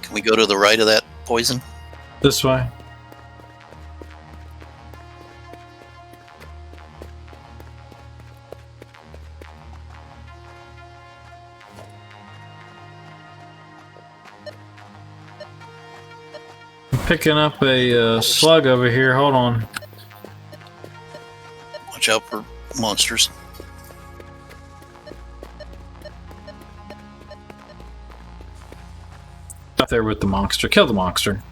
Can we go to the right of that poison? This way. I'm picking up a slug over here. Hold on. Watch out for monsters. Up there with the monster. Kill the monster.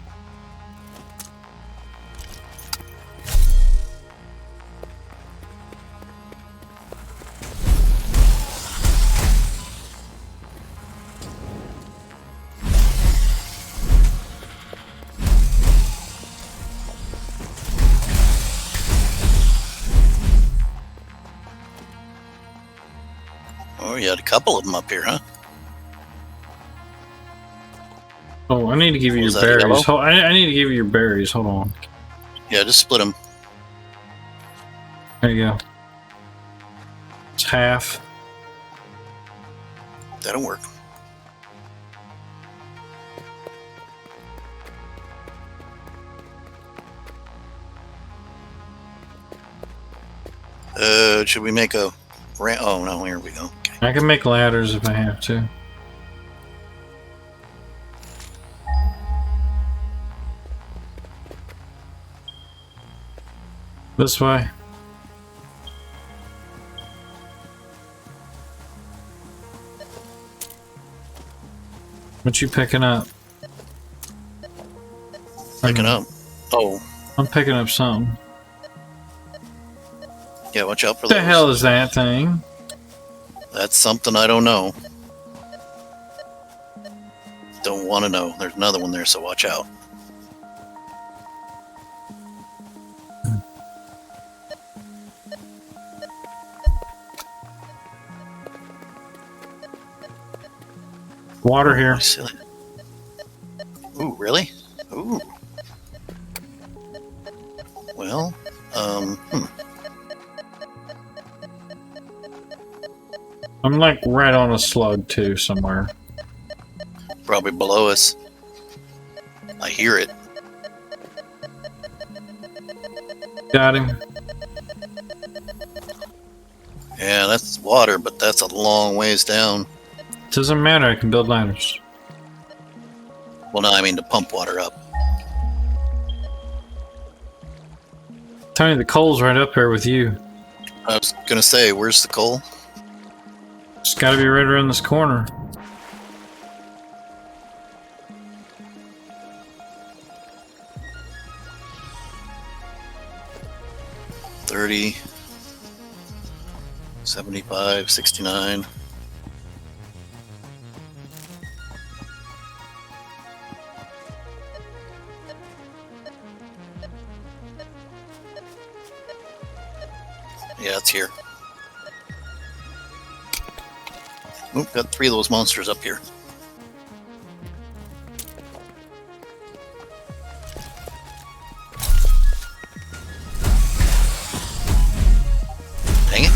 Oh, you had a couple of them up here, huh? Oh, I need to give you your berries. I need to give you your berries. Hold on. Yeah, just split them. There you go. It's half. That'll work. Should we make a ramp? Oh, no, here we go. Okay. I can make ladders if I have to. This way. What you picking up? Picking up. Oh. I'm picking up something. Yeah, watch out for What the those. hell is that thing? That's something I don't know. Don't want to know. There's another one there, so watch out. Water here. Silly. Ooh, really? Ooh. Well, I'm like right on a slug too somewhere. Probably below us. I hear it. Got him. Yeah, that's water, but that's a long ways down. Doesn't matter, I can build ladders. Well, no, I mean to pump water up. Tony, the coal's right up there with you. I was gonna say, where's the coal? It's gotta be right around this corner. $30, 75, 69. Yeah, it's here. Oop, got 3 of those monsters up here. Dang it.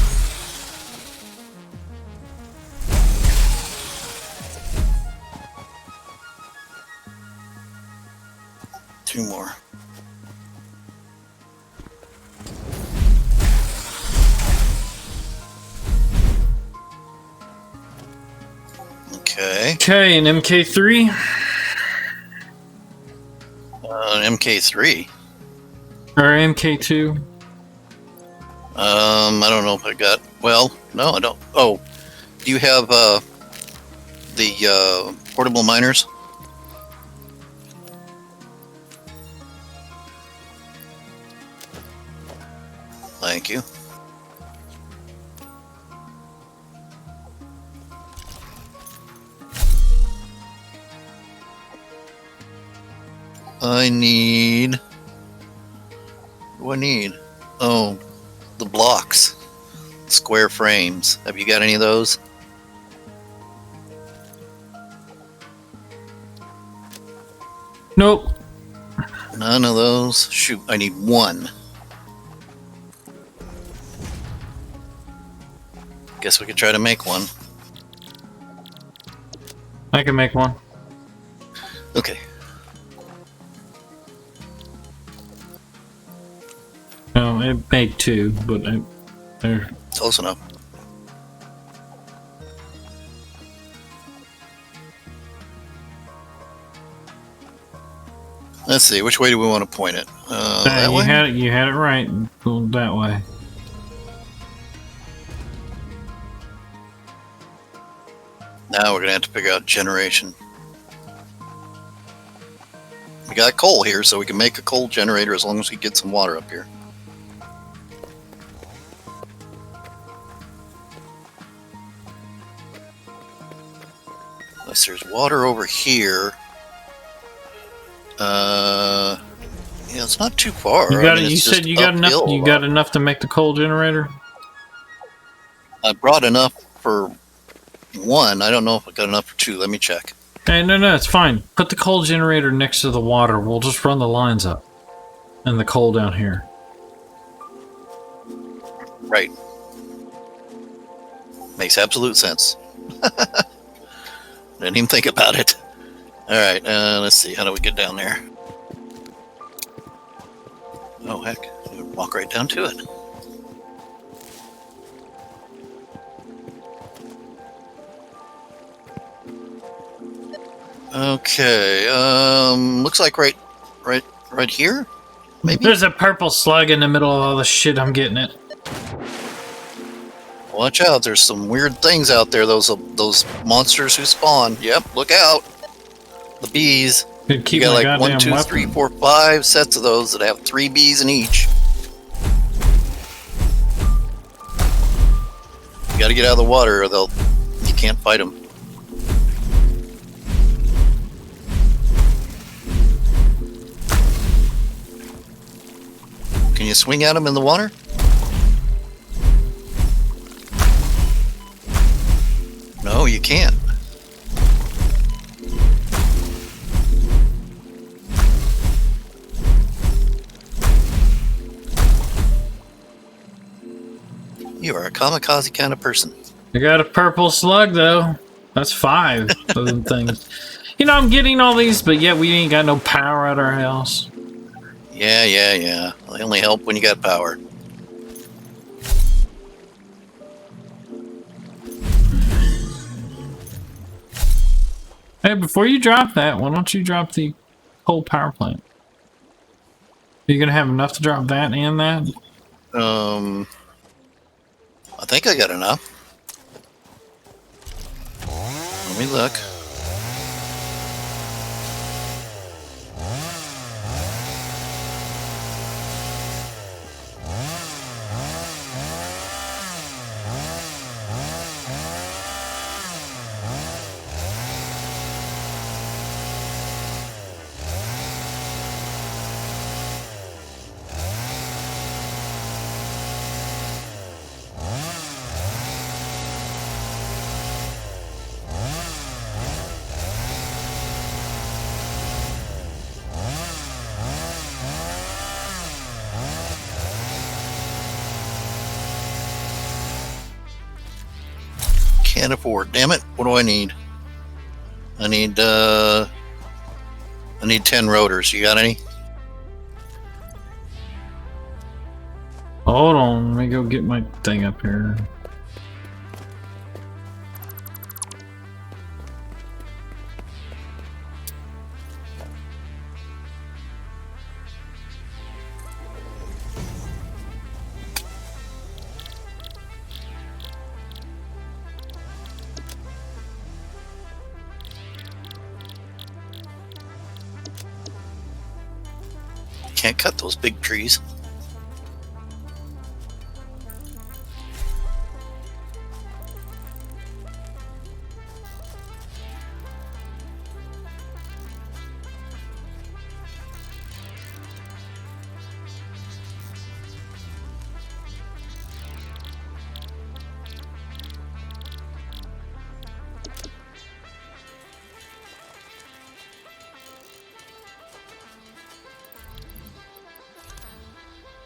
Two more. Okay. Okay, an MK3? MK3. Or MK2? I don't know if I got. Well, no, I don't. Oh, do you have the portable miners? Thank you. I need. What do I need? Oh, the blocks. Square frames. Have you got any of those? Nope. None of those? Shoot, I need one. Guess we could try to make one. I can make one. Okay. No, it made 2, but there. Close enough. Let's see, which way do we want to point it? That way? You had it right. Go that way. Now we're gonna have to figure out generation. We got coal here, so we can make a coal generator as long as we get some water up here. Unless there's water over here. Yeah, it's not too far. You got it. You said you got enough. You got enough to make the coal generator. I brought enough for one. I don't know if I got enough for two. Let me check. Hey, no, it's fine. Put the coal generator next to the water. We'll just run the lines up, and the coal down here. Right. Makes absolute sense. Didn't even think about it. All right, let's see. How do we get down there? Oh, heck. Walk right down to it. Okay. Looks like right here. Maybe. There's a purple slug in the middle of all the shit. I'm getting it. Watch out! There's some weird things out there. Those monsters who spawn. Yep. Look out. The bees. Keep you got like 1, 2, weapon. 3, 4, 5 sets of those that have 3 bees in each. You got to get out of the water, or you can't fight them. Can you swing at them in the water? No, you can't. You are a kamikaze kind of person. I got a purple slug, though. That's 5 of them things. You know, I'm getting all these, but yet we ain't got no power at our house. Yeah. They only help when you got power. Hey, before you drop that, why don't you drop the coal power plant? Are you going to have enough to drop that and that? I think I got enough. Let me look. Can't afford. Damn it. What do I need? I need 10 rotors. You got any? Hold on, let me go get my thing up here. Can't cut those big trees.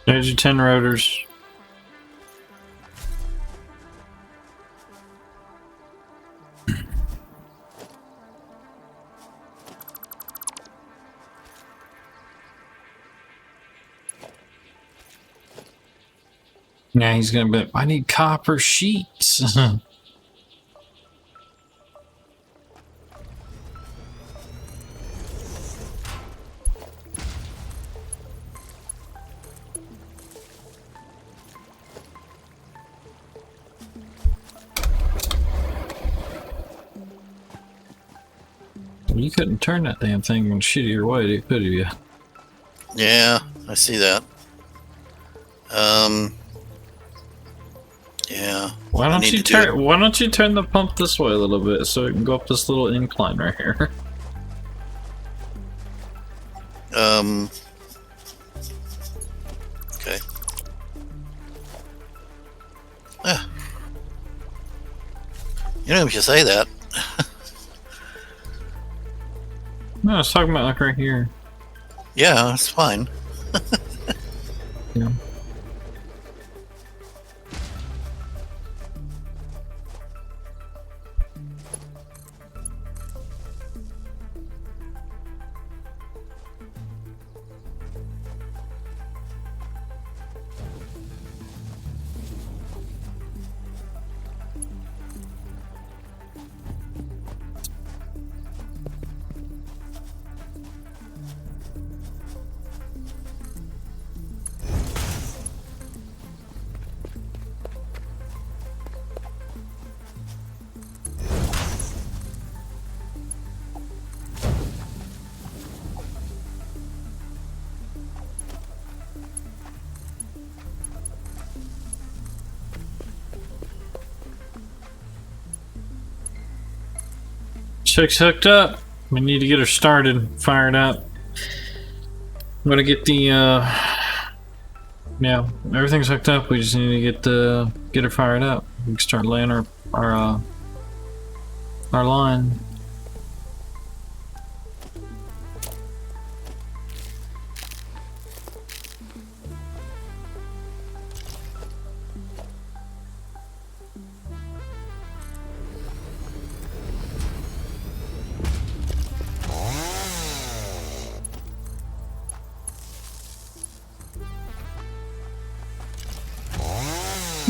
There's your 10 rotors. Now he's gonna be, I need copper sheets. You couldn't turn that damn thing and shoot it your way, could you? Yeah, I see that. Yeah. Why don't you turn? Why don't you turn the pump this way a little bit so it can go up this little incline right here? Okay. Yeah. You know, if you say that. No, I was talking about like right here. Yeah, that's fine. Yeah. Chick's hooked up. We need to get her started, fired up. I'm gonna get the yeah, everything's hooked up. We just need to get her fired up. We can start laying our line.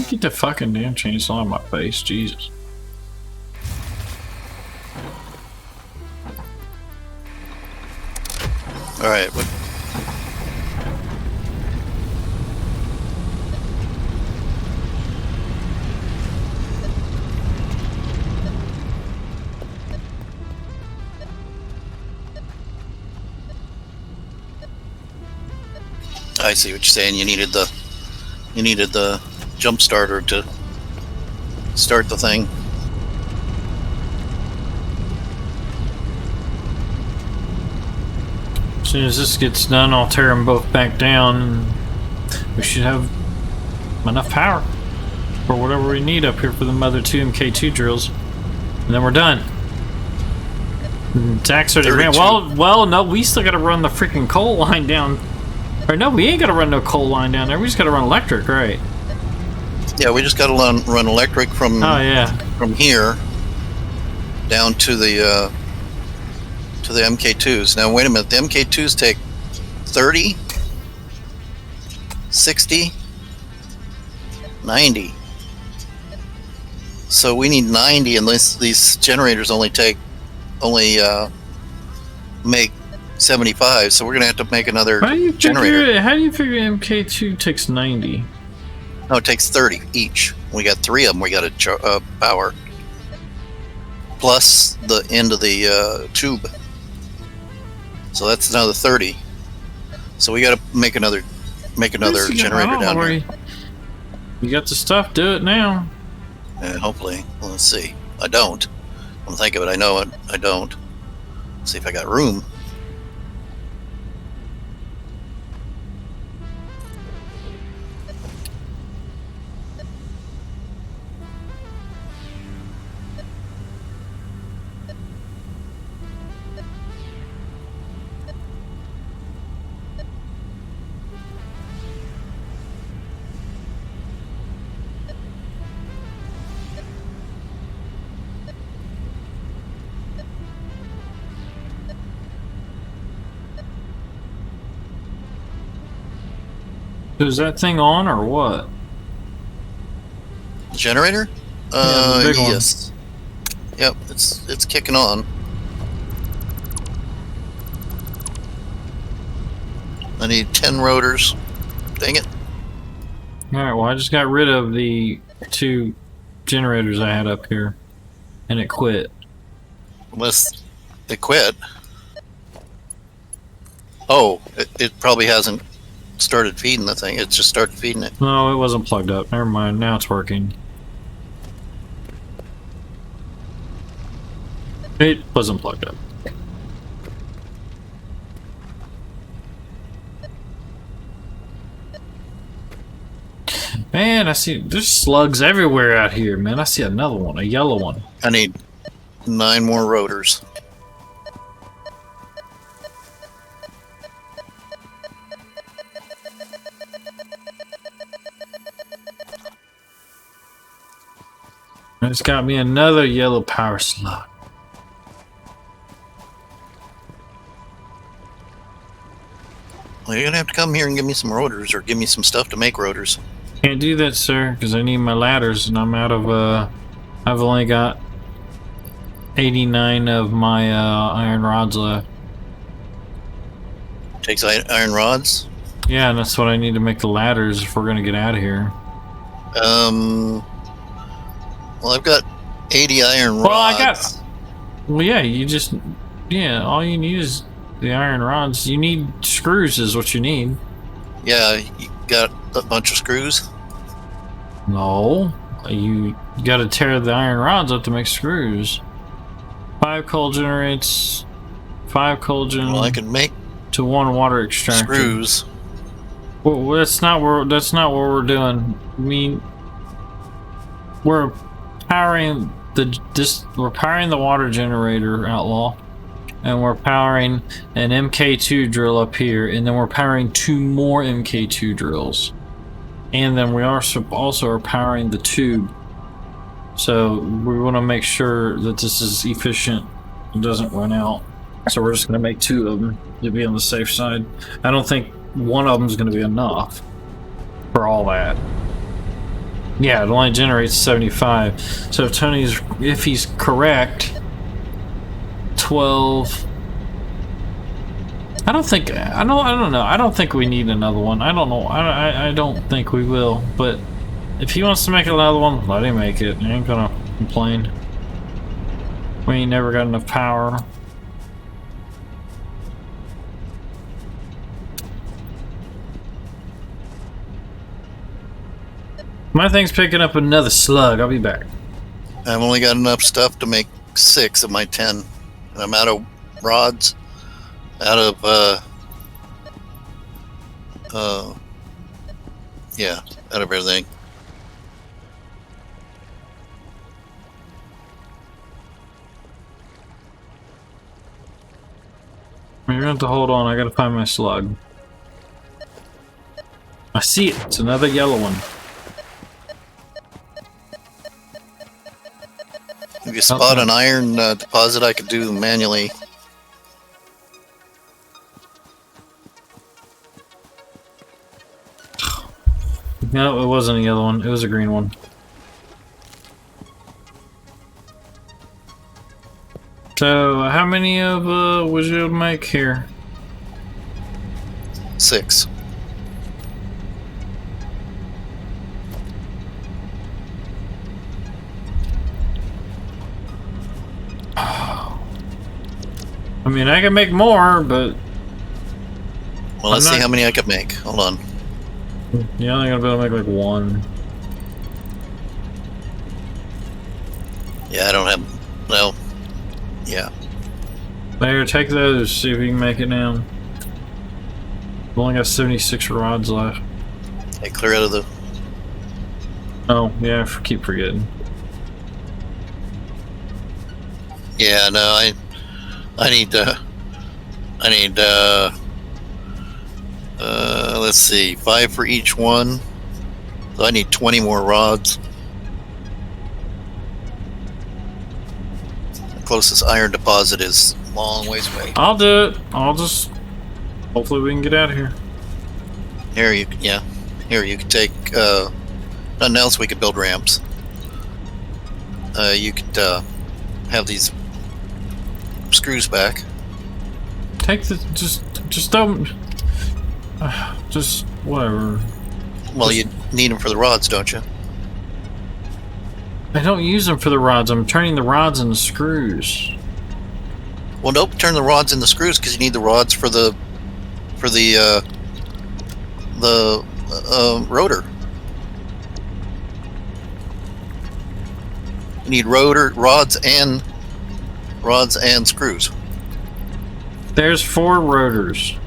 Get the fucking damn chainsaw in my face, Jesus. Alright, what? I see what you're saying. You needed the jump starter to start the thing. As soon as this gets done, I'll tear them both back down and we should have enough power for whatever we need up here for the mother 2 MK2 drills. And then we're done. Zach's already ran. Well, no, we still gotta run the freaking coal line down. Or no, we ain't gotta run no coal line down there. We just gotta run electric, right? Yeah, we just gotta run electric from from here down to the MK2s. Now wait a minute, the MK2s take 30, 60, 90. So we need 90, and these generators only make 75. So we're gonna have to make another generator. How do you figure MK2 takes 90? No, it takes 30 each. We got 3 of them. We got a power plus the end of the tube. So that's another 30. So we got to make another generator down here. You got the stuff. Do it now. Yeah, hopefully. Well, let's see. I don't. When I think of it, I know it. I don't. Let's see if I got room. Is that thing on or what? Generator? Yeah, the big one. Yes. Yep, it's kicking on. I need 10 rotors. Dang it. Alright, well I just got rid of the 2 generators I had up here. And it quit. It quit. Oh, it probably hasn't started feeding the thing. It just started feeding it. No, it wasn't plugged up. Never mind. Now it's working. It wasn't plugged up. Man, I see there's slugs everywhere out here, man. I see another one, a yellow one. I need 9 more rotors. It's got me another yellow power slug. Well, you're gonna have to come here and give me some rotors, or give me some stuff to make rotors. Can't do that, sir, because I need my ladders, and I'm out of, I've only got 89 of my, iron rods left. Takes iron rods? Yeah, and that's what I need to make the ladders if we're gonna get out of here. Well, I've got 80 iron rods. Well, I got... Well, yeah, you just... Yeah, all you need is the iron rods. You need screws is what you need. Yeah, you got a bunch of screws? No. You gotta tear the iron rods up to make screws. 5 coal generates... 5 coal gen... Well, I can make... to 1 water extractor. Screws. Well, that's not what we're doing. I mean... We're powering we're powering the water generator, Outlaw, and we're powering an MK2 drill up here, and then we're powering 2 more MK2 drills, and then we also are powering the tube. So we want to make sure that this is efficient and doesn't run out. So we're just going to make 2 of them to be on the safe side. I don't think one of them is going to be enough for all that. Yeah, it only generates 75. So if he's correct, 12. I don't know. I don't think we need another one. I don't know. I don't think we will. But if he wants to make another one, let him make it. I ain't gonna complain. We ain't never got enough power. My thing's picking up another slug. I'll be back. I've only got enough stuff to make 6 of my 10. And I'm out of rods. Out of, yeah, out of everything. You're gonna have to hold on. I gotta find my slug. I see it. It's another yellow one. If you spot an iron deposit, I could do manually. No, it wasn't a yellow one. It was a green one. So, how many of was you able to make here? 6. I mean, I can make more, but... Well, let's see how many I could make. Hold on. You're only gonna be able to make like 1. Yeah, I don't have... Well, yeah. There, take those, see if you can make it now. I've only got 76 rods left. Hey, clear out of the... Oh, yeah, I keep forgetting. Yeah, no, I need let's see, 5 for each one. So I need 20 more rods. The closest iron deposit is a long ways away. I'll do it. I'll just... Hopefully we can get out of here. Here you can take, nothing else, we could build ramps. You could, have these screws back. Take the... Just don't... just whatever. Well, you need them for the rods, don't you? I don't use them for the rods. I'm turning the rods into screws. Well, nope. Turn the rods into screws because you need the rods for the rotor. You need rods and screws. There's 4 rotors.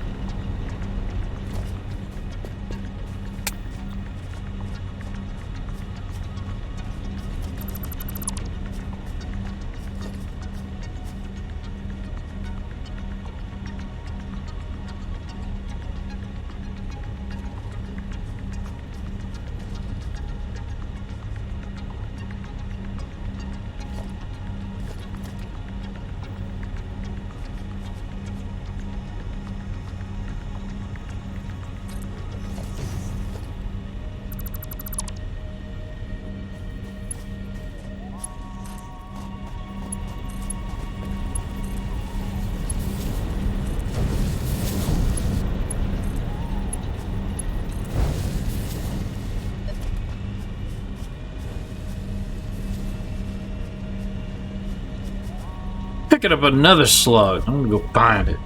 Picking up another slug. I'm gonna go find it.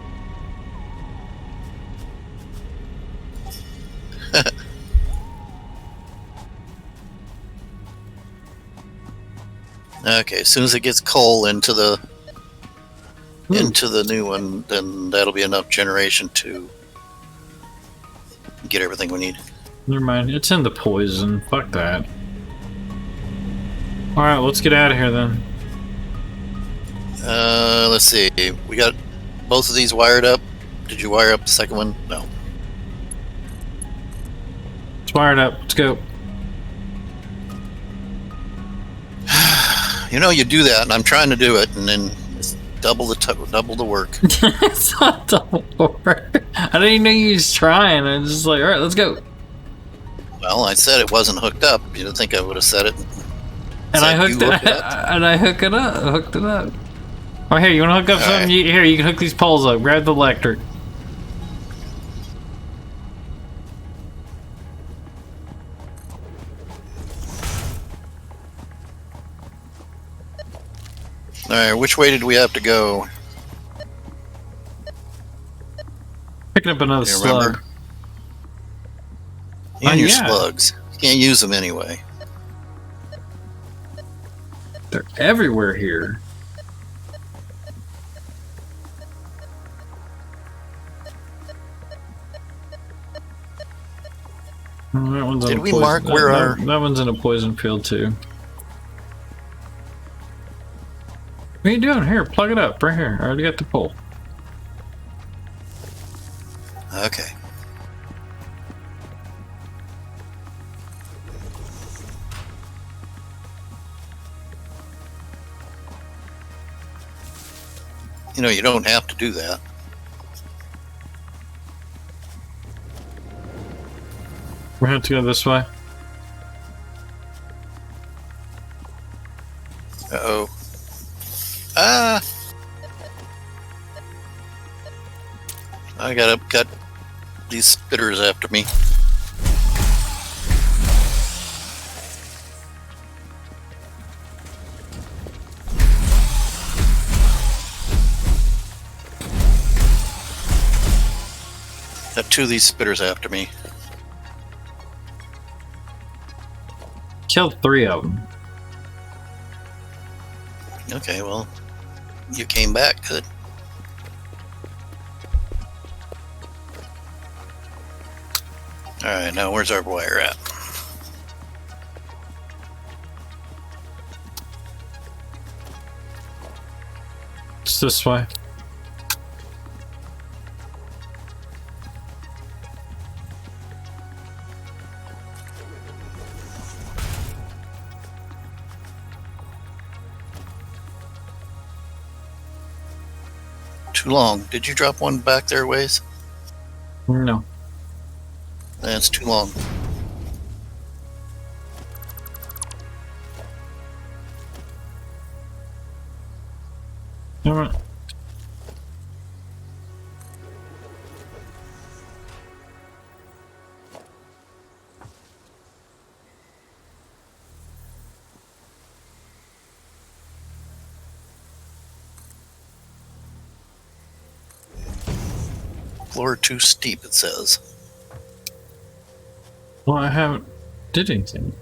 Okay, as soon as it gets coal into the new one, then that'll be enough generation to get everything we need. Never mind. It's in the poison. Fuck that. All right, let's get out of here then. Let's see. We got both of these wired up. Did you wire up the second one? No. It's wired up. Let's go. You know, you do that, and I'm trying to do it, and then it's double the work. It's not double work. I didn't even know you was trying. I was just like, all right, let's go. Well, I said it wasn't hooked up. You didn't think I would have said it. And I hooked it. And I hooked it up. Oh, here, you want to hook up something? Right. Here, you can hook these poles up. Grab the electric. All right, which way did we have to go? Picking up another You slug. remember? And your yeah. slugs. You can't use them anyway. They're everywhere here. Oh, that one's Did on a we poison. mark where our... That one's in a poison field too. What are you doing? Here, plug it up right here. I already got the pole. Okay. You know, you don't have to do that. We have to go this way. Uh-oh. Ah! I got these spitters after me. Got 2 of these spitters after me. Killed 3 of them. Okay, well, you came back. Good. Alright, now where's our wire at? It's this way. Too long. Did you drop one back there ways? No. That's too long. All right. Floor too steep, it says. Well, I haven't did anything.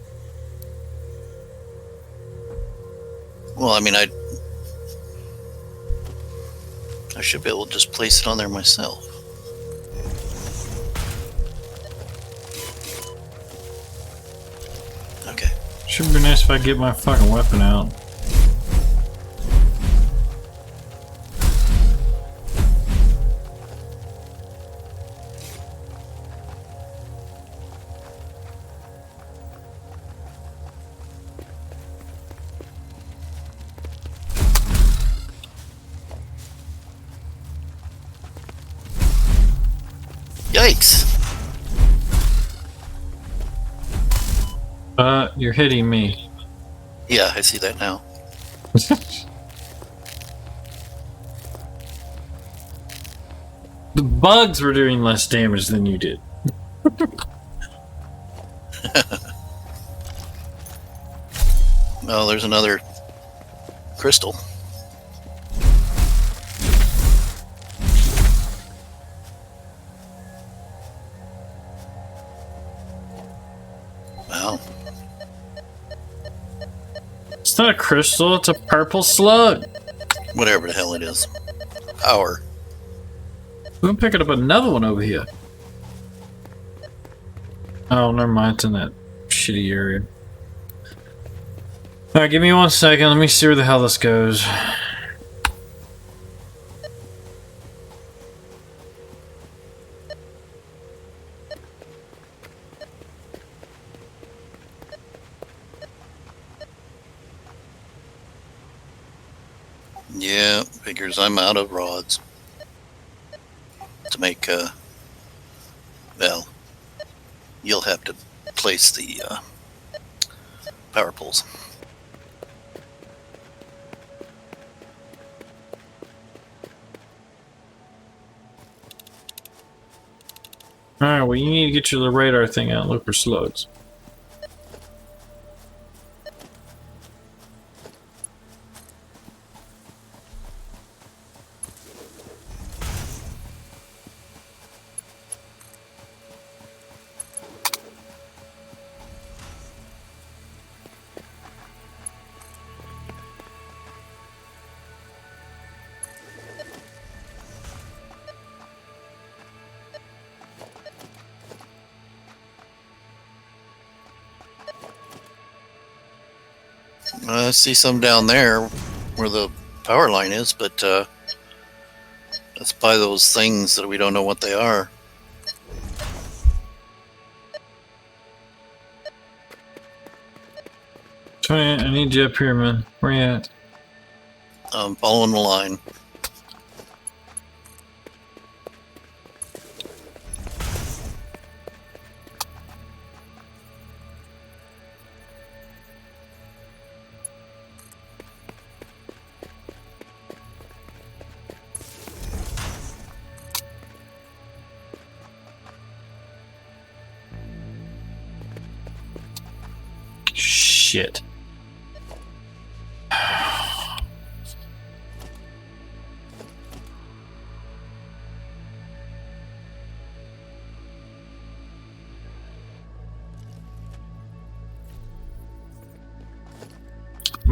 Well, I mean, I should be able to just place it on there myself. Okay. Should be nice if I get my fucking weapon out. Yikes! You're hitting me. Yeah, I see that now. The bugs were doing less damage than you did. Oh, there's another crystal. Wow. It's not a crystal, it's a purple slug. Whatever the hell it is. Power. I'm picking up another one over here. Oh, never mind, it's in that shitty area. Alright, give me 1 second, let me see where the hell this goes. Yeah, figures I'm out of rods to make, well, you'll have to place the, power poles. Alright, well, you need to get your radar thing out and look for slugs. I see some down there where the power line is, but that's by those things that we don't know what they are. Tony, I need you up here, man. Where you at? I'm following the line. Shit. I'm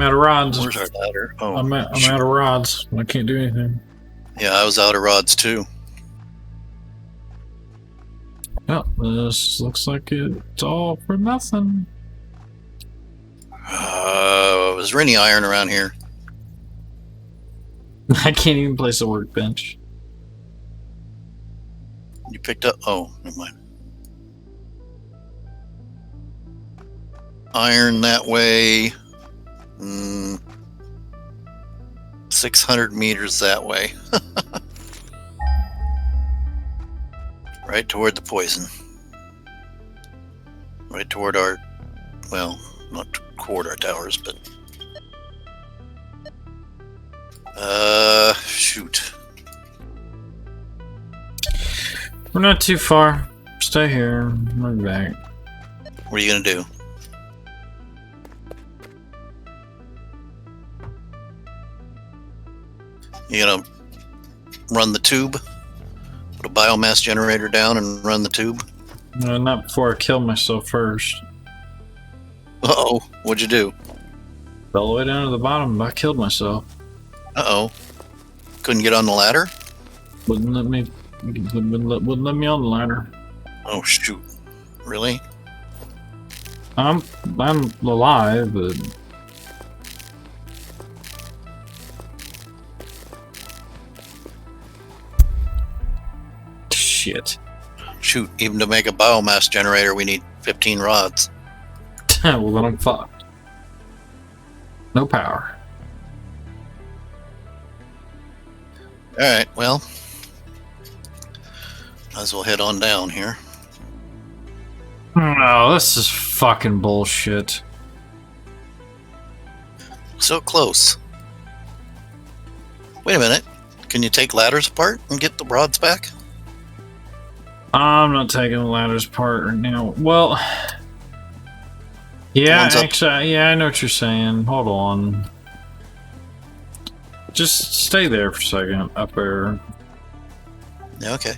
out of rods. Where's our ladder? Oh, I'm out of rods. I can't do anything. yeah, I was out of rods too. Well, this looks like it's all for nothing. Was there any iron around here? I can't even place a workbench. You picked up? Oh, never mind. Iron that way. 600 meters that way. Right toward the poison. Right toward our, well, not toward our towers, but shoot. We're not too far. Stay here. We're back. What are you gonna do? You gonna run the tube Put a biomass generator down and run the tube? No, not before I kill myself first. Uh-oh. What'd you do? Fell all the way down to the bottom, I killed myself. Uh-oh. Couldn't get on the ladder? Wouldn't let me on the ladder. Oh, shoot. Really? I'm alive, but... Shit. Shoot, even to make a biomass generator, we need 15 rods. Well, then I'm fucked. No power. Alright, well. Might as well head on down here. Oh, this is fucking bullshit. So close. Wait a minute. Can you take ladders apart and get the rods back? I'm not taking the ladders apart right now. Well, yeah, actually, yeah, I know what you're saying. Hold on. Just stay there for a second, up there. Yeah, okay.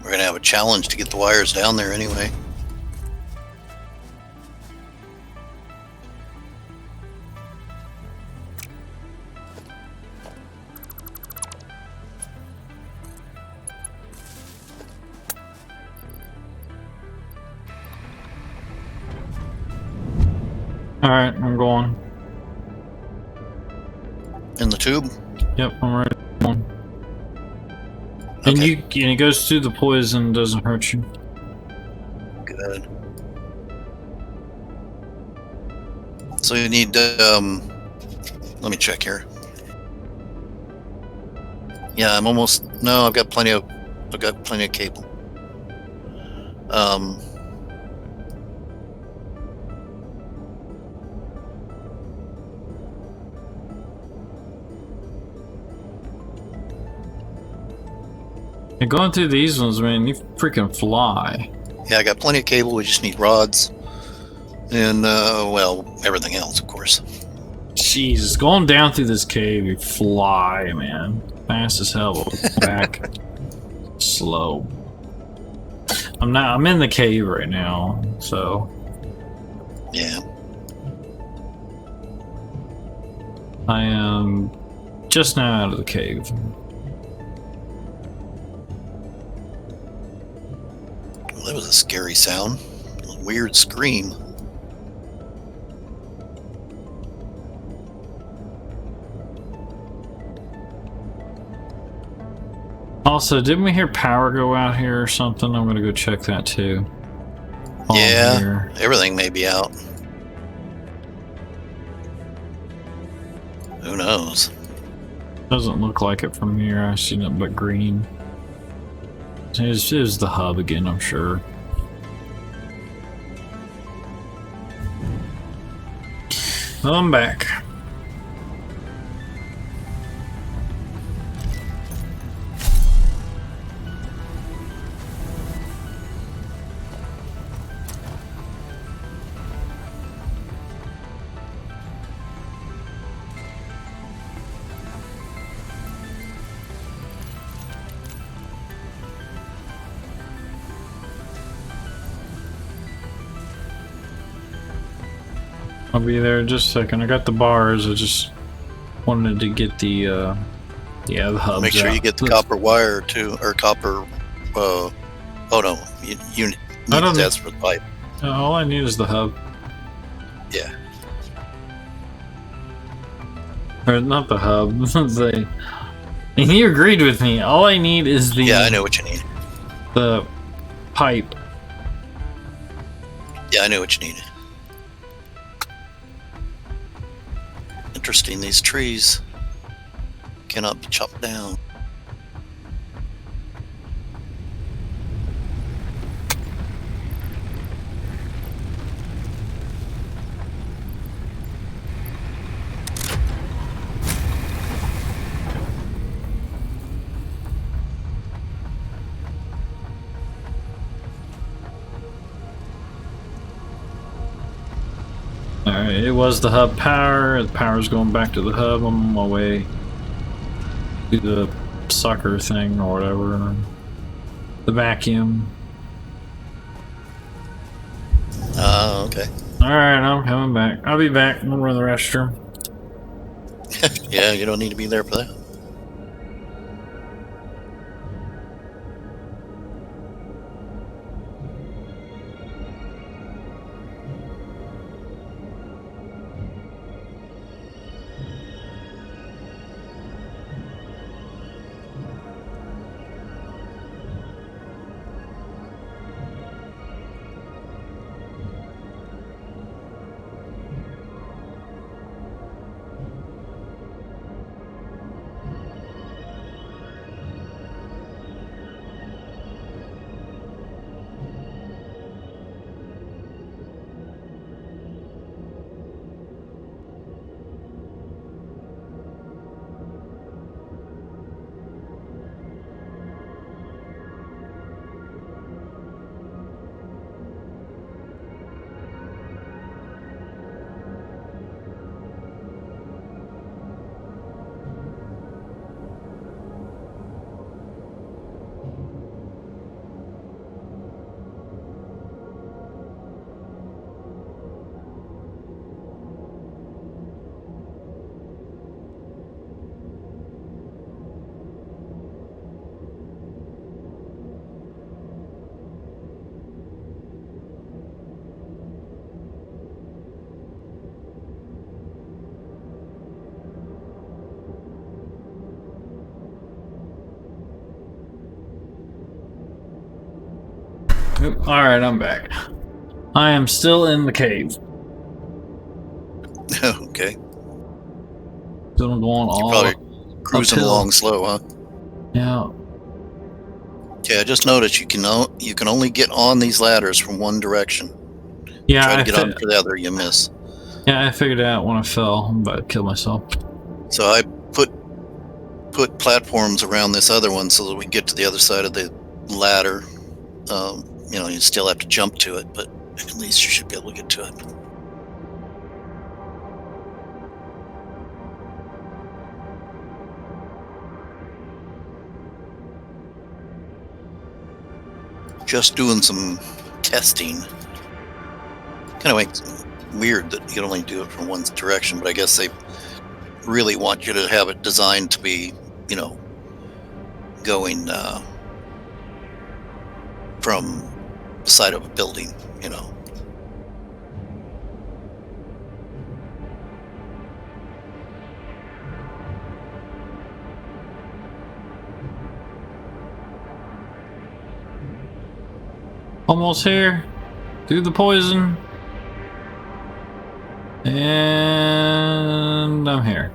We're gonna have a challenge to get the wires down there anyway. Alright, I'm going. In the tube? Yep, I'm ready. And Okay. and it goes through the poison, doesn't hurt you. Good. So you need let me check here. Yeah, I'm almost no, I've got plenty of cable. And going through these ones, man, you freaking fly. Yeah, I got plenty of cable, we just need rods. And well, everything else, of course. Jesus, going down through this cave, you fly, man. Fast as hell. Back. Slow. I'm in the cave right now, so. Yeah. I am just now out of the cave. Well, that was a scary sound. A weird scream. Also, didn't we hear power go out here or something? I'm gonna go check that too. While I'm Yeah, here. everything may be out. Who knows? Doesn't look like it from here. I see nothing but green. It was the hub again, I'm sure. Well, I'm back. I'll be there in just a second. I got the bars. I just wanted to get the the hubs Make sure out. you get the copper wire too, or copper. Oh no, you need that's for the pipe. All I need is the hub. Yeah. Or not the hub. And he agreed with me. All I need is the. Yeah, I know what you need. The pipe. Yeah, I know what you need. Interesting, these trees cannot be chopped down. Alright, it was the hub power. The power's going back to the hub. I'm on my way to the sucker thing or whatever. The vacuum. Okay. Alright, I'm coming back. I'll be back. I'm gonna run the restroom. Yeah, you don't need to be there for that. Alright, I'm back. I am still in the cave. Okay. Still going all Probably cruising uphill. along slow, huh? Yeah. Yeah, just notice you can only get on these ladders from one direction. Yeah, Try to get onto the other, you miss. Yeah, I figured it out when I fell. I'm about to kill myself. So I put platforms around this other one so that we get to the other side of the ladder. You know, you still have to jump to it, but at least you should be able to get to it. Just doing some testing. Kind of makes weird that you can only do it from one direction, but I guess they really want you to have it designed to be, you know, going from the side of a building, you know. Almost here. Through the poison. And I'm here.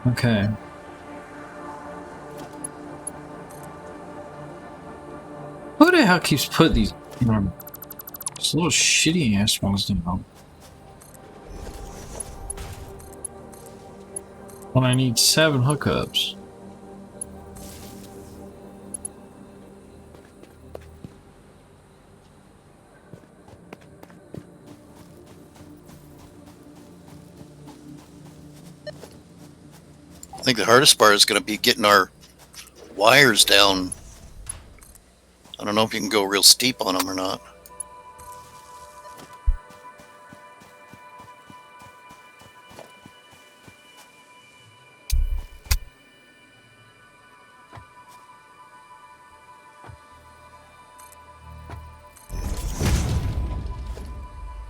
Okay. Who the hell keeps putting these little shitty ass ones down? When I need 7 hookups. I think the hardest part is going to be getting our wires down. I don't know if you can go real steep on them or not.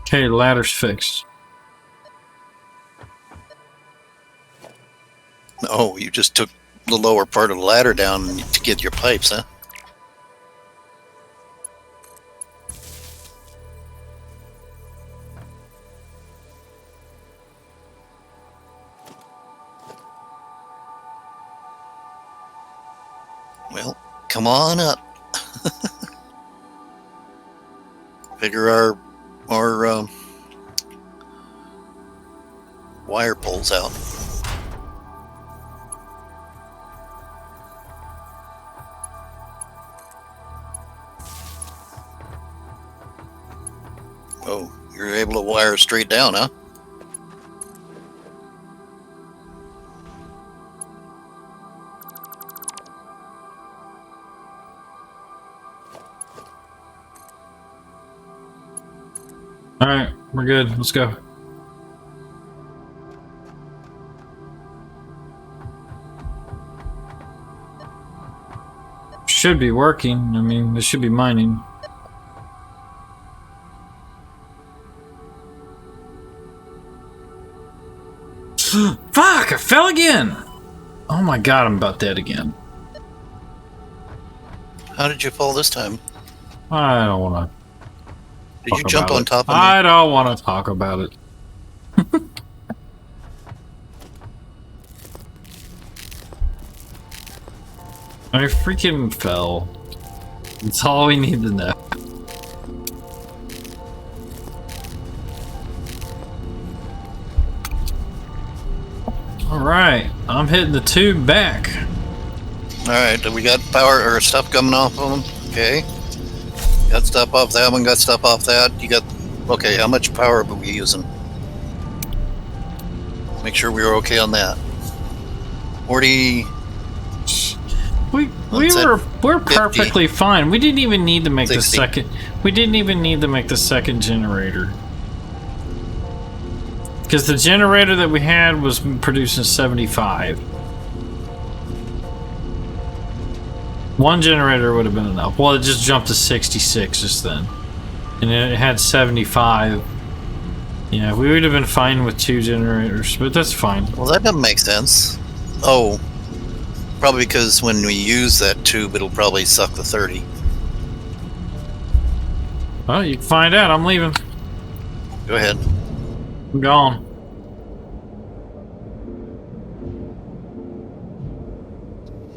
Okay, the ladder's fixed. Oh, you just took the lower part of the ladder down to get your pipes, huh? Well, come on up. Figure our wire pulls out. Oh, you're able to wire straight down, huh? Alright, we're good. Let's go. Should be working. I mean, this should be mining. Fuck! I fell again! Oh my god, I'm about dead again. How did you fall this time? I don't want to. Did you jump on top of me? I don't want to talk about it. I freaking fell. That's all we need to know. Alright, I'm hitting the tube back. Alright, we got power or stuff coming off of them. Okay. Got stuff off that one, got stuff off that. You got... Okay, how much power are we using? Make sure we were okay on that. 40... We're perfectly fine. We didn't even need to make 60. the second. We didn't even need to make the second generator. Because the generator that we had was producing 75. One generator would have been enough. Well, it just jumped to 66 just then. And it had 75. Yeah, we would have been fine with 2 generators, but that's fine. Well, that doesn't make sense. Oh. Probably because when we use that tube, it'll probably suck the 30. Well, you can find out. I'm leaving. Go ahead. I'm gone.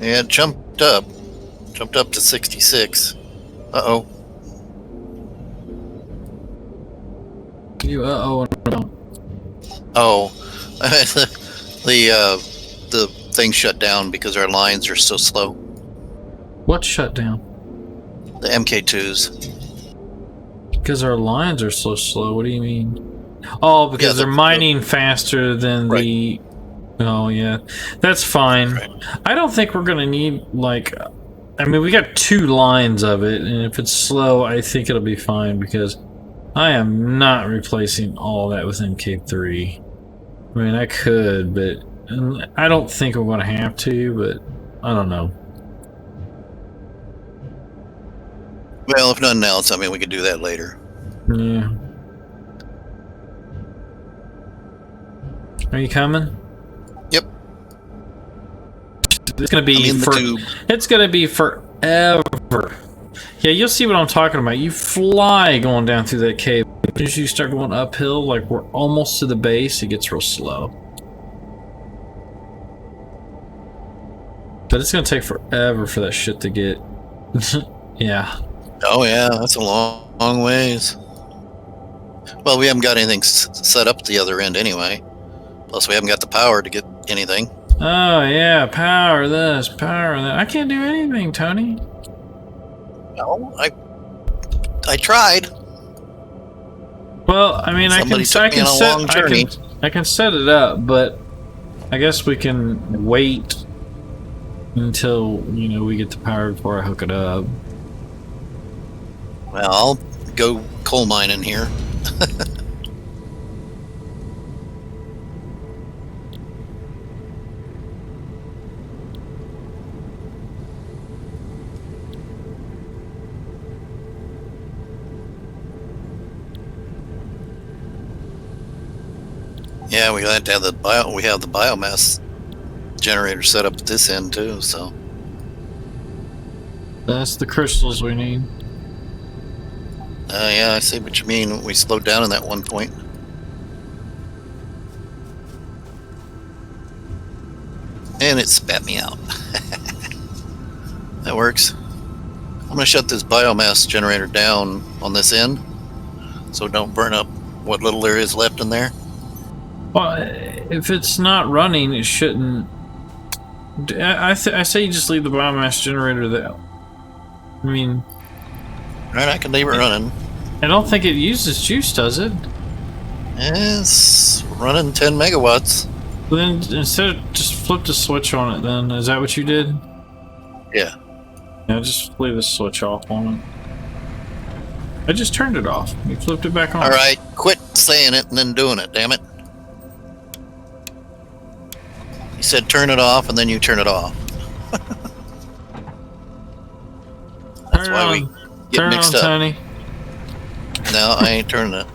Yeah, it jumped up. Jumped up to 66. Uh-oh. You uh-oh. Oh. The thing shut down because our lines are so slow. What shut down? The MK2s. Because our lines are so slow. What do you mean? Oh, because they're mining faster than the... Oh, yeah. That's fine. Right. I don't think we're going to need, like... I mean, we got 2 lines of it, and if it's slow, I think it'll be fine, because I am not replacing all that with MK3. I mean, I could, but... I don't think I'm going to have to, but I don't know. Well, if nothing else, I mean, we could do that later. Yeah. Are you coming? Yep. It's going to be it's going to be forever. Yeah, you'll see what I'm talking about. You fly going down through that cave. As soon as you start going uphill, like we're almost to the base, it gets real slow. But it's gonna take forever for that shit to get... Yeah. Oh yeah, that's a long ways. Well, we haven't got anything set up at the other end anyway. Plus we haven't got the power to get anything. Oh yeah, power this, power that. I can't do anything, Tony. No, I tried. Well, I mean, I can set it up, but I guess we can wait until, you know, we get the power before I hook it up. Well, I'll go coal mining here. Yeah, we have to have the biomass generator set up at this end too, so that's the crystals we need. Yeah, I see what you mean. We slowed down in that one point. And it spat me out. That works. I'm gonna shut this biomass generator down on this end so don't burn up what little there is left in there. Well, if it's not running, it shouldn't. I say you just leave the biomass generator there. I mean... Alright, I can leave it running. I don't think it uses juice, does it? It's running 10 megawatts. Then instead of just flip the switch on it then. Is that what you did? Yeah. Yeah, just leave the switch off on it. I just turned it off. You flipped it back on. Alright, quit saying it and then doing it, damn it. You said turn it off and then you turn it off. That's why we get mixed up. Tony. No, I ain't turning it.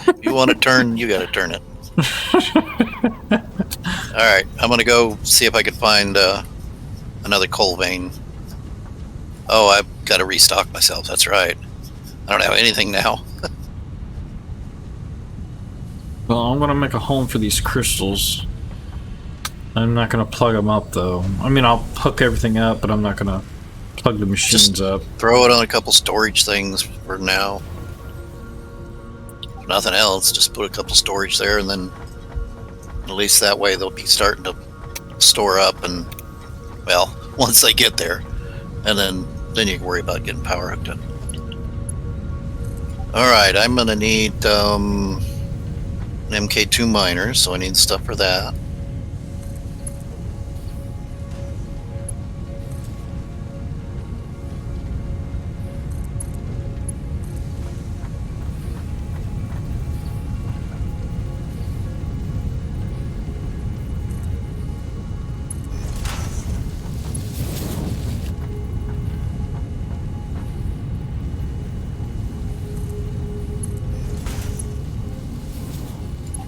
If you want to turn, you gotta turn it. Alright, I'm gonna go see if I can find another coal vein. Oh, I've got to restock myself, that's right. I don't have anything now. Well, I'm gonna make a home for these crystals. I'm not gonna plug them up though. I mean, I'll hook everything up, but I'm not gonna plug the machines up. Throw it on a couple storage things for now. If nothing else, just put a couple storage there, and then at least that way they'll be starting to store up, and well, once they get there, and then you can worry about getting power hooked up. Alright, I'm gonna need an MK2 miner, so I need stuff for that.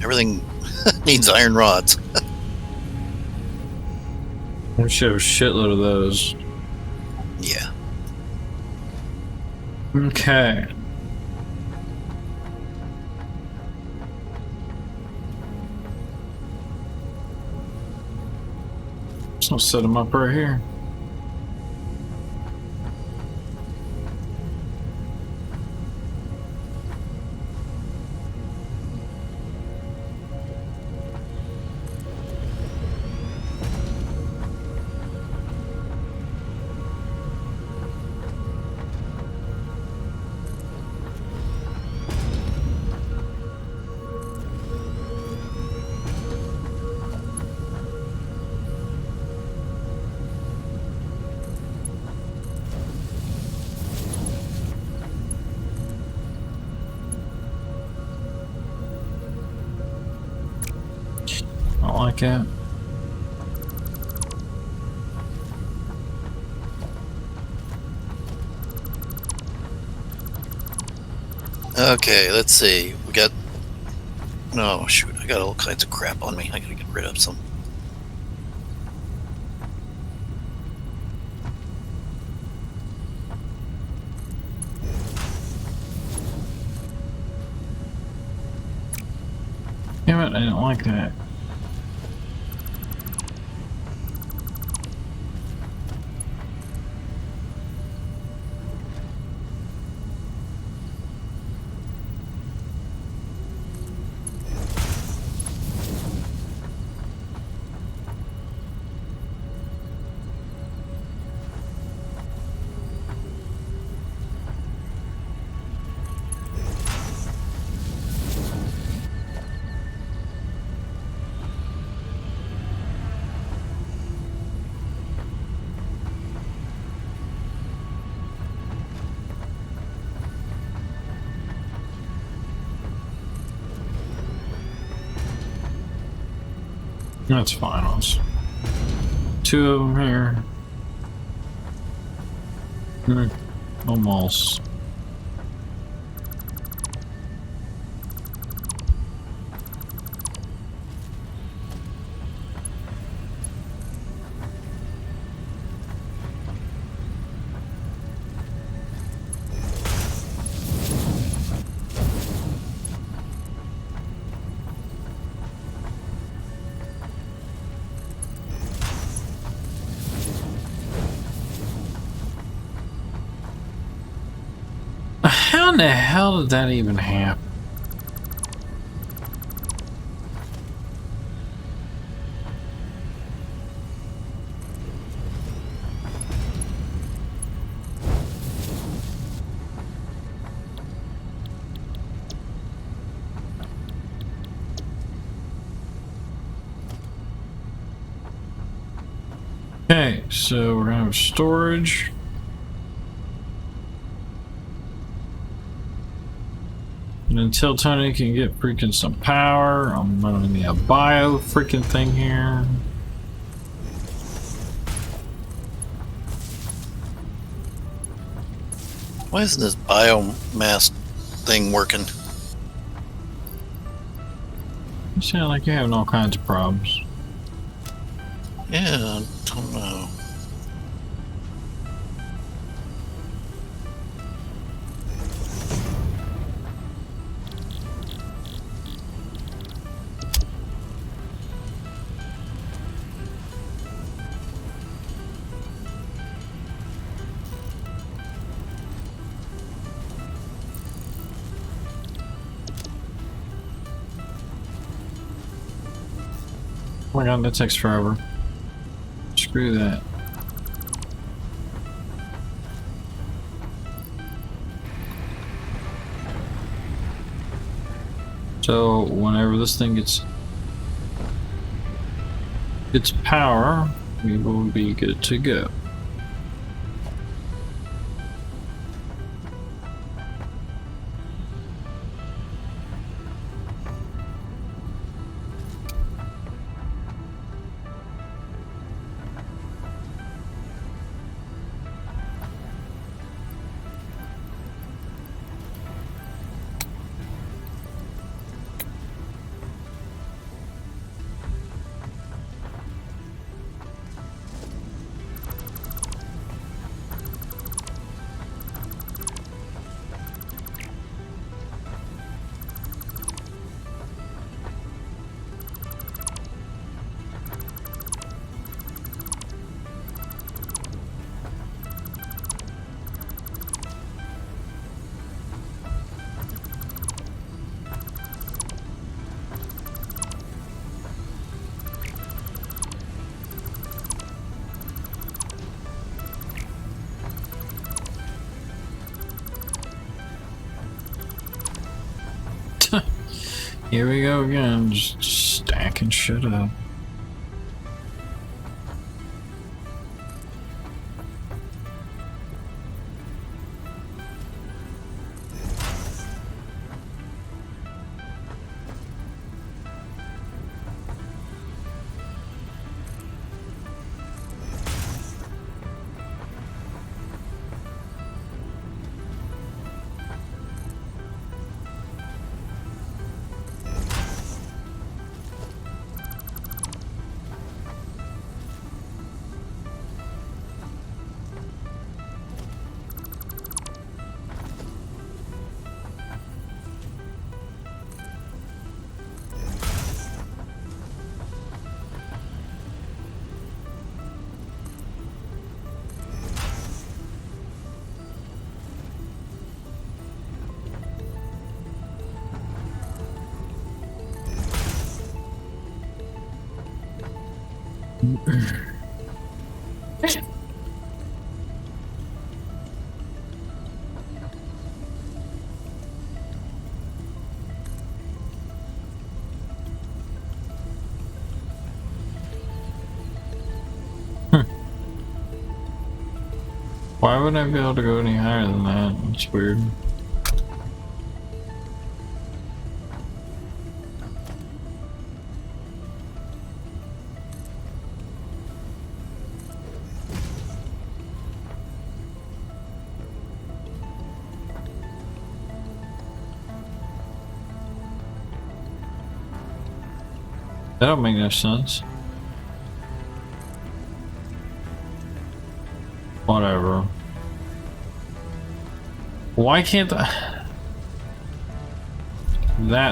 Everything needs iron rods. We should have a shitload of those. Yeah. Okay. So I'll set them up right here. I like it. Okay, let's see. We got... No, shoot. I got all kinds of crap on me. I gotta get rid of some. Damn it, I didn't like that. That's fine. Two of them here. Almost. How in the hell did that even happen? Okay, so we're gonna have storage. And until Tony can get freaking some power, I'm running the bio freaking thing here. Why isn't this biomass thing working? You sound like you're having all kinds of problems. Yeah, I don't know. Oh my god, that takes forever. Screw that. So whenever this thing gets power, we will be good to go. Here we go again, just stacking shit up. Why would I be able to go any higher than that? It's weird. That don't make no sense. Whatever. Why can't that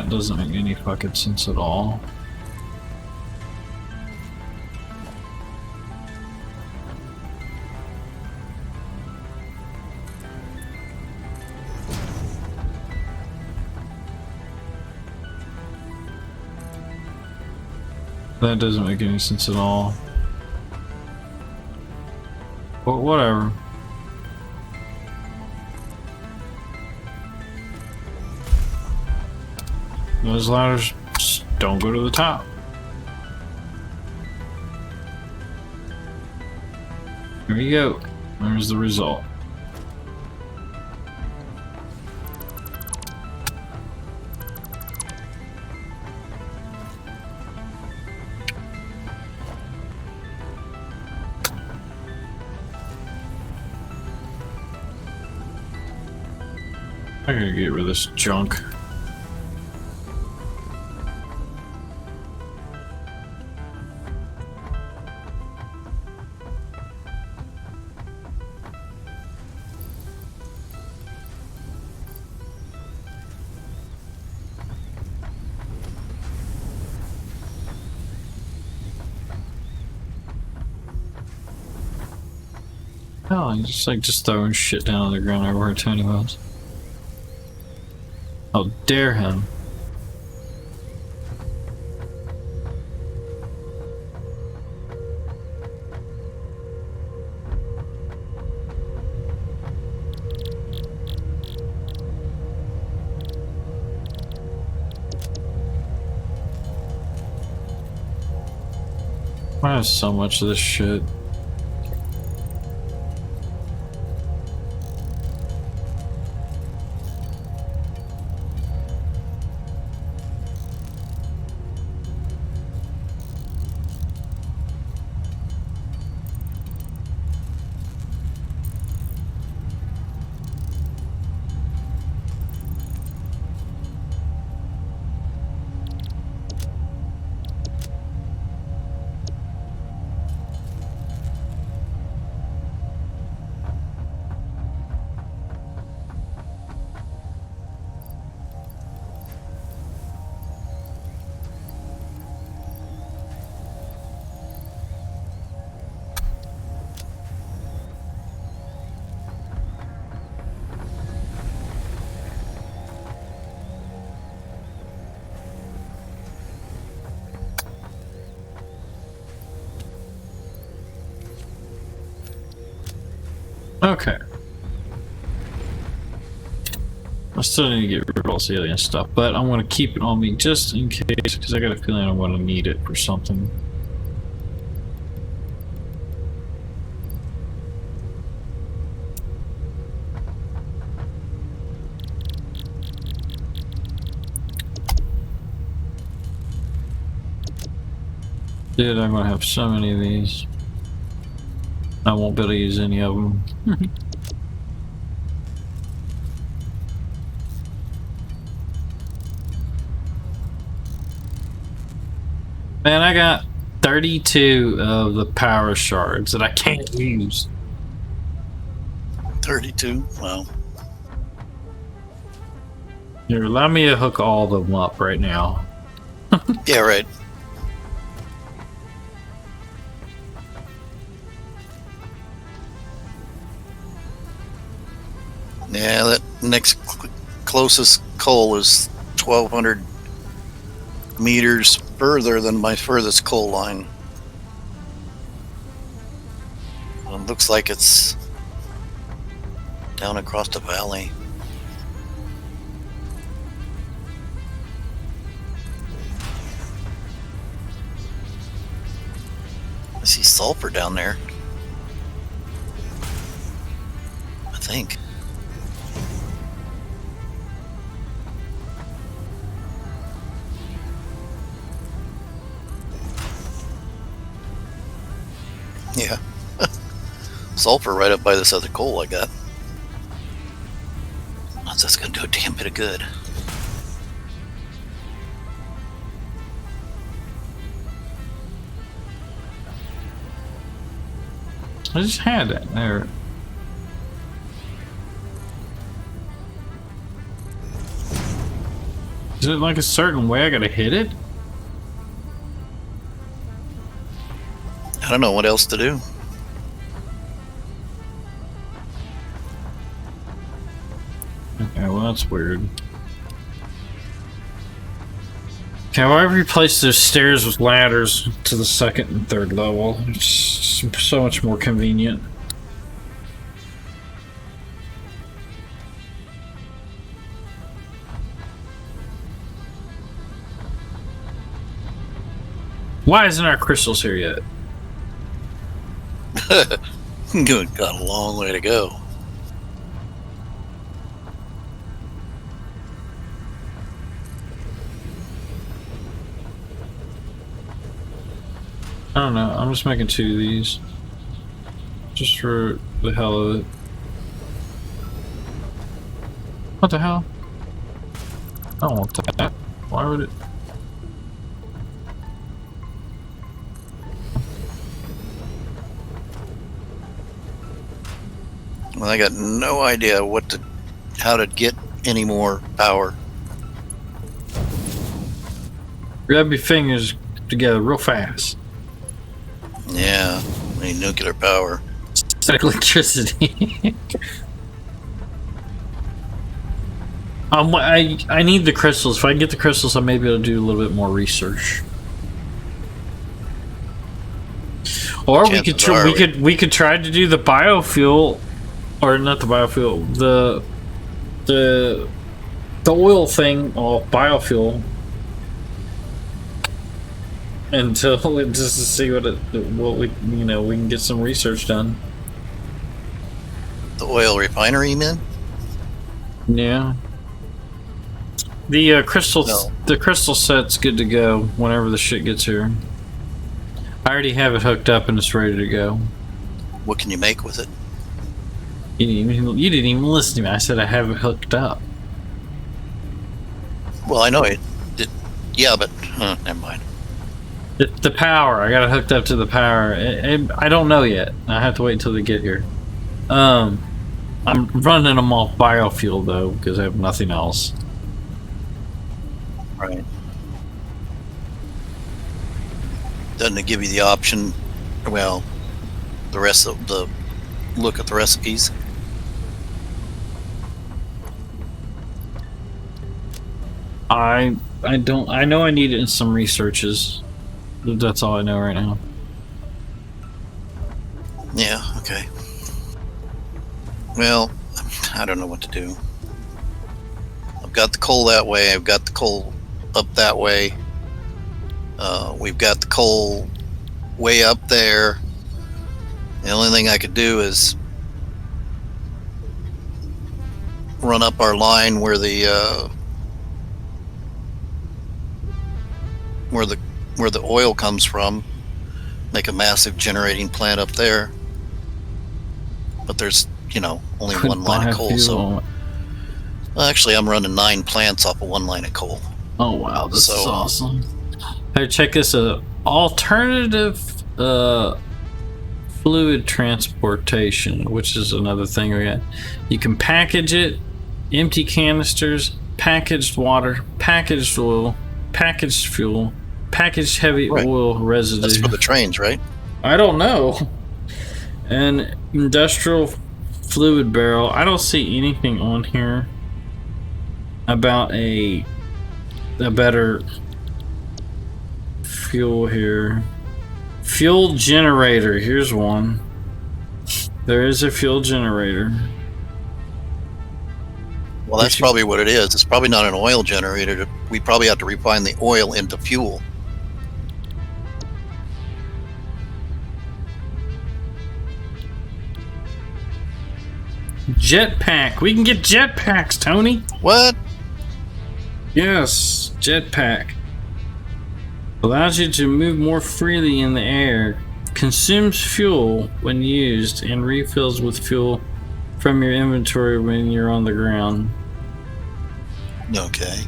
doesn't make any fucking sense at all. That doesn't make any sense at all. But whatever. Those ladders just don't go to the top. There you go. There's the result. I gotta get rid of this junk. Oh, I'm just throwing shit down on the ground everywhere Tony was. How dare him. Why is so much of this shit? Okay. I still need to get rid of all the alien stuff, but I'm going to keep it on me just in case, because I got a feeling I'm going to need it for something. Dude, I'm going to have so many of these. I won't be able to use any of them. Man, I got 32 of the power shards that I can't use. 32? Wow. Here, allow me to hook all of them up right now. Yeah, right. Yeah, that next closest coal is 1,200 meters further than my furthest coal line. It looks like it's down across the valley. I see sulfur down there. I think. Yeah. Sulfur right up by this other coal I got. That's gonna do a damn bit of good. I just had that there. Is it like a certain way I gotta hit it? I don't know what else to do. Okay, well that's weird. Okay, well, I've replaced those stairs with ladders to the second and third level. It's so much more convenient. Why isn't our crystals here yet? Good, got a long way to go. I don't know. I'm just making 2 of these. Just for the hell of it. What the hell? I don't want that. Why would it? Well, I got no idea how to get any more power. Grab your fingers together real fast. Yeah, we need nuclear power. It's like electricity. I need the crystals. If I get the crystals, I may be able to do a little bit more research. Or we could try to do the biofuel, or not the biofuel, the oil thing, or biofuel, until just to see what we we can get some research done. The oil refinery, you mean? Yeah. The crystal set's good to go whenever the shit gets here. I already have it hooked up and it's ready to go. What can you make with it? You didn't even listen to me. I said I have it hooked up. Well, I know it did. Yeah, but never mind. The power. I got it hooked up to the power. I don't know yet. I have to wait until they get here. I'm running them off biofuel though because I have nothing else. Right. Doesn't it give you the option? Well, the rest of the look at the recipes. I don't. I know I need it in some researches. That's all I know right now. Yeah. Okay. Well, I don't know what to do. I've got the coal that way. I've got the coal up that way. We've got the coal way up there. The only thing I could do is run up our line where the oil comes from. Make a massive generating plant up there. But there's only one line of coal, so actually I'm running 9 plants off of 1 line of coal. Oh wow, this is awesome. Hey, check this out. Alternative fluid transportation, which is another thing we got. You can package it, empty canisters, packaged water, packaged oil, packaged fuel, packaged heavy oil residue. That's for the trains, right? I don't know. An industrial fluid barrel. I don't see anything on here about a better fuel here. Fuel generator. Here's one. There is a fuel generator. Well, that's probably what it is. It's probably not an oil generator. We probably have to refine the oil into fuel. Jetpack. We can get jetpacks, Tony. What? Yes, jetpack. Allows you to move more freely in the air. Consumes fuel when used and refills with fuel from your inventory when you're on the ground. Okay.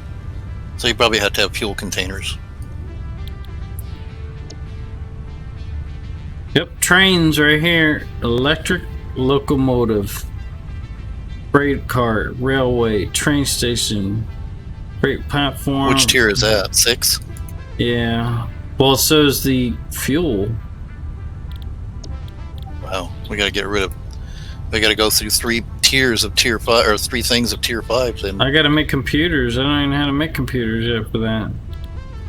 So you probably have to have fuel containers. Yep, trains right here. Electric locomotive. Freight cart, railway, train station, freight platform. Which tier is that? 6? Yeah. Well, so is the fuel. Wow. We got to get rid of. We got to go through 3 tiers of tier 5, or 3 things of tier 5. Then I got to make computers. I don't even know how to make computers yet for that.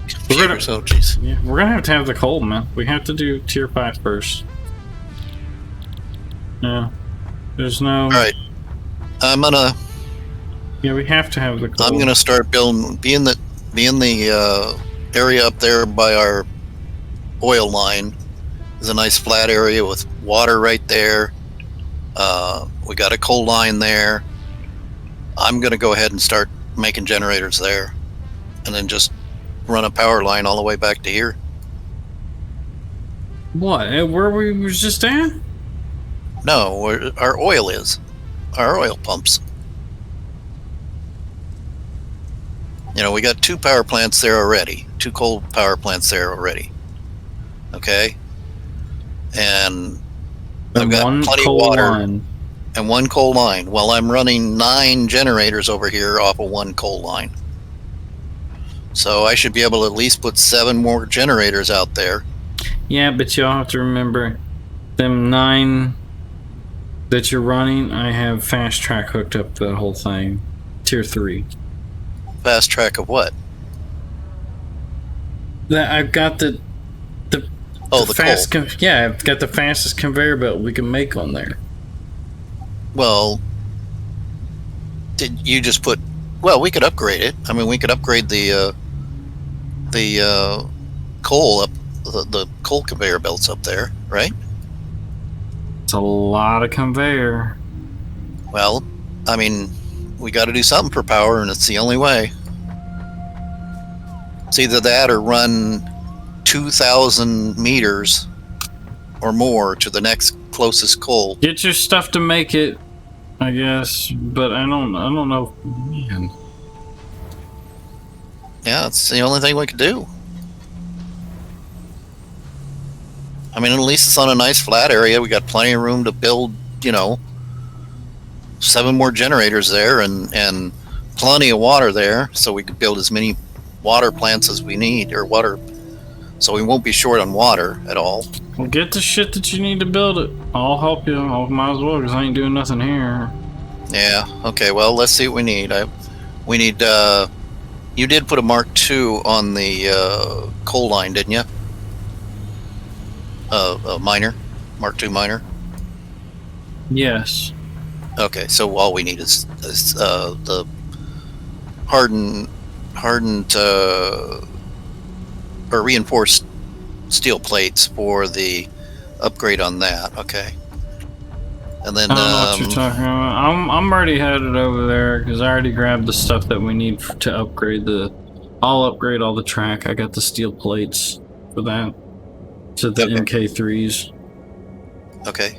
Computers. Oh, jeez. Yeah, we're gonna have the coal, man. We have to do tier 5 first. Yeah. There's no. All right. I'm gonna. Yeah, we have to have the coal. I'm gonna start building. Being the area up there by our oil line is a nice flat area with water right there. We got a coal line there. I'm going to go ahead and start making generators there, and then just run a power line all the way back to here. What? Where we was just at? No, where our oil is. Our oil pumps. You know, we got 2 power plants there already. 2 coal power plants there already. Okay? And I've got plenty of water. Line. And 1 coal line. Well, I'm running 9 generators over here off of 1 coal line. So I should be able to at least put 7 more generators out there. Yeah, but you'll have to remember, them 9 that you're running, I have fast track hooked up the whole thing. Tier 3. Fast track of what? That I've got the fast coal. Yeah, I've got the fastest conveyor belt we can make on there. Well, did you just put? Well, we could upgrade it. I mean, we could upgrade the coal up, the coal conveyor belts up there, right? It's a lot of conveyor. Well, I mean, we got to do something for power, and it's the only way. It's either that or run 2,000 meters or more to the next closest coal. Get your stuff to make it, I guess, but I don't know, man. Yeah, it's the only thing we could do. I mean, at least it's on a nice flat area. We got plenty of room to build, you know, 7 more generators there, and plenty of water there, so we could build as many water plants as we need, or water, so we won't be short on water at all. Well, get the shit that you need to build it. I'll help you. I might as well, because I ain't doing nothing here. Yeah, okay, well, let's see what we need. We need, you did put a Mark II on the coal line, didn't you? A miner? Mark II miner? Yes. Okay, so all we need is the hardened or reinforced steel plates for the upgrade on that. Okay, and then I don't know what you're talking about. I'm already headed over there because I already grabbed the stuff that we need to upgrade the. I'll upgrade all the track. I got the steel plates for that to the MK3s. Okay.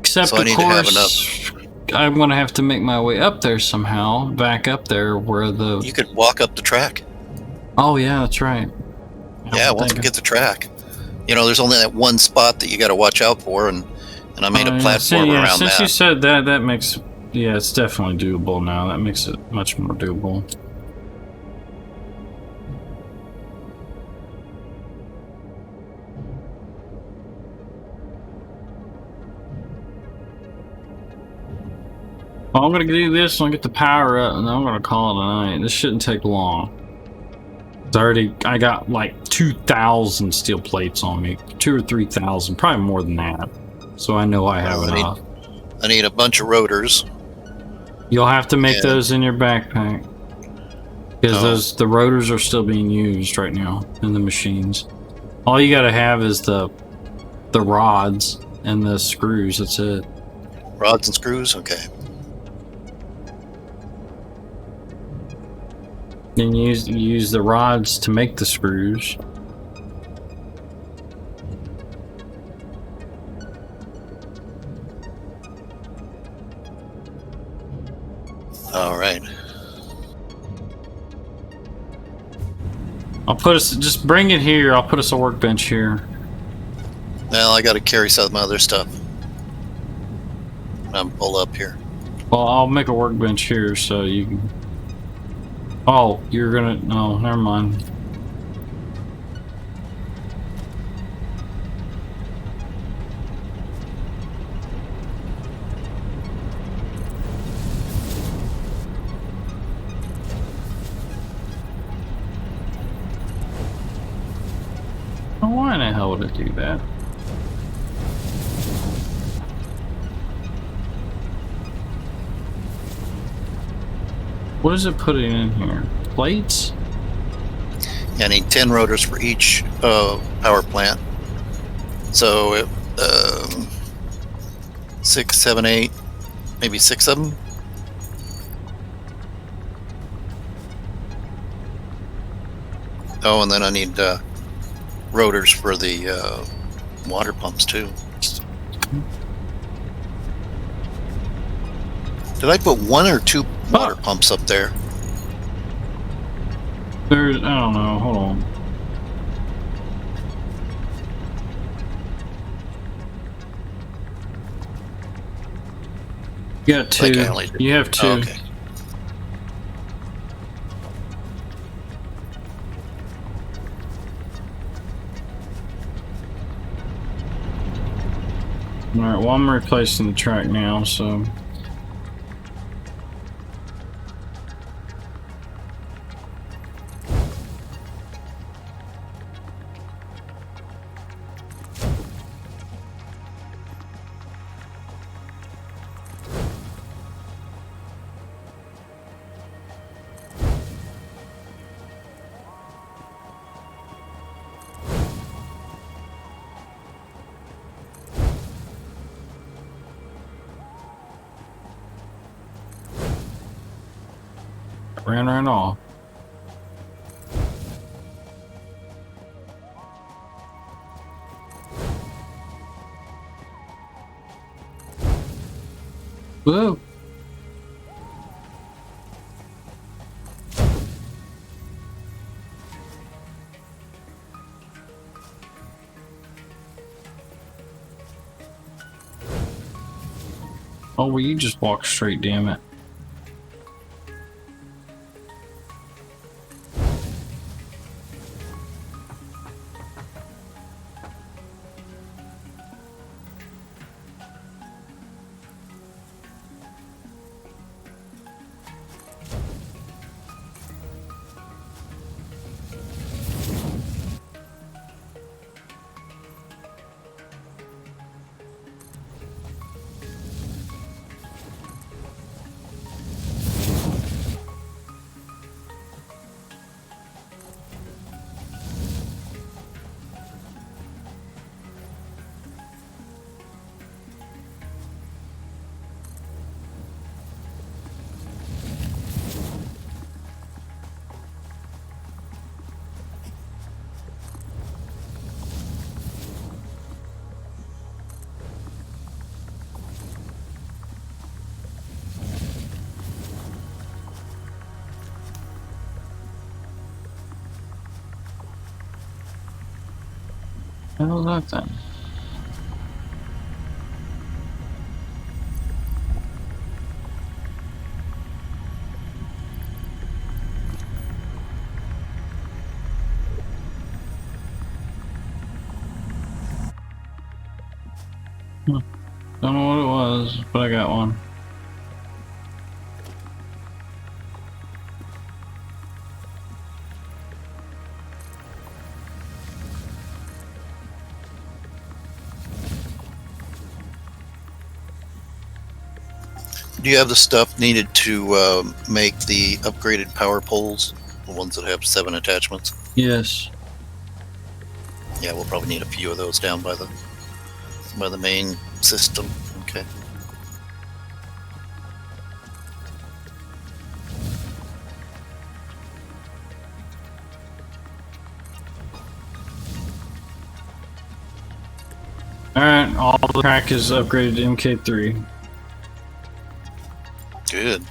Except, so I of need course, to have enough. I'm going to have to make my way up there somehow, back up there where the... You could walk up the track. Oh, yeah, that's right. Yeah, once we get the track. You know, there's only that one spot that you got to watch out for, and I made a platform around that. Since you said that, that makes... Yeah, it's definitely doable now. That makes it much more doable. Well, I'm gonna do this and I'll get the power up, and then I'm gonna call it a night. This shouldn't take long. I got like 2,000 steel plates on me, 2,000 or 3,000, probably more than that. So I know I have enough. I need a bunch of rotors. You'll have to make those in your backpack, because the rotors are still being used right now in the machines. All you gotta have is the rods and the screws. That's it. Rods and screws. Okay. Then you use the rods to make the screws. All right. I'll put us. Just bring it here. I'll put us a workbench here. Well, I got to carry some of my other stuff. I'm pull up here. Well, I'll make a workbench here so you can. Oh, you're gonna. No, never mind. Oh, why in the hell would it do that? What is it putting in here? Plates? I need 10 rotors for each power plant. So 6, 7, 8, maybe 6 of them. Oh, and then I need rotors for the water pumps too. Did I put 1 or 2 water pumps up there? There's, I don't know, hold on. You got 2. You have 2. Oh, okay. Alright, well I'm replacing the track now, so... Ran right off. Whoa. Oh, well, you just walk straight, damn it. What was that then? Don't know what it was, but I got one. Do you have the stuff needed to make the upgraded power poles? The ones that have 7 attachments? Yes. Yeah, we'll probably need a few of those down by the main system. Okay. Alright, all the track is upgraded to MK3. Good.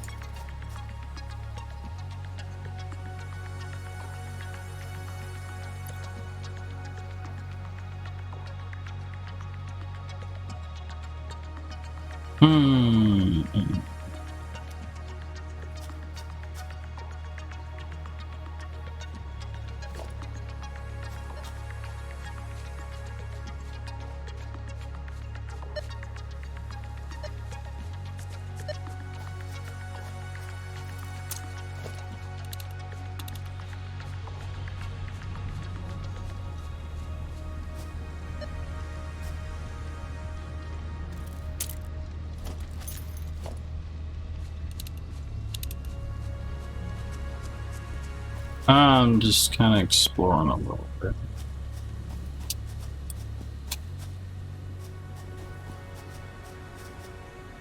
I'm just kind of exploring a little bit.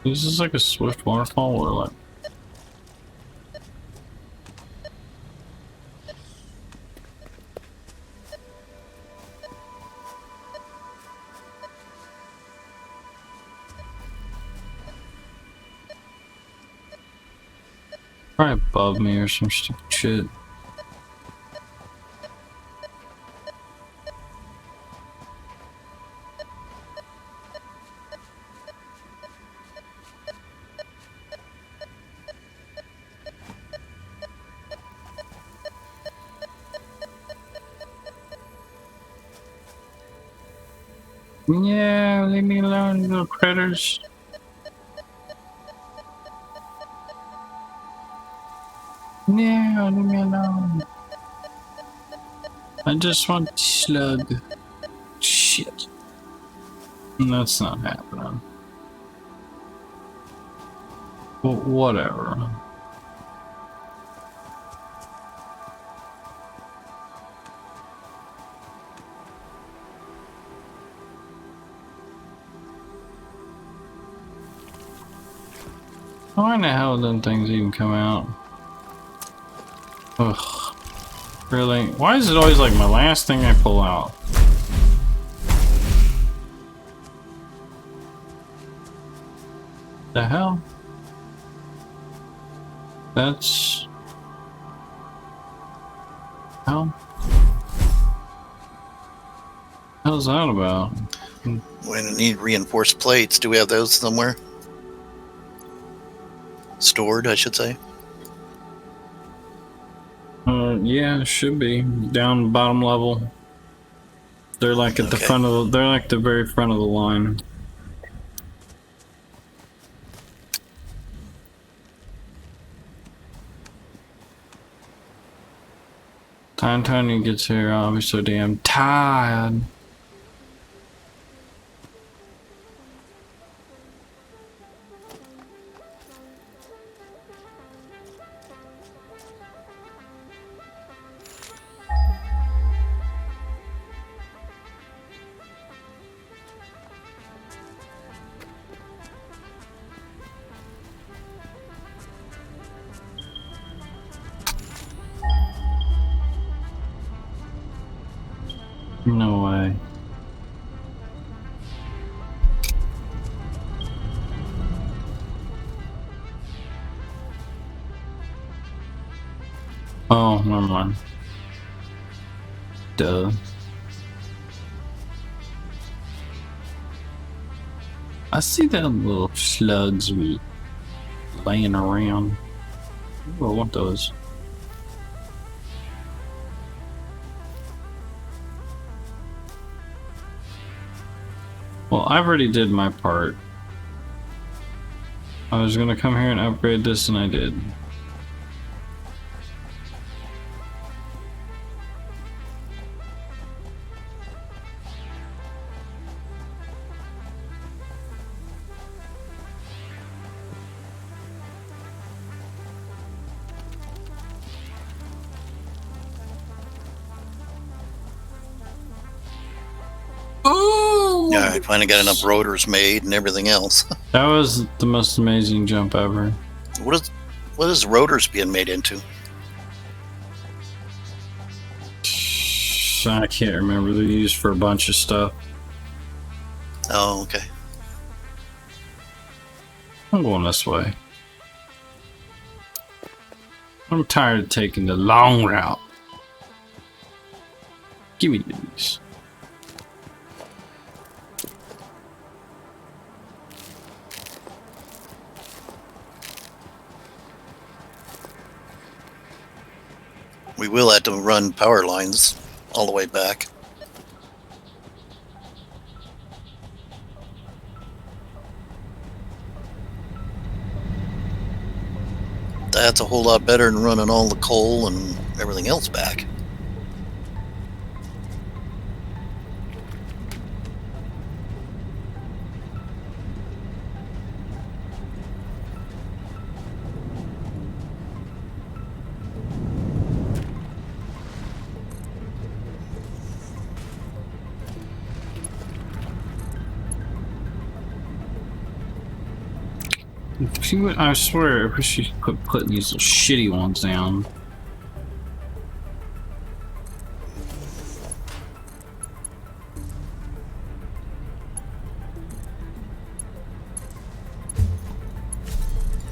Is this like a swift waterfall or like? Probably above me or some stupid shit. Yeah, leave me alone, little critters. Yeah, leave me alone. I just want slug. Shit. That's not happening. Well, whatever. Why in the hell didn't things even come out? Ugh. Really? Why is it always like my last thing I pull out? The hell? That's... Hell? How's that about? We need reinforced plates. Do we have those somewhere? Stored, I should say. Yeah, it should be down bottom level. They're like at the front of the, they're like the very front of the line. Time Tony gets here, I'll be so damn tired. No way. Oh, never mind. Duh. I see them little slugs laying around. Ooh, I want those. Well, I've already did my part. I was gonna come here and upgrade this, and I did. Yeah, I finally got enough rotors made and everything else. That was the most amazing jump ever. What is rotors being made into? I can't remember. They're used for a bunch of stuff. Oh, okay. I'm going this way. I'm tired of taking the long route. Give me these. We will have to run power lines all the way back. That's a whole lot better than running all the coal and everything else back. She would, I swear, I wish she quit putting these little shitty ones down.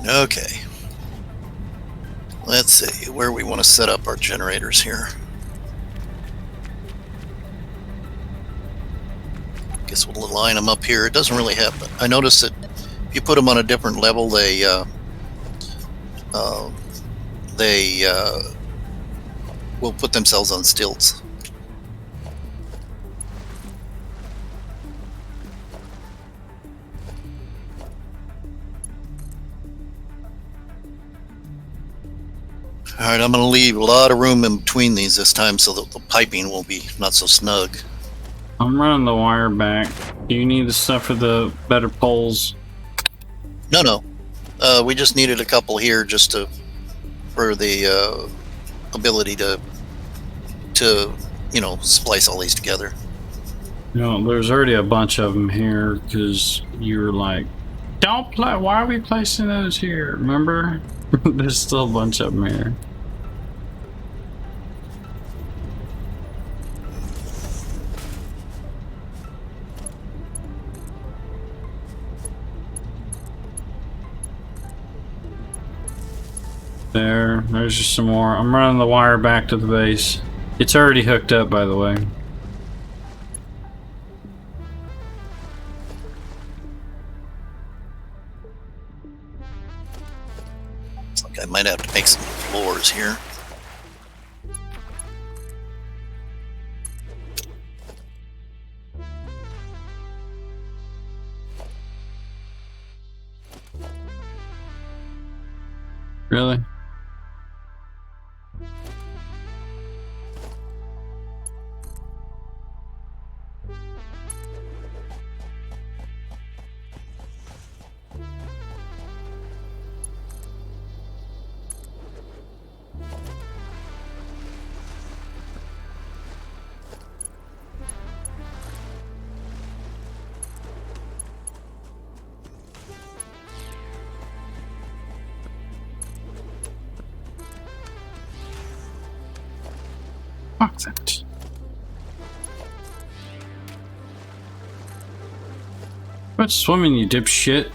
Okay. Let's see where we want to set up our generators here. Guess we'll line them up here. It doesn't really have. I noticed that if you put them on a different level, they will put themselves on stilts. All right, I'm going to leave a lot of room in between these this time so that the piping will be not so snug. I'm running the wire back. Do you need the stuff for the better poles? No. We just needed a couple here just for the ability to splice all these together. No, there's already a bunch of them here because you're like, don't play. Why are we placing those here? Remember? There's still a bunch of them here. There's just some more. I'm running the wire back to the base. It's already hooked up, by the way. It's like I might have to make some floors here. Really? Fuck that. Quit swimming, you dipshit.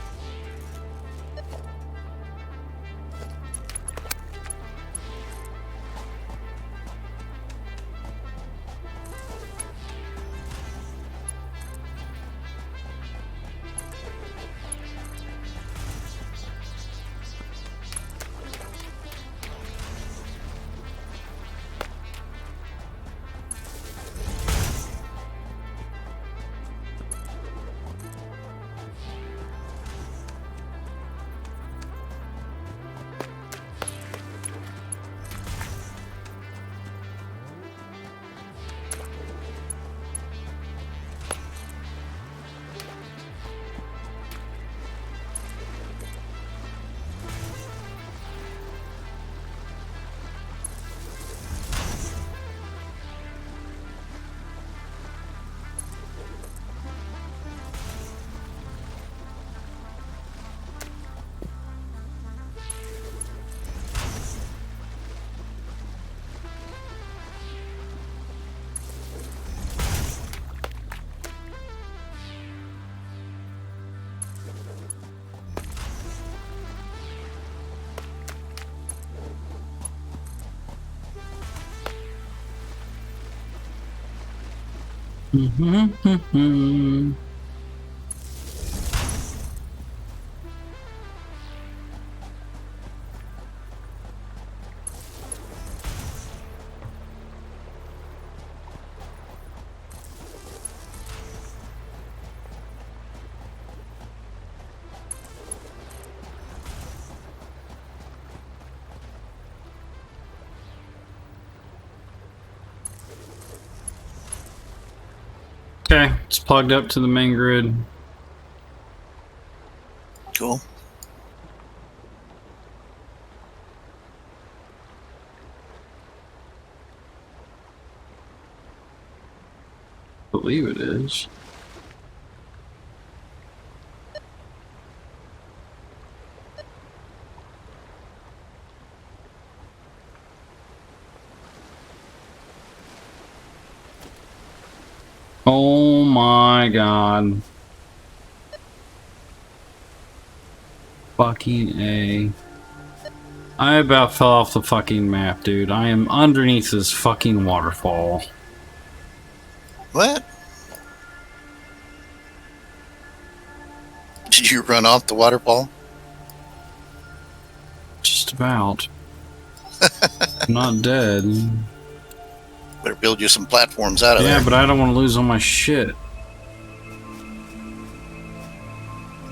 Okay, it's plugged up to the main grid. Cool. I believe it is. Oh my god. Fucking A. I about fell off the fucking map, dude. I am underneath this fucking waterfall. What? Did you run off the waterfall? Just about. I'm not dead. Better build you some platforms out of there. Yeah, but I don't want to lose all my shit.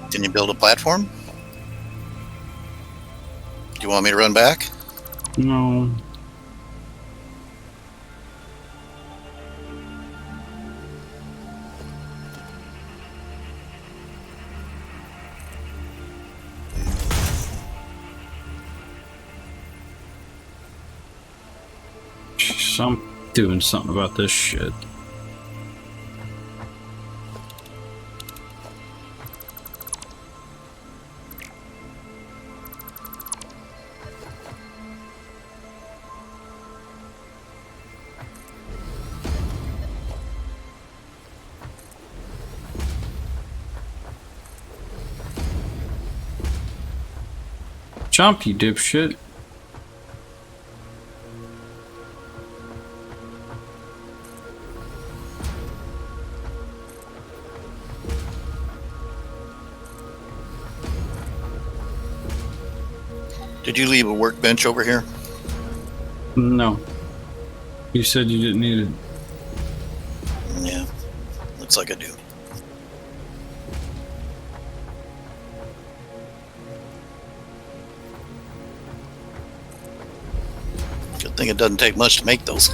Can you build a platform? Do you want me to run back? No. I'm doing something about this shit. Jump, you dipshit. Did you leave a workbench over here? No. You said you didn't need it. Yeah, looks like I do. Good thing it doesn't take much to make those.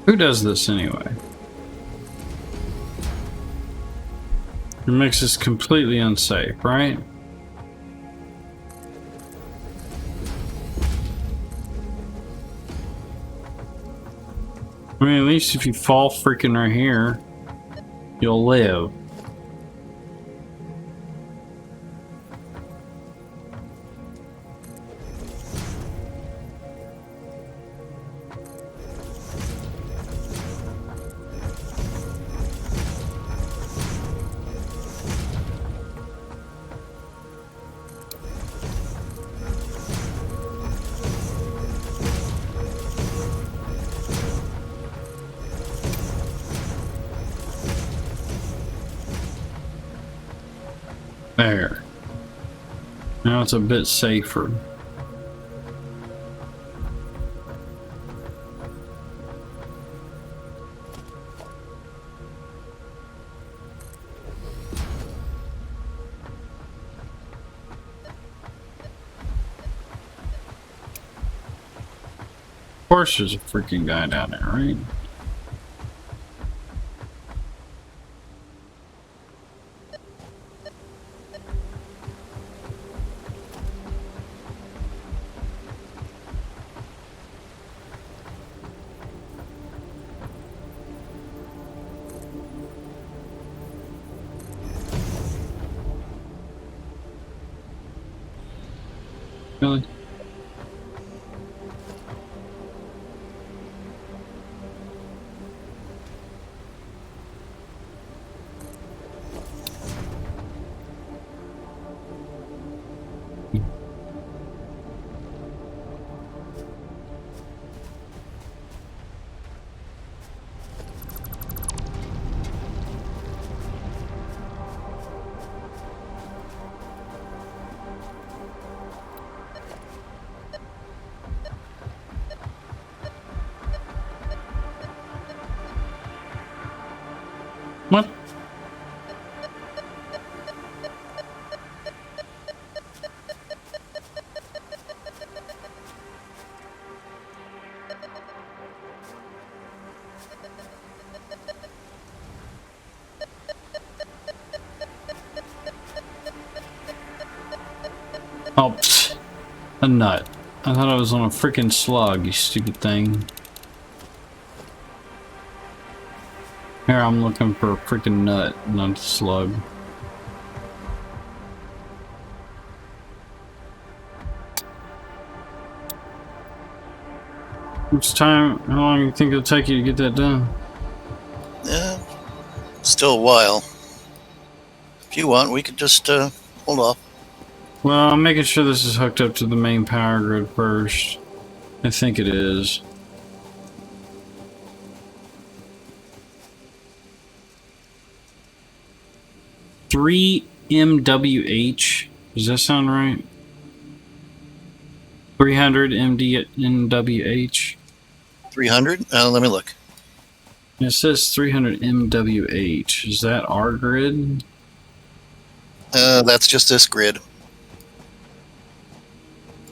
Who does this anyway? It makes this completely unsafe, right? I mean, at least if you fall freaking right here, you'll live. There. Now it's a bit safer. Of course there's a freaking guy down there, right? Really? What? Oh, pfft. A nut. I thought I was on a freaking slug, you stupid thing. Here, I'm looking for a freaking nut, not a slug. What's time? How long do you think it'll take you to get that done? Yeah, still a while. If you want, we could just hold off. Well, I'm making sure this is hooked up to the main power grid first. I think it is. Three MWH. Does that sound right? 300 MWH. 300? Let me look. It says 300 MWH. Is that our grid? That's just this grid.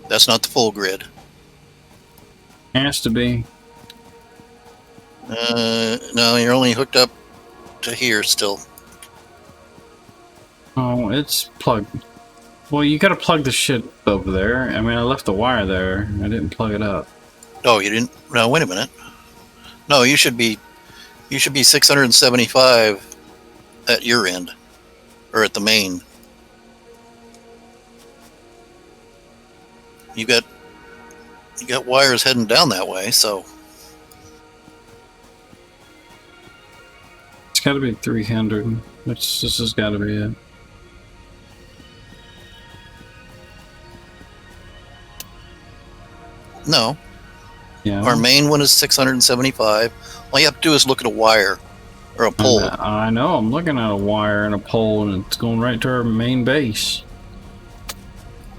That's not the full grid. Has to be. No, you're only hooked up to here still. Oh, it's plugged. Well, you gotta plug the shit over there. I mean, I left the wire there. I didn't plug it up. Oh, you didn't? No, wait a minute. No, you should be 675 at your end, or at the main. You got wires heading down that way, so It's gotta be 300. This has gotta be it. no. Yeah. Our main one is 675. All you have to do is look at a wire or a pole. I know. I'm looking at a wire and a pole, and it's going right to our main base.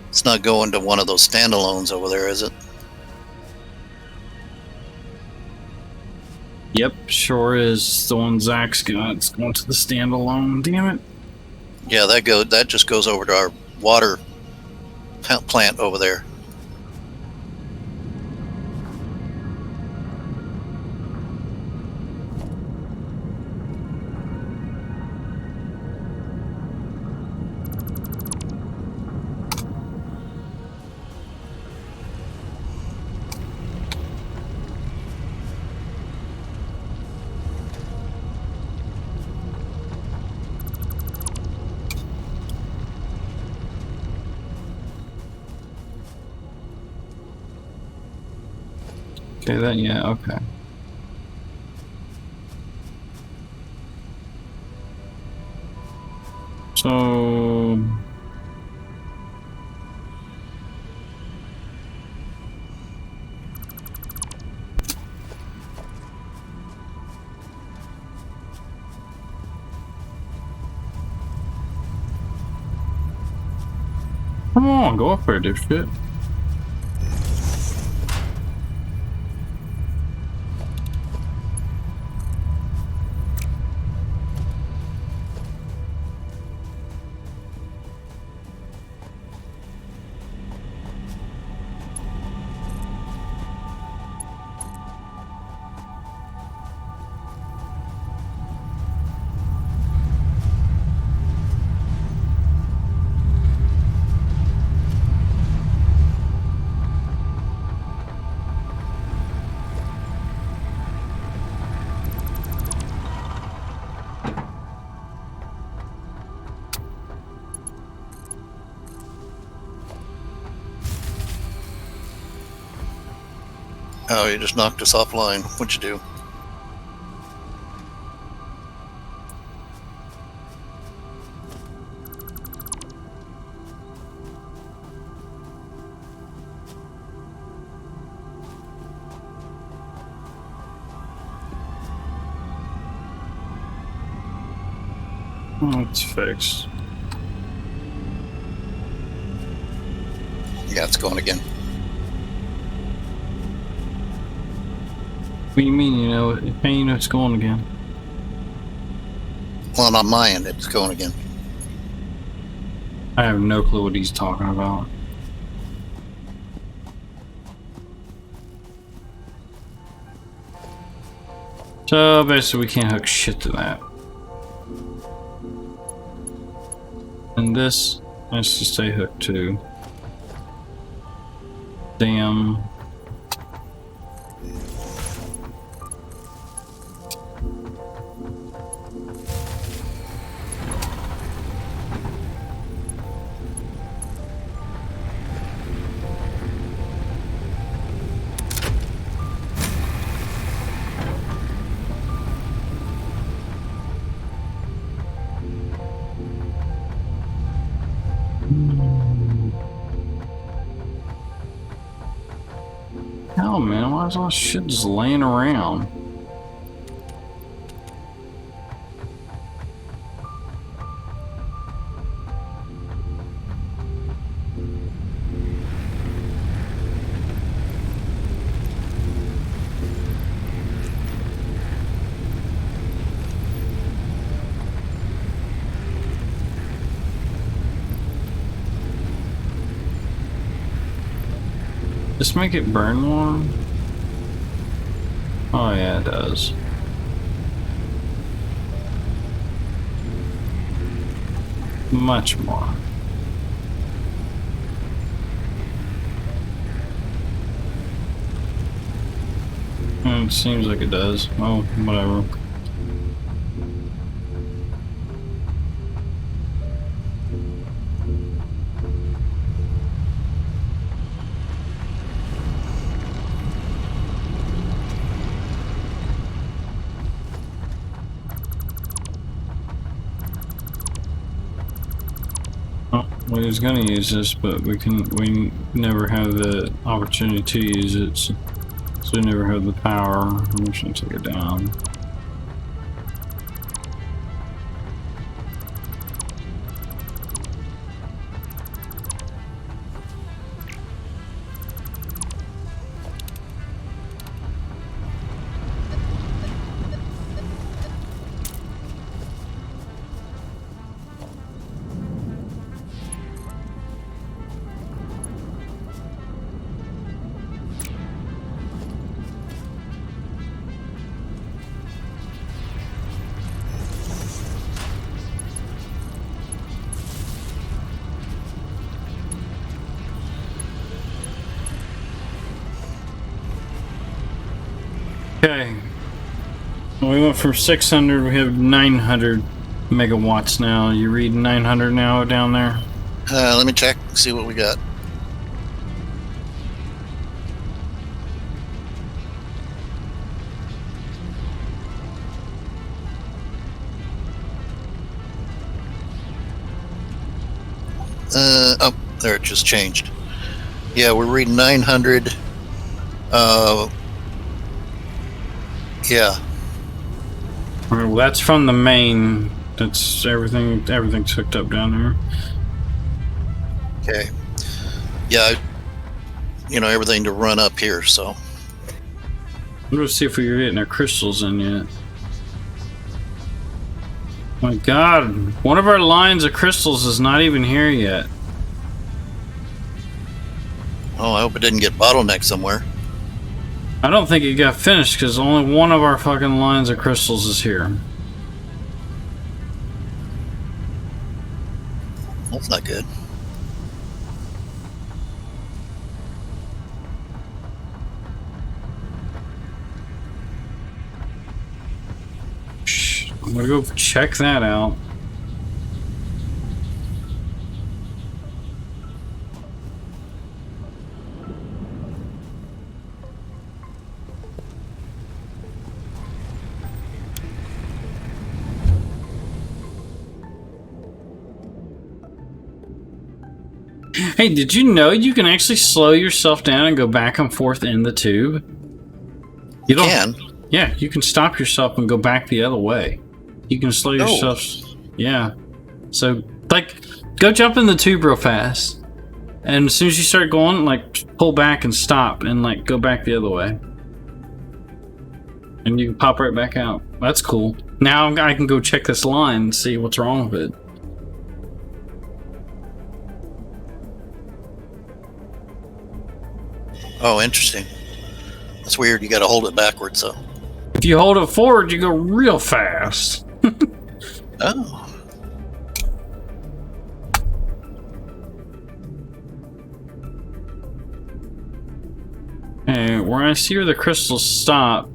It's not going to one of those standalones over there, is it? Yep, sure is. The one Zach's got. It's going to the standalone. Damn it. Yeah, that just goes over to our water plant over there. Okay, then, yeah, okay. So... Come on, go up there, dipshit. Oh, you just knocked us offline. What'd you do? Oh, it's fixed. Yeah, it's going again. What do you mean, you know, it's going again? Well, on my end, it's going again. I have no clue what he's talking about. So, basically, we can't hook shit to that. And this, let's just stay hooked to. Damn. Hell, man, why is all this shit just laying around? Just make it burn more? Oh yeah, it does. Much more. It seems like it does. Oh, whatever. We was gonna use this, but we never have the opportunity to use it, so we never have the power. I'm just gonna take it down. Okay, we went from 600, we have 900 megawatts now. You read 900 now down there? Let me check, see what we got. Oh, there, it just changed. Yeah, we're reading 900. Yeah. Well, that's from the main. That's everything's hooked up down there. Okay. Yeah, everything to run up here, so. Let's see if we're getting our crystals in yet. My God, one of our lines of crystals is not even here yet. Oh, I hope it didn't get bottlenecked somewhere. I don't think it got finished because only one of our fucking lines of crystals is here. That's not good. I'm gonna go check that out. Hey, did you know you can actually slow yourself down and go back and forth in the tube? You can? Yeah, you can stop yourself and go back the other way. You can slow yourself. Yeah. So, like, go jump in the tube real fast. And as soon as you start going, like, pull back and stop and, like, go back the other way. And you can pop right back out. That's cool. Now I can go check this line and see what's wrong with it. Oh, interesting. That's weird. You got to hold it backwards, though. If you hold it forward, you go real fast. Oh. Hey, where I see where the crystals stop,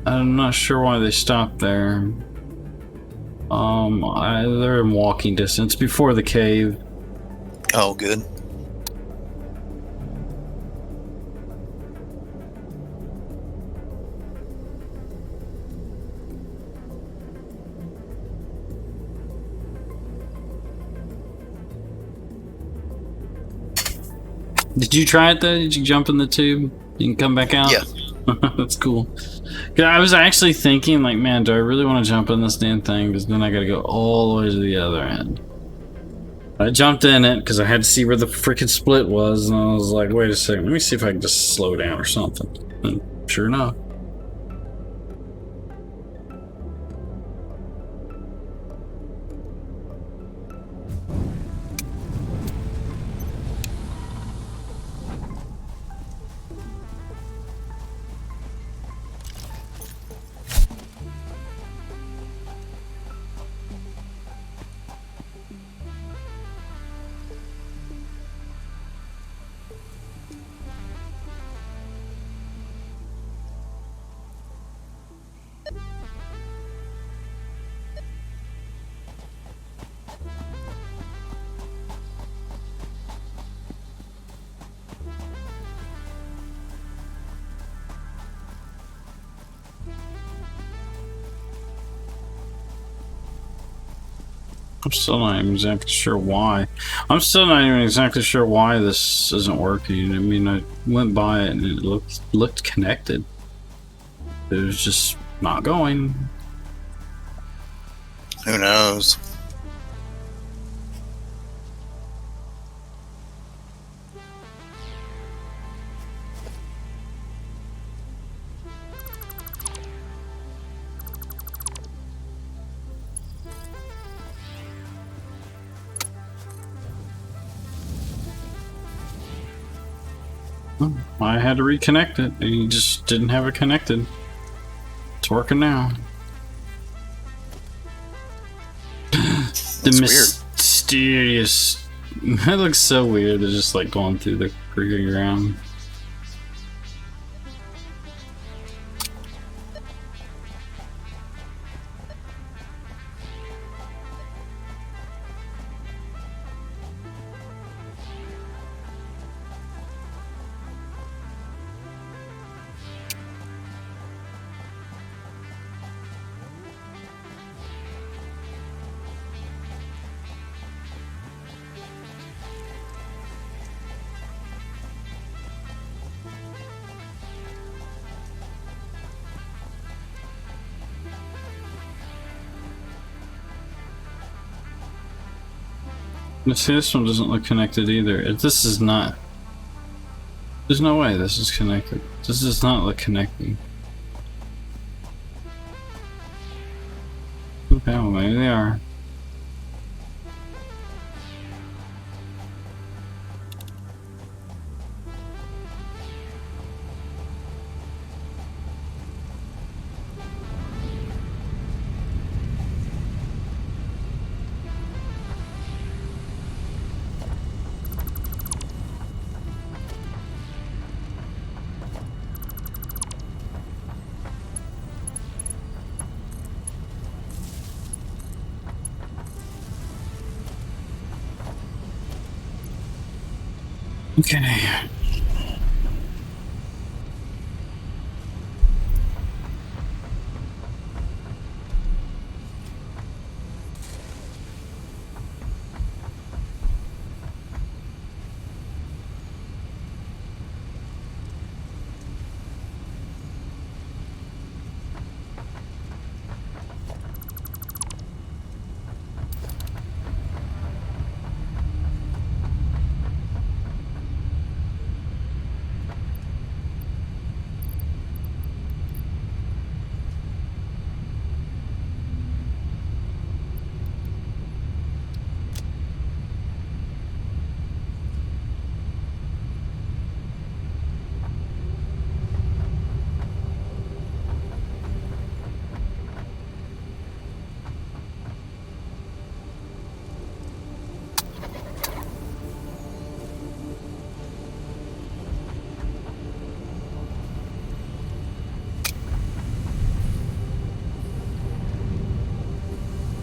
I'm not sure why they stopped there. They're in walking distance before the cave. Oh, good. Did you try it though? Did you jump in the tube? You can come back out? Yeah. That's cool. Yeah, I was actually thinking, like, man, do I really want to jump in this damn thing? Because then I gotta go all the way to the other end. I jumped in it because I had to see where the freaking split was, and I was like, wait a second, let me see if I can just slow down or something. And sure enough. I'm still not even exactly sure why. I'm still not even exactly sure why this isn't working. I mean, I went by it and it looked connected. It was just not going. Who knows? I had to reconnect it, and you just didn't have it connected. It's working now. The mysterious. That looks so weird. They're just like going through the freaking ground. See, this one doesn't look connected either. This is not. There's no way this is connected. This does not look connected. Okay, well maybe they are. Okay.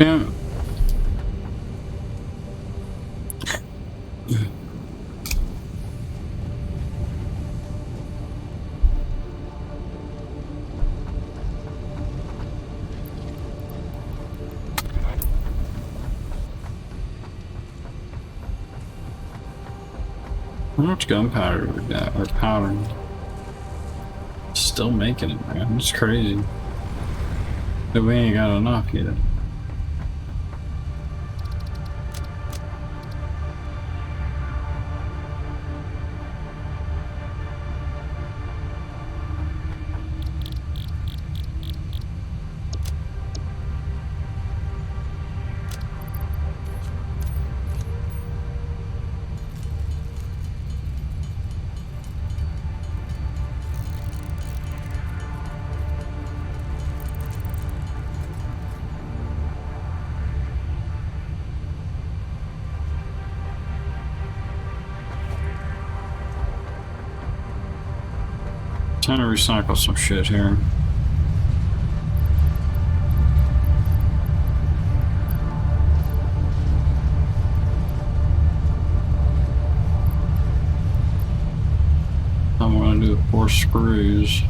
Yeah. How much gunpowder we got, or powder? Still making it, man. It's crazy. But we ain't got enough yet. Trying to recycle some shit here. I'm gonna do 4 screws.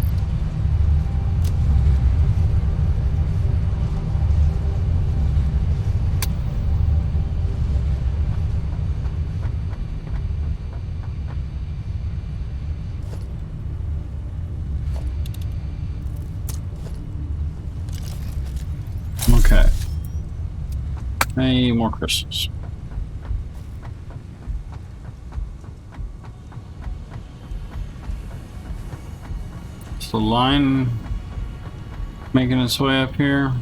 Okay. I need more crystals. Is the line making its way up here?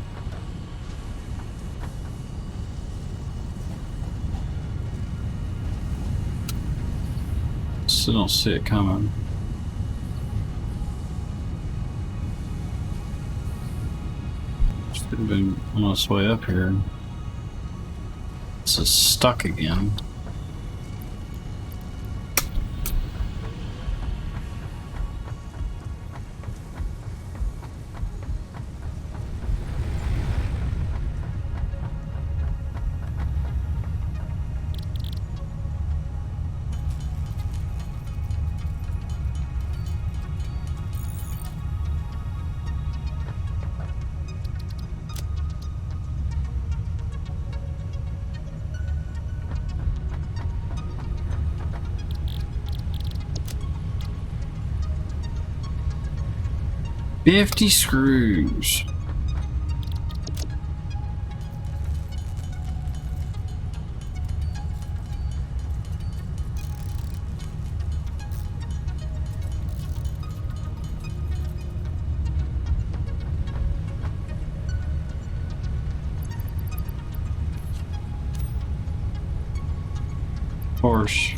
Still don't see it coming. Should have been on its way up here. This is stuck again. $50 screws. Of course.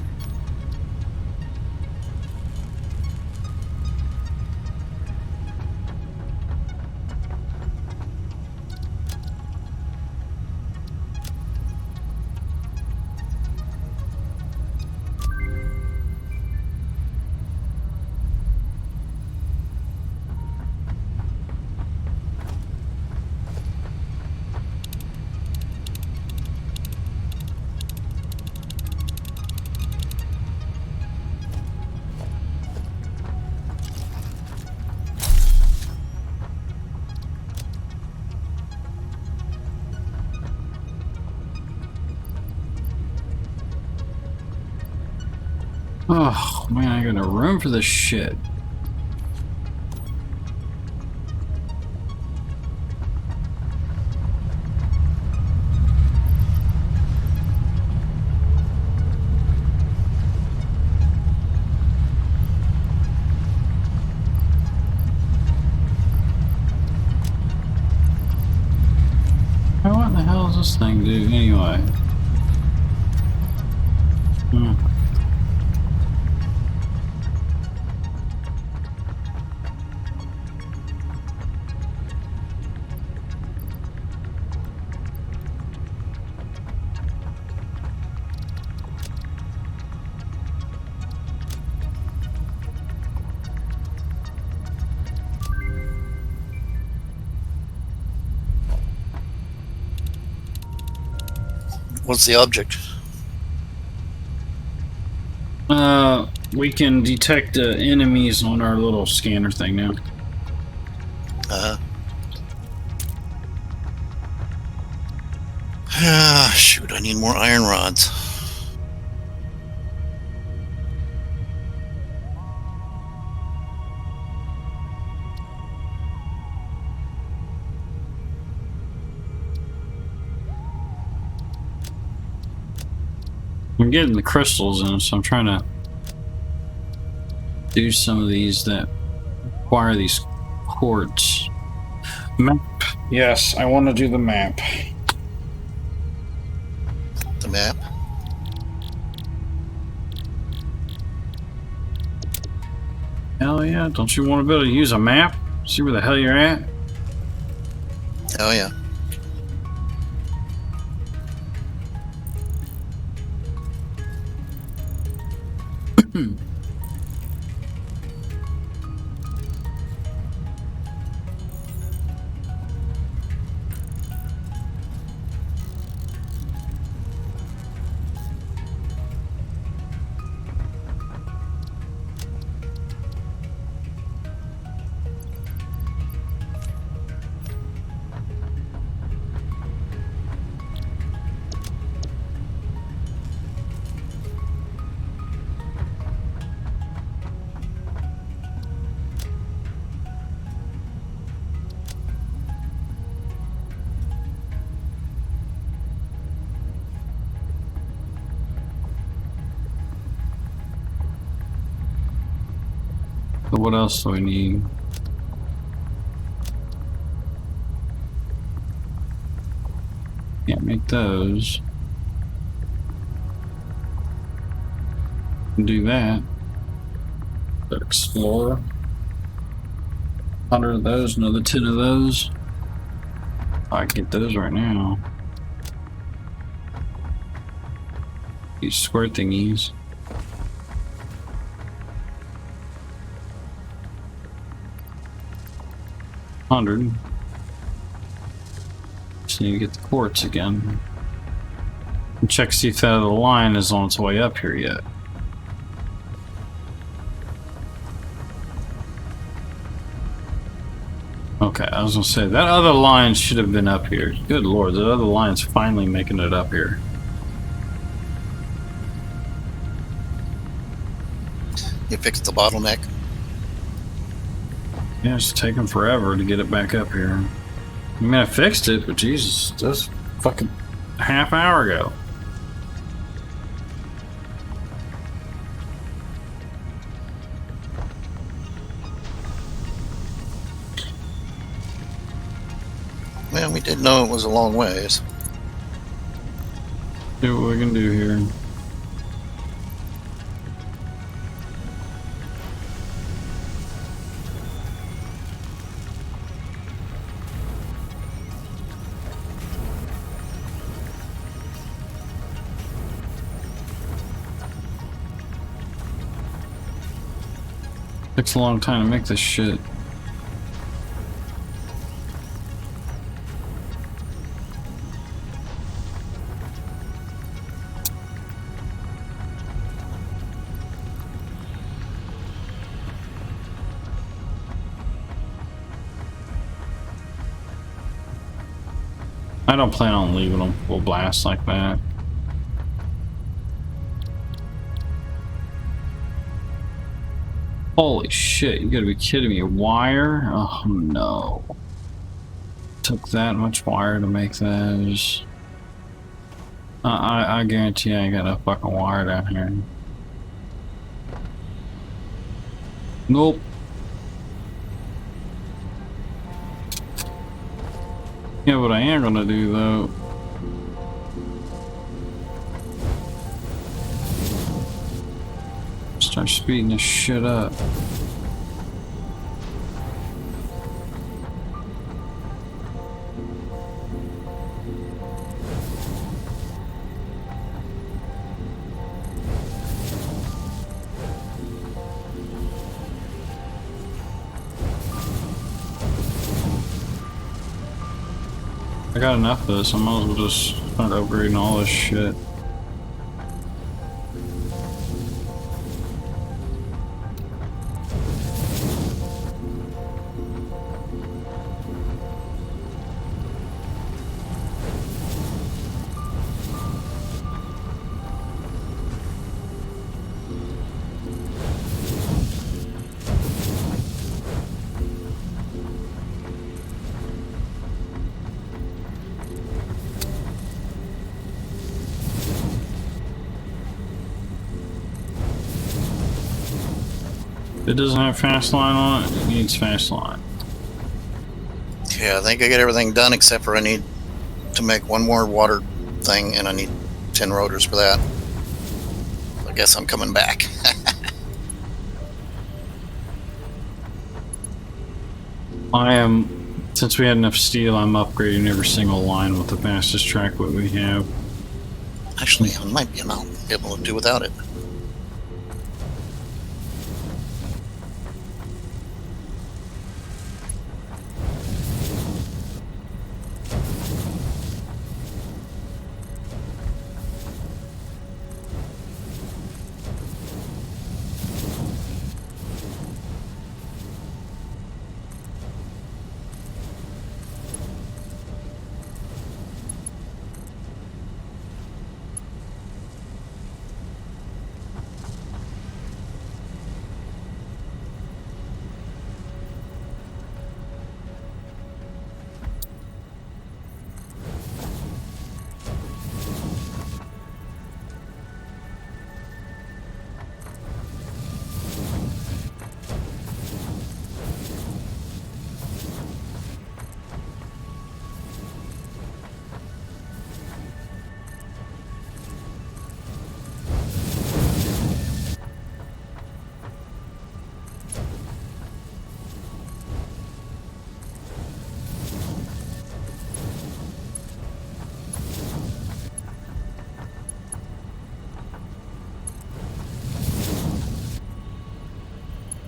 Oh man, I got no room for this shit. What in the hell does this thing do anyway? What's the object? We can detect enemies on our little scanner thing now. Shoot, I need more iron rods. I'm getting the crystals in, so I'm trying to do some of these that require these quartz. Map. Yes, I want to do the map. The map? Hell yeah, don't you want to be able to use a map? See where the hell you're at? Oh yeah. So what else do we need? Can't make those. Can do that. But explore. 100 of those, another 10 of those. I can get those right now. These square thingies. $100. Just need to get the quartz again. And check see if that other line is on its way up here yet. Okay, I was gonna say that other line should have been up here. Good lord, the other line's finally making it up here. You fixed the bottleneck? Yeah, it's taking forever to get it back up here. I mean, I fixed it, but Jesus, that's fucking half hour ago. Well, we did know it was a long ways. See what we can do here. Takes a long time to make this shit. I don't plan on leaving them full blast like that. Holy shit, you gotta be kidding me. Wire? Oh no. Took that much wire to make those. I guarantee I ain't got no fucking wire down here. Nope. Yeah, what I am gonna do though. Start speeding this shit up. I got enough of this, I might as well just Not upgrading all this shit. If it doesn't have fast line on it, it needs fast line. Yeah, I think I get everything done except for I need to make one more water thing, and I need 10 rotors for that. I guess I'm coming back. I am, since we had enough steel, I'm upgrading every single line with the fastest track that we have. Actually, I might be able to do without it.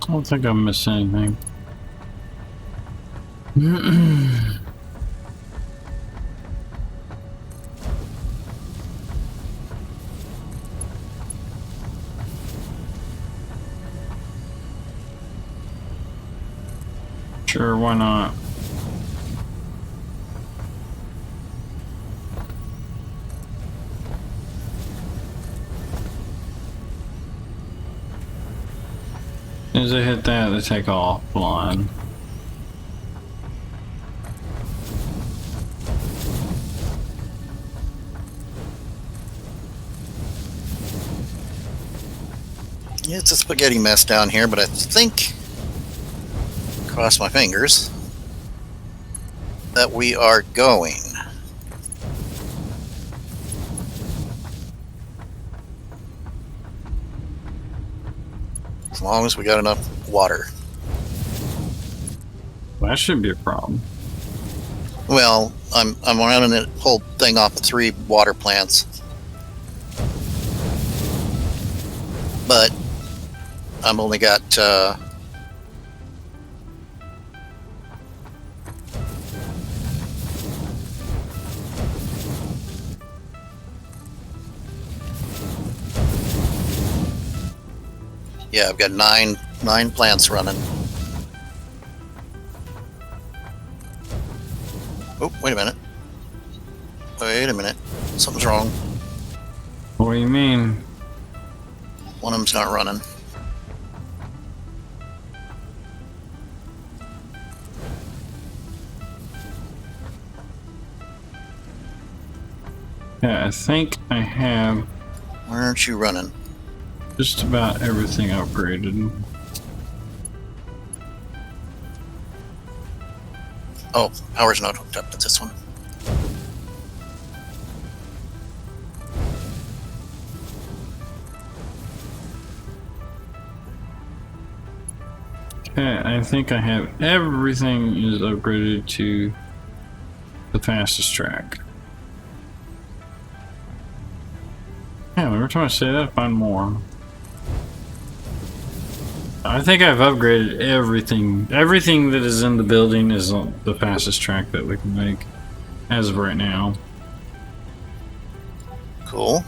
I don't think I missed anything. Sure, why not? As I hit that, they take off blind. Yeah, it's a spaghetti mess down here, but I think, cross my fingers, that we are going. As long as we got enough water. Well, that shouldn't be a problem. Well, I'm running the whole thing off of 3 water plants. But I've only got yeah, I've got nine plants running. Oh, wait a minute. Wait a minute. Something's wrong. What do you mean? One of them's not running. Yeah, I think I have Why aren't you running? just about everything upgraded. Oh, power's not hooked up to this one. Okay, I think I have everything is upgraded to the fastest track. Yeah, every time I say that, I find more. I think I've upgraded everything. Everything that is in the building is on the fastest track that we can make as of right now. Cool.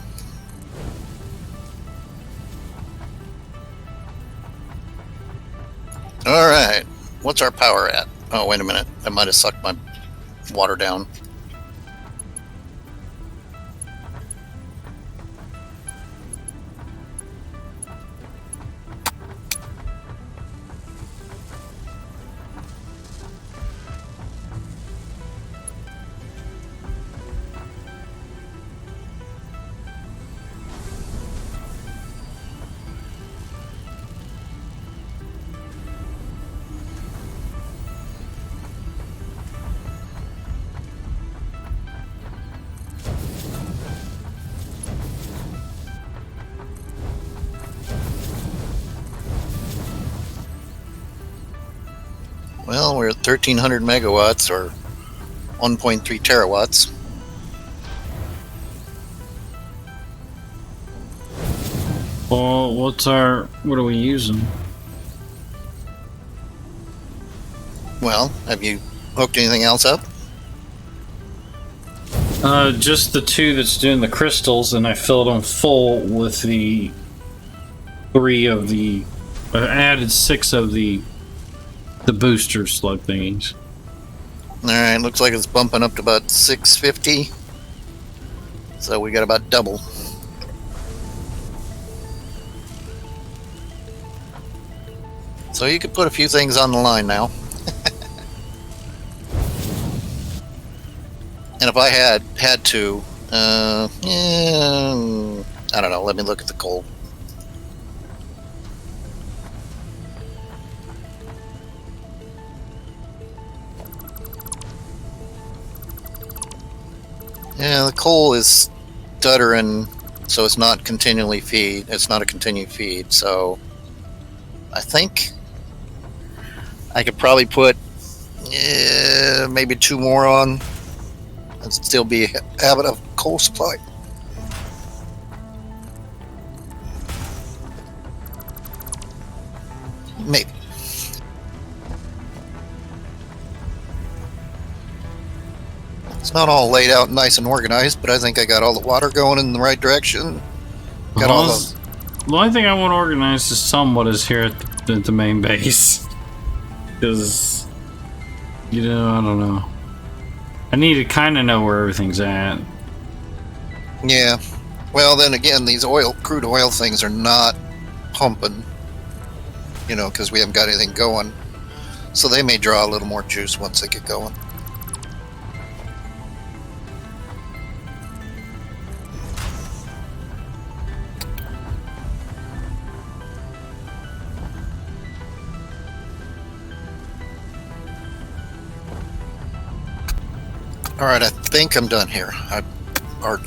All right. What's our power at? Oh, wait a minute. I might have sucked my water down. Well, we're at 1,300 megawatts, or 1.3 terawatts. Well, what are we using? Well, have you hooked anything else up? Just the 2 that's doing the crystals, and I filled them full with the 3 of the... I added 6 of the booster slug thingies. Alright, looks like it's bumping up to about 650. So we got about double. So you could put a few things on the line now. And if I had to, I don't know, let me look at the coal. Yeah, the coal is stuttering, so it's not continually feed. It's not a continued feed, so I think I could probably put maybe 2 more on and still have enough coal supply. Maybe. It's not all laid out nice and organized, but I think I got all the water going in the right direction. Got all the only thing I want organized is somewhat is here at the main base. Because, I don't know. I need to kind of know where everything's at. Yeah. Well, then again, these crude oil things are not pumping, because we haven't got anything going. So they may draw a little more juice once they get going. All right, I think I'm done here. Our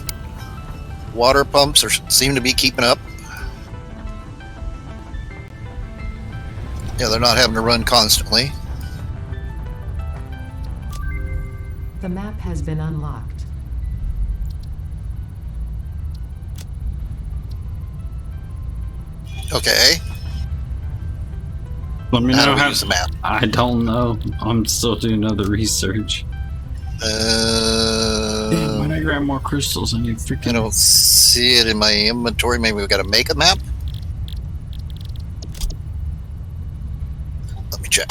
water pumps seem to be keeping up. Yeah, they're not having to run constantly. The map has been unlocked. Okay. Let me know how to use the map. I don't know. I'm still doing other research. Damn, when I grab more crystals, I need freaking... I don't see it in my inventory. Maybe we've got to make a map? Let me check.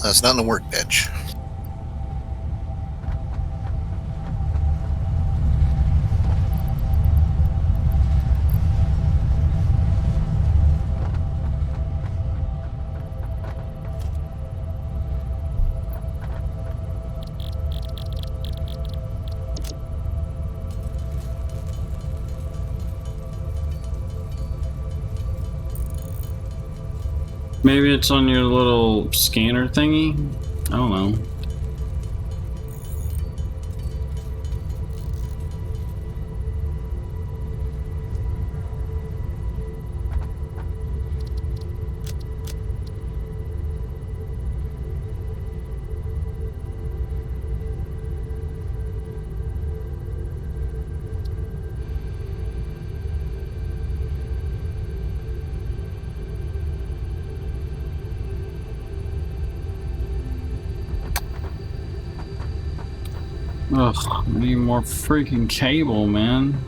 That's not in the workbench. Maybe it's on your little scanner thingy? I don't know. Ugh, I need more freaking cable, man.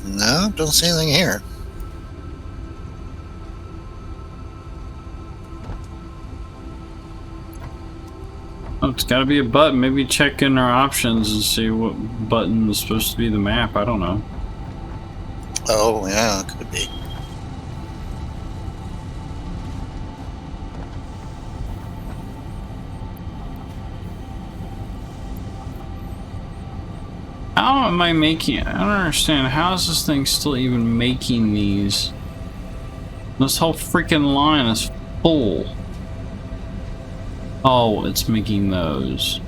No, don't see anything here. Oh, it's gotta be a button. Maybe check in our options and see what button is supposed to be the map. I don't know. Oh, yeah, it could be. How am I making it? I don't understand. How is this thing still even making these? This whole freaking line is full. Oh, it's making those.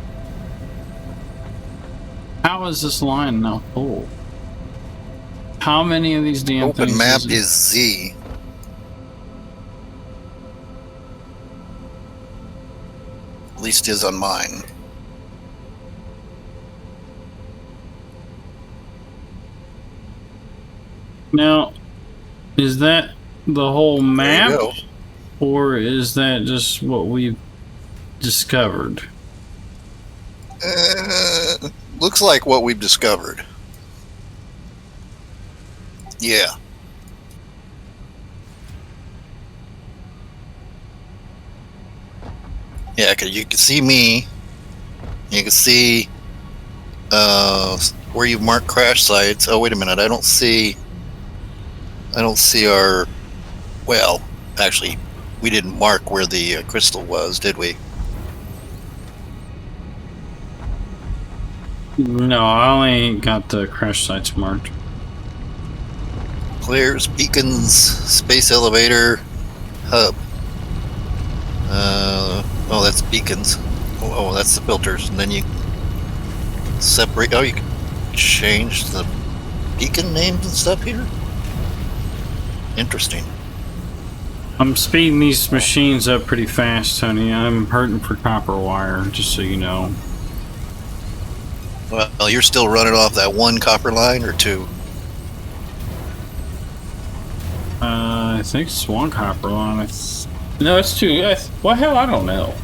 How is this line now full? How many of these damn things? Open map is Z. At least is on mine. Now, is that the whole map? There you go. Or is that just what we've discovered? Looks like what we've discovered. Yeah. Yeah, because you can see me. You can see where you mark crash sites. Oh, wait a minute. I don't see our... Well, actually, we didn't mark where the crystal was, did we? No, I only got the crash sites marked. Clears, beacons, space elevator, hub. Oh, that's beacons. Oh, that's the filters. And then you separate. Oh, you can change the beacon names and stuff here. Interesting. I'm speeding these machines up pretty fast, Tony. I'm hurting for copper wire, just so you know. Well, you're still running off that one copper line or two? I think it's one copper line. No, it's two. What hell? I don't know.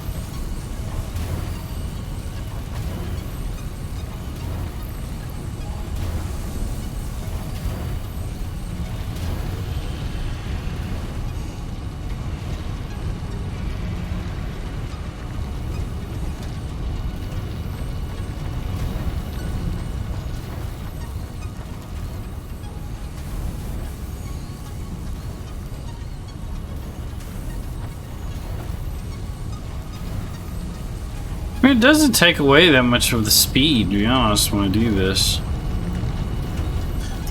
I mean, it doesn't take away that much of the speed, to be honest, when I do this.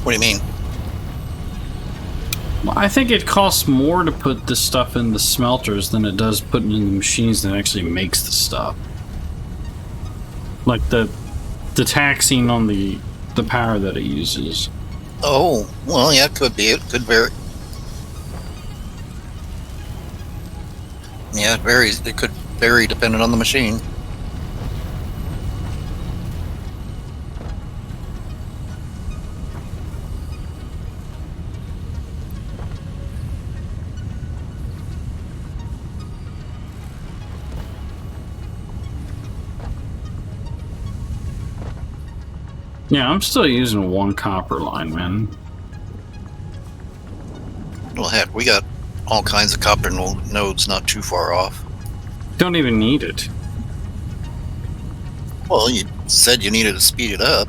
What do you mean? Well, I think it costs more to put this stuff in the smelters than it does putting in the machines that actually makes the stuff. Like the taxing on the power that it uses. Oh, well, yeah, it could be. It could vary. Yeah, it varies. It could vary depending on the machine. Yeah, I'm still using one copper line, man. Well, heck, we got all kinds of copper nodes not too far off. Don't even need it. Well, you said you needed to speed it up.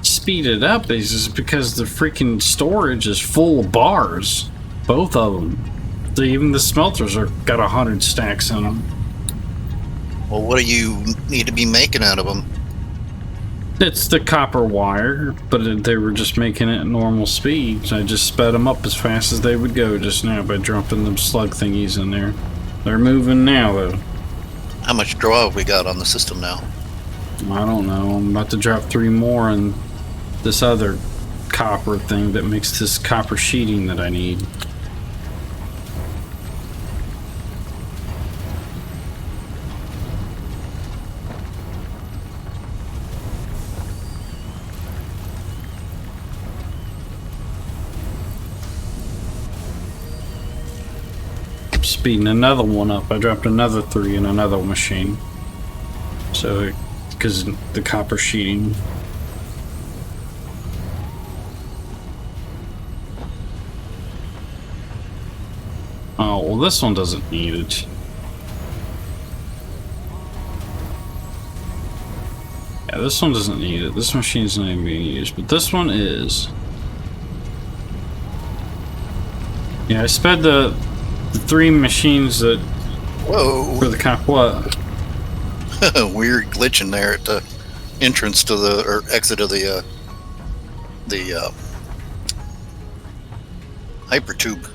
Speed it up is just because the freaking storage is full of bars. Both of them. Even the smelters are got 100 stacks in them. Well, what do you need to be making out of them? It's the copper wire, but they were just making it at normal speeds. I just sped them up as fast as they would go just now by dropping them slug thingies in there. They're moving now, though. How much draw have we got on the system now? I don't know. I'm about to drop 3 more in this other copper thing that makes this copper sheeting that I need. Speeding another one up. I dropped another 3 in another machine. So, because the copper sheeting. Oh, well, this one doesn't need it. Yeah, this one doesn't need it. This machine's not even being used, but this one is. Yeah, I sped the 3 machines that. Whoa! For the cop, what? Weird glitch in there at the entrance to the or exit of the hypertube.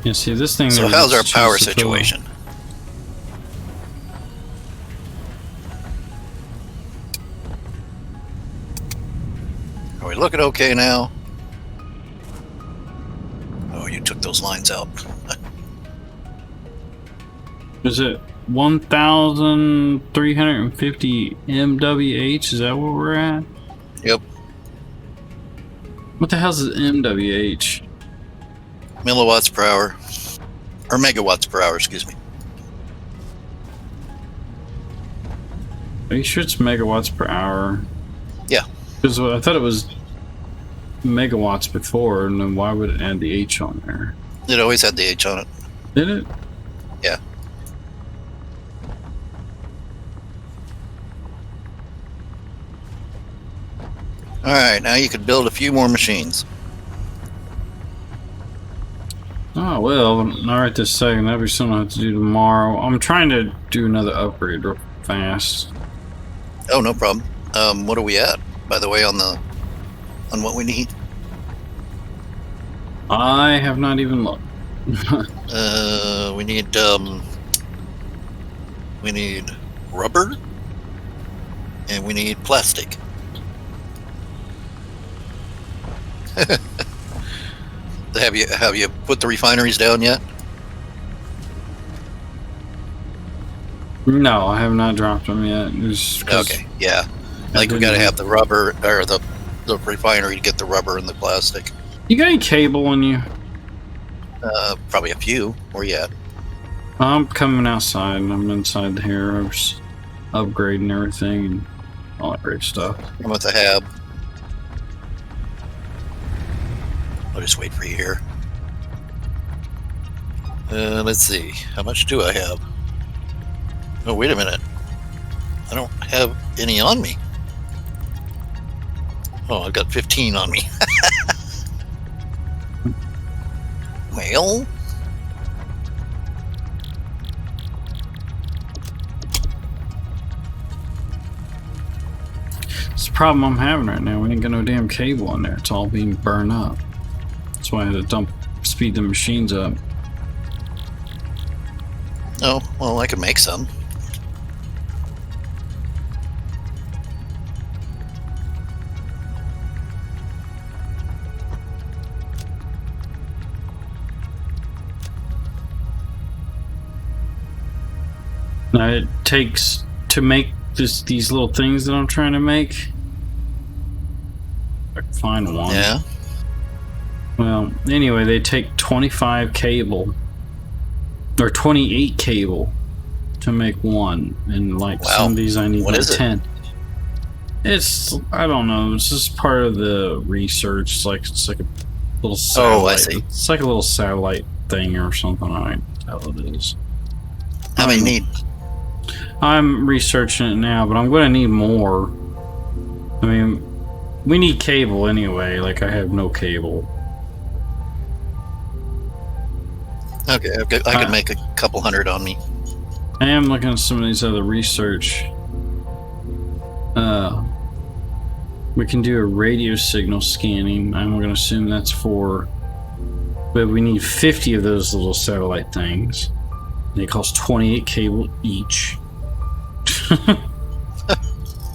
Yeah, see this thing. So how's our power situation? Are we looking okay now? Oh, you took those lines out. Is it 1,350 MWH? Is that where we're at? Yep. What the hell is MWH? Milliwatts per hour. Or megawatts per hour, excuse me. Are you sure it's megawatts per hour? Yeah. Because I thought it was megawatts before, and then why would it add the H on there? It always had the H on it. Did it? Yeah. Alright, now you could build a few more machines. Oh, well, not right this second. That'll be something I have to do tomorrow. I'm trying to do another upgrade real fast. Oh, no problem. What are we at, by the way, on what we need? I have not even looked. We need rubber, and we need plastic. Have you put the refineries down yet? No, I have not dropped them yet. Okay, yeah. Like we gotta have the rubber or the refinery to get the rubber and the plastic. You got any cable on you? Probably a few. Where you at? I'm coming outside. I'm inside here. I'm just upgrading everything and all that great stuff. I'm with the hab. I'll just wait for you here. Let's see. How much do I have? Oh, wait a minute. I don't have any on me. Oh, I've got 15 on me. Well... It's the problem I'm having right now. We ain't got no damn cable in there. It's all being burned up. That's why I had to speed the machines up. Oh, well, I can make some. Now it takes to make these little things that I'm trying to make. I can find one. Yeah. Well, anyway, they take 25 cable or 28 cable to make one, and like wow. some of these I need what like is 10. It's I don't know. It's just part of the research. It's like a little satellite. Oh, I see. It's like a little satellite thing or something. I don't know what it is. How many need? I'm researching it now, but I'm going to need more. I mean, we need cable anyway. Like I have no cable. Okay, I could make a couple hundred on me. I am looking at some of these other research. We can do a radio signal scanning. I'm going to assume that's for... But we need 50 of those little satellite things. They cost 28 cable each.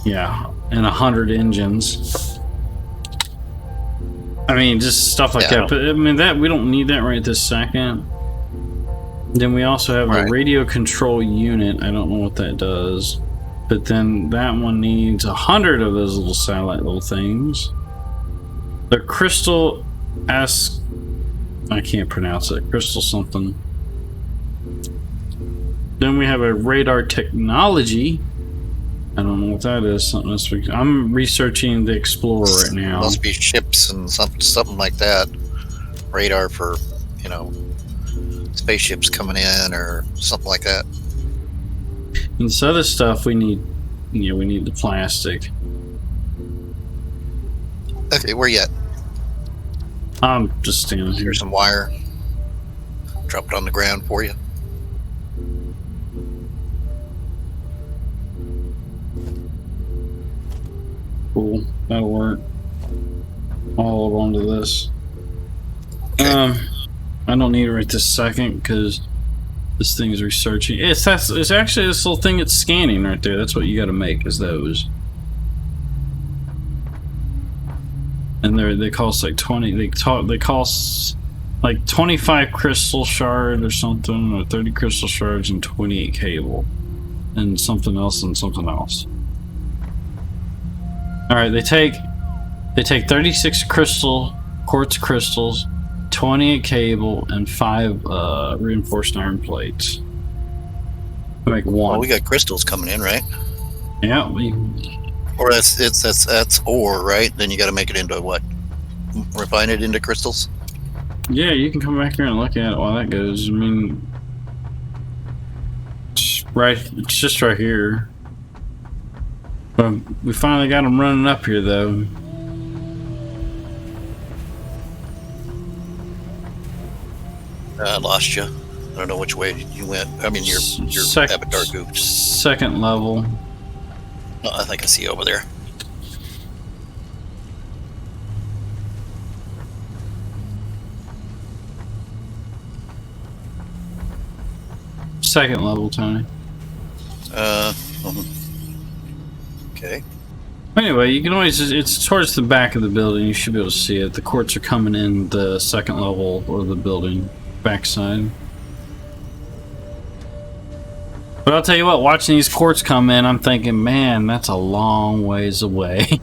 Yeah, and 100 engines. I mean, just stuff like that. But I mean, that we don't need that right this second. Then we also have a radio control unit. I don't know what that does. But then that one needs 100 of those little satellite little things. The crystal S... I can't pronounce it. Crystal something. Then we have a radar technology. I don't know what that is. Something else. I'm researching the Explorer right now. Must be ships and something like that. Radar for, you know, spaceships coming in or something like that. And this other stuff we need, you know, we need the plastic. Okay, where you at? I'm just standing here. Here's some wire. Drop it on the ground for you. Cool, that'll work. All onto this. Okay. I don't need it right this second because this thing is researching. It's actually this little thing it's scanning right there. That's what you got to make is those. And they cost like 20. They cost like 25 crystal shard or something, or 30 crystal shards and 28 cable, and something else and something else. All right, they take 36 quartz crystals, 28 cable, and 5 reinforced iron plates. To make one. Well, we got crystals coming in, right? Yeah, Or that's ore, right? Then you got to make it into what? Refine it into crystals? yeah, you can come back here and look at it while that goes. I mean, it's just right here. We finally got them running up here, though. I lost you. I don't know which way you went. I mean, your avatar goofed. Second level. Oh, I think I see you over there. Second level, Tony. Okay. Anyway, you can always, it's towards the back of the building. You should be able to see it. The quartz are coming in the second level of the building, backside. But I'll tell you what, watching these quartz come in, I'm thinking, man, that's a long ways away.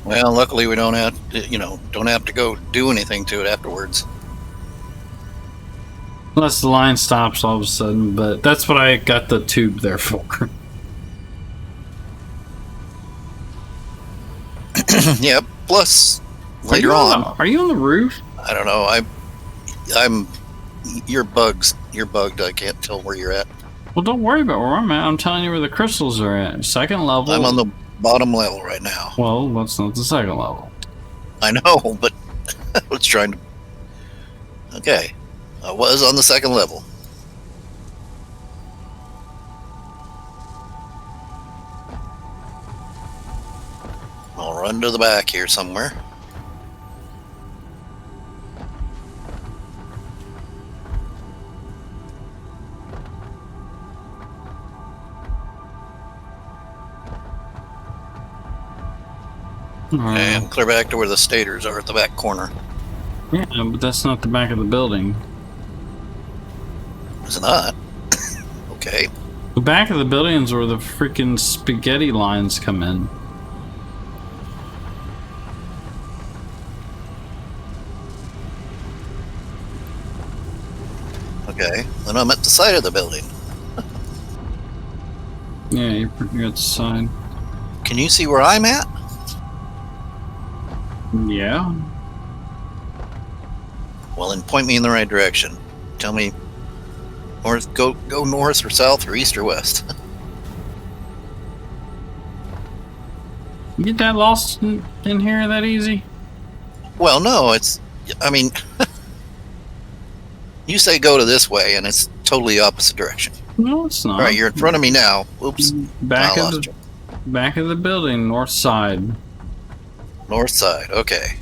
Well, luckily we don't have to go do anything to it afterwards. Unless the line stops all of a sudden, but that's what I got the tube there for. Yeah, plus later on. Are you on the roof? I don't know. You're bugged. I can't tell where you're at. Well, don't worry about where I'm at. I'm telling you where the crystals are at. Second level. I'm on the bottom level right now. Well, that's not the second level. I know, but I was trying to... Okay. I was on the second level. I'll run to the back here somewhere. And clear back to where the stators are at the back corner. Yeah, but that's not the back of the building. It's not. Okay. The back of the building is where the freaking spaghetti lines come in. Okay. Then I'm at the side of the building. Yeah, you're at the side. Can you see where I'm at? Yeah. Well, then point me in the right direction. Tell me north, go north or south or east or west. You get that lost in here that easy? Well, no, it's... I mean... You say go to this way, and it's totally opposite direction. No, it's not. All right, you're in front of me now. Oops. Back I of lost the you. back of the building, north side. North side. Okay.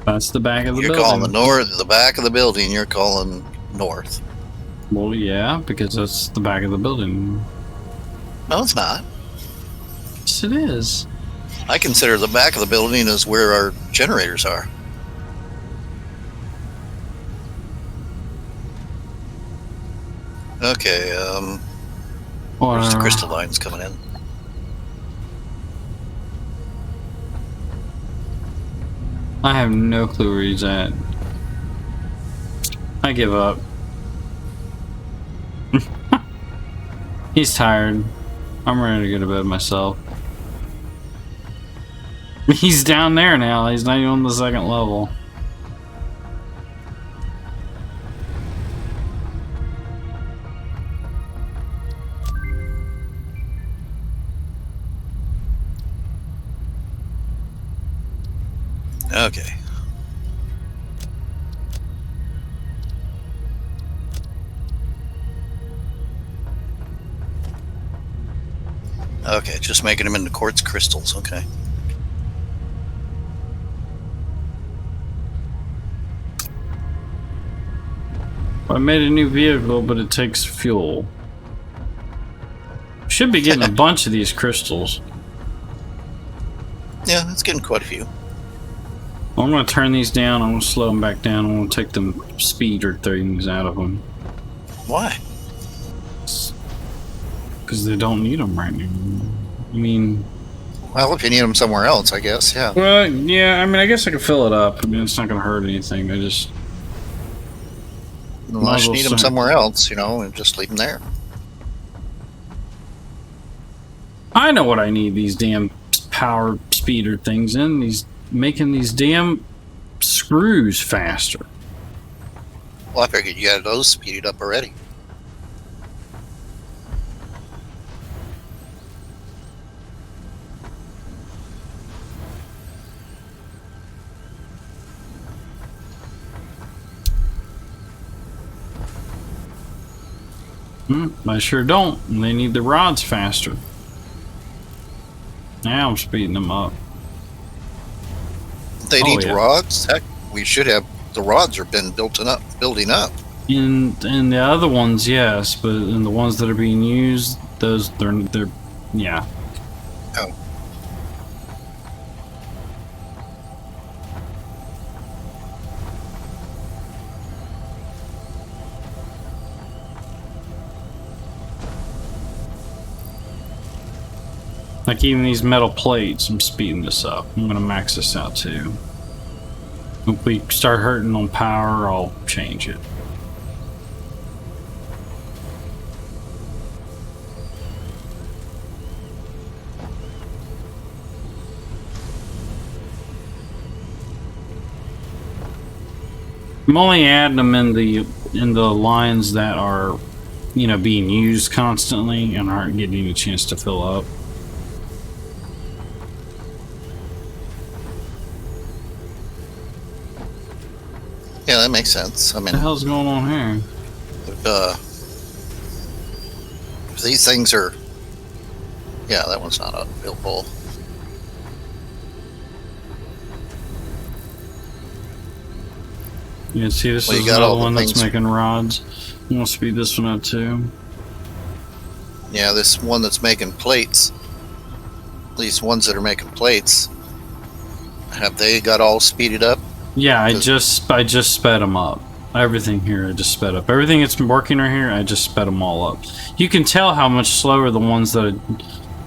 That's the back of the You're building. calling the back of the building. You're calling north. Well, yeah, because that's the back of the building. No, it's not. Yes, it is. I consider the back of the building as where our generators are. Okay, where's the crystal lines coming in? I have no clue where he's at. I give up. He's tired. I'm ready to go to bed myself. He's down there now. He's not even on the second level. Okay. Okay, just making them into quartz crystals. Okay. I made a new vehicle, but it takes fuel. Should be getting a bunch of these crystals. Yeah, it's getting quite a few. I'm going to turn these down. I'm going to slow them back down. I'm going to take them speeder things out of them. Why? Because they don't need them right now. I mean... Well, if you need them somewhere else, I guess, yeah. Well, yeah, I mean, I guess I could fill it up. I mean, it's not going to hurt anything. I just... Unless you need them somewhere else, you know, and just leave them there. I know what I need these damn power speeder things in. Making these damn screws faster. Well, I figured you had those speeded up already. I sure don't. They need the rods faster. Now I'm speeding them up. They need the rods? Heck, we should have the rods are been building up. In the other ones, yes, but in the ones that are being used, those they're yeah. Oh. Like even these metal plates, I'm speeding this up. I'm gonna max this out too. If we start hurting on power, I'll change it. I'm only adding them in the lines that are, you know, being used constantly and aren't getting a chance to fill up. Yeah, that makes sense. I mean, What the hell's going on here? These things are. Yeah, that one's not a built bull. You can see this Well, you is got another all the one that's things- making rods. I'm gonna speed this one up too. Yeah, this one that's making plates. At least ones that are making plates. Have they got all speeded up? Yeah, I just sped them up. Everything here I just sped up. Everything that's been working right here, I just sped them all up. You can tell how much slower the ones that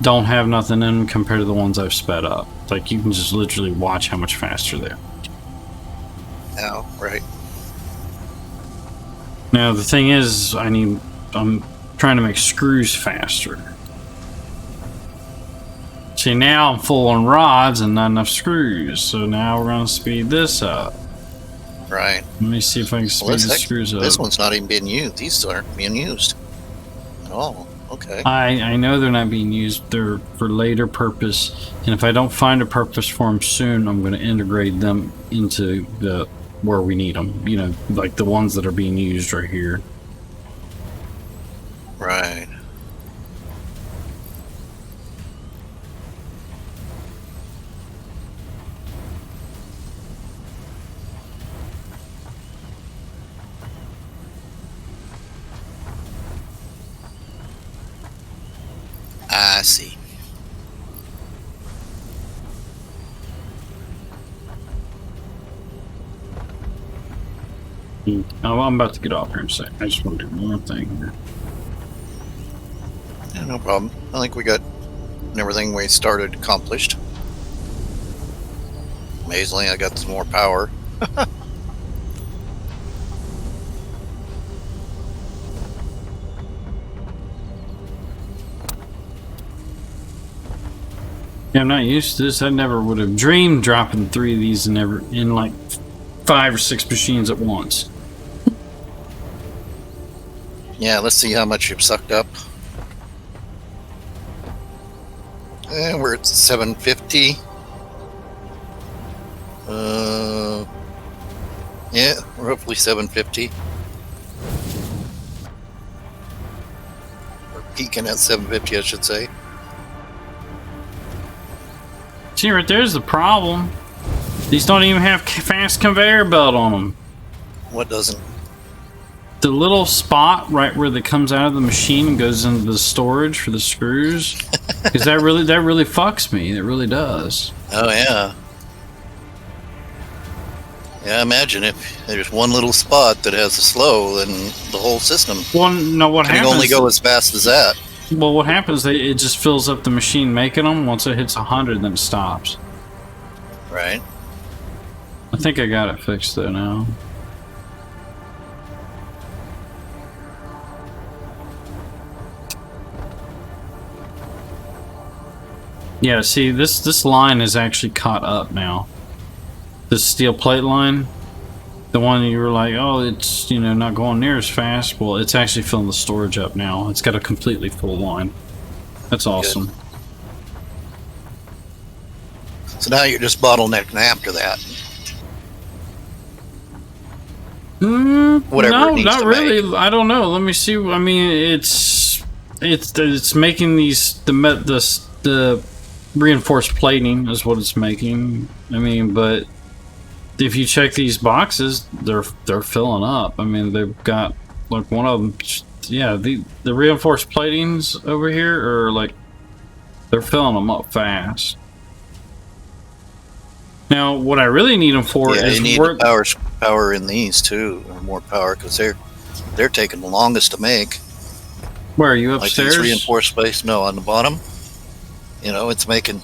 don't have nothing in them compared to the ones I've sped up. Like you can just literally watch how much faster they are. Oh, right. Now the thing is, I'm trying to make screws faster. See, now I'm full on rods and not enough screws, so now we're gonna speed this up. Right. Let me see if I can speed the screws up. This one's not even being used. These aren't being used at all. Okay. I know they're not being used. They're for later purpose, and if I don't find a purpose for them soon, I'm going to integrate them into the where we need them. You know, like the ones that are being used right here. Right. I see. Oh, I'm about to get off here in a second. I just want to do one thing here. Yeah, no problem. I think we got everything we started accomplished. Amazingly, I got some more power. Yeah, I'm not used to this. I never would have dreamed dropping 3 of these in like 5 or 6 machines at once. Yeah, let's see how much you've sucked up. We're at 750. Yeah, roughly 750. We're peaking at 750, I should say. See, right there's the problem. These don't even have fast conveyor belt on them. What doesn't? The little spot right where that comes out of the machine and goes into the storage for the screws, because that really fucks me. It really does. Oh yeah. Yeah, imagine if there's one little spot that has a slow, then the whole system Well, no, what can happens? only go as fast as that. Well, what happens? It just fills up the machine making them. Once it hits 100, then it stops. Right. I think I got it fixed though now. Yeah, see, this line is actually caught up now. This steel plate line, the one you were like, oh, it's, you know, not going near as fast. Well, it's actually filling the storage up now. It's got a completely full line. That's awesome. Good. So now you're just bottlenecking after that. Whatever no, it needs not to really. make. I don't know. Let me see. I mean, it's making the reinforced plating is what it's making. I mean, but if you check these boxes, they're filling up. I mean, they've got like one of them. Yeah, the reinforced platings over here are like they're filling them up fast. Now, what I really need them for Yeah, is you need the power in these too, or more power, because they're taking the longest to make. Where are you Like upstairs? these reinforced space? No, on the bottom. You know, it's making.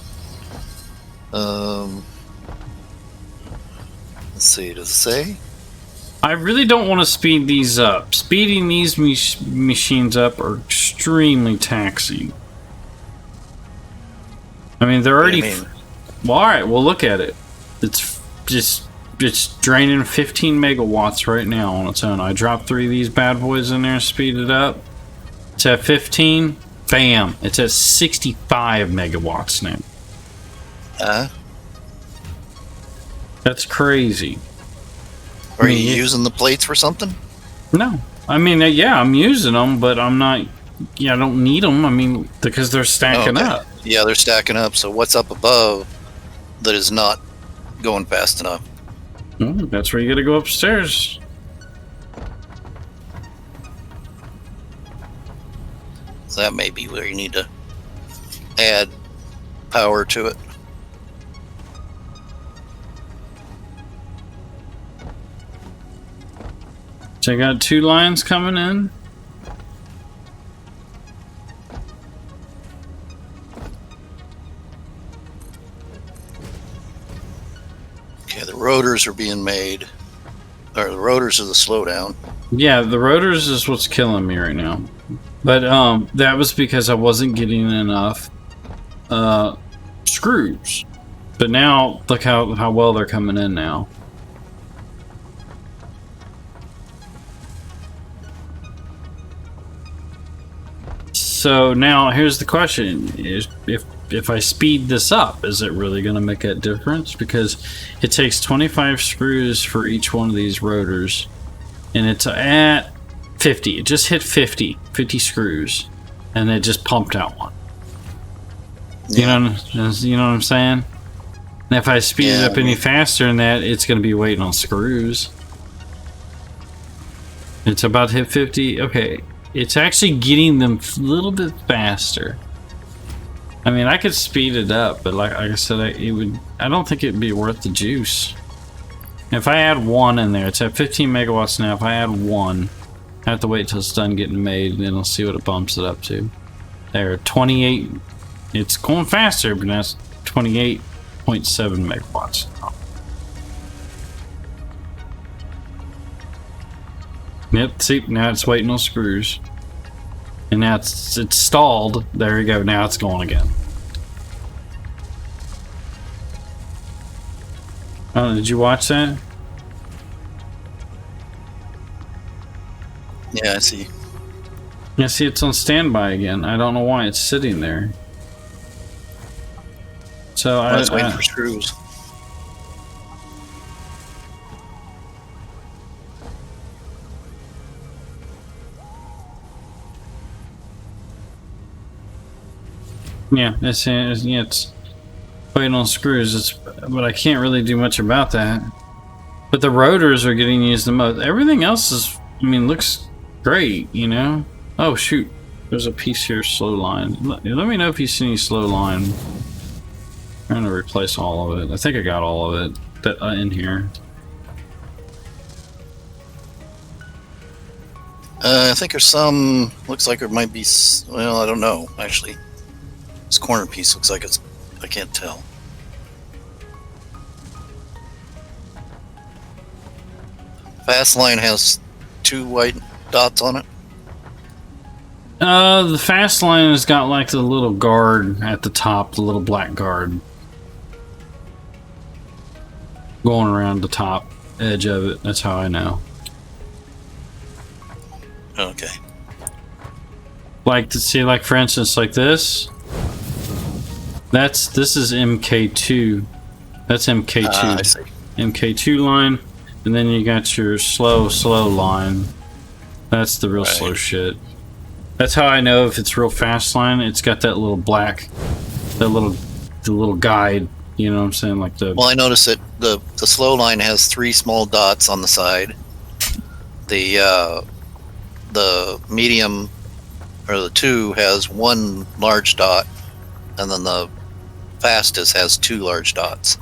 Let's see. Does it say? I really don't want to speed these up. Speeding these machines up are extremely taxing. I mean, they're already. Well, all right. Well, look at it. It's draining 15 megawatts right now on its own. I dropped 3 of these bad boys in there, speed it up. It's at 15. Bam! It's at 65 megawatts now. That's crazy. Are you using the plates for something? No. I mean, yeah, I'm using them, but I'm not. Yeah, I don't need them. I mean, because they're stacking up. Yeah, they're stacking up. So what's up above that is not going fast enough? That's where you got to go upstairs. So that may be where you need to add power to it. So I got 2 lines coming in. Okay, the rotors are being made. Or the rotors are the slowdown. Yeah, the rotors is what's killing me right now. But that was because I wasn't getting enough screws. But now look how well they're coming in now. So now here's the question: is if if I speed this up, is it really going to make a difference? Because it takes 25 screws for each one of these rotors, and it's at 50. It just hit 50 screws, and it just pumped out one. Yeah. You know what I'm saying? And if I speed it up any faster than that, it's going to be waiting on screws. It's about to hit 50. Okay, it's actually getting them a little bit faster. I mean, I could speed it up, but like I said, I don't think it'd be worth the juice. If I add one in there, it's at 15 megawatts now. If I add one, I have to wait till it's done getting made, and then I'll see what it bumps it up to. There, 28. It's going faster, but that's 28.7 megawatts now. Yep, see, now it's waiting on screws. And now it's stalled. There you go, now it's going again. Oh, did you watch that? Yeah, I see. Yeah, see, it's on standby again. I don't know why it's sitting there. So I was waiting for screws. Yeah, it's waiting on screws. But I can't really do much about that. But the rotors are getting used the most. Everything else is, I mean, looks great, you know? Oh, shoot. There's a piece here, slow line. Let me know if you see any slow line. I'm trying to replace all of it. I think I got all of it in here. I think there's some, looks like it might be, well, I don't know, actually. This corner piece looks like it's, I can't tell. Fast line has 2 white dots on it. The fast line has got like the little guard at the top, the little black guard. Going around the top edge of it, that's how I know. Okay. Like to see, like for instance, like this. This is MK2. That's MK2. I see. MK2 line, and then you got your slow line. That's the real slow shit. That's how I know if it's real fast line. It's got that little black, the little guide. You know what I'm saying? Like the. Well, I noticed that the slow line has 3 small dots on the side. The medium, or the 2, has 1 large dot, and then the fastest has 2 large dots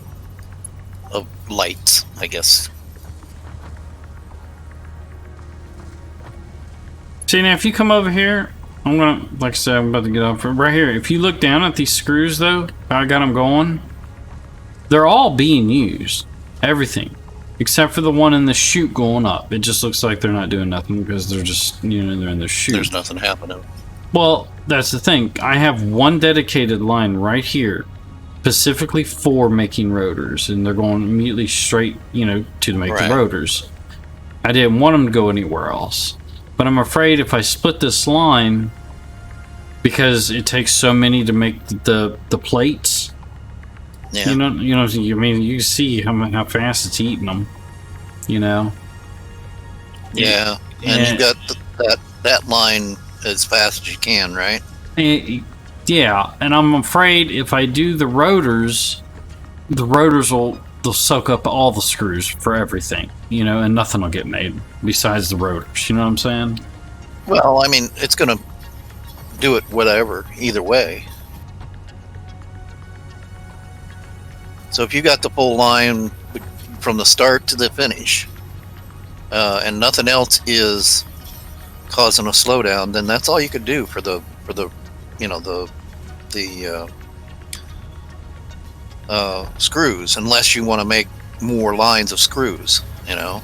of lights, I guess. See, now if you come over here, I'm gonna, like I said, I'm about to get off right here. If you look down at these screws, though, how I got them going, they're all being used. Everything. Except for the one in the chute going up. It just looks like they're not doing nothing because they're just, you know, they're in the chute. There's nothing happening. Well, that's the thing. I have one dedicated line right here, specifically for making rotors, and they're going immediately straight, you know, to make the rotors. I didn't want them to go anywhere else. But I'm afraid if I split this line, because it takes so many to make the plates. Yeah. You know. I mean, you see how fast it's eating them. You know. Yeah, and you got that line as fast as you can, right? Yeah, and I'm afraid if I do the rotors they'll soak up all the screws for everything, you know, and nothing will get made besides the rotors. You know what I'm saying? Well, I mean, it's gonna do it whatever, either way. So if you got the full line from the start to the finish, and nothing else is causing a slowdown, then that's all you could do for the you know, the screws, unless you want to make more lines of screws, you know.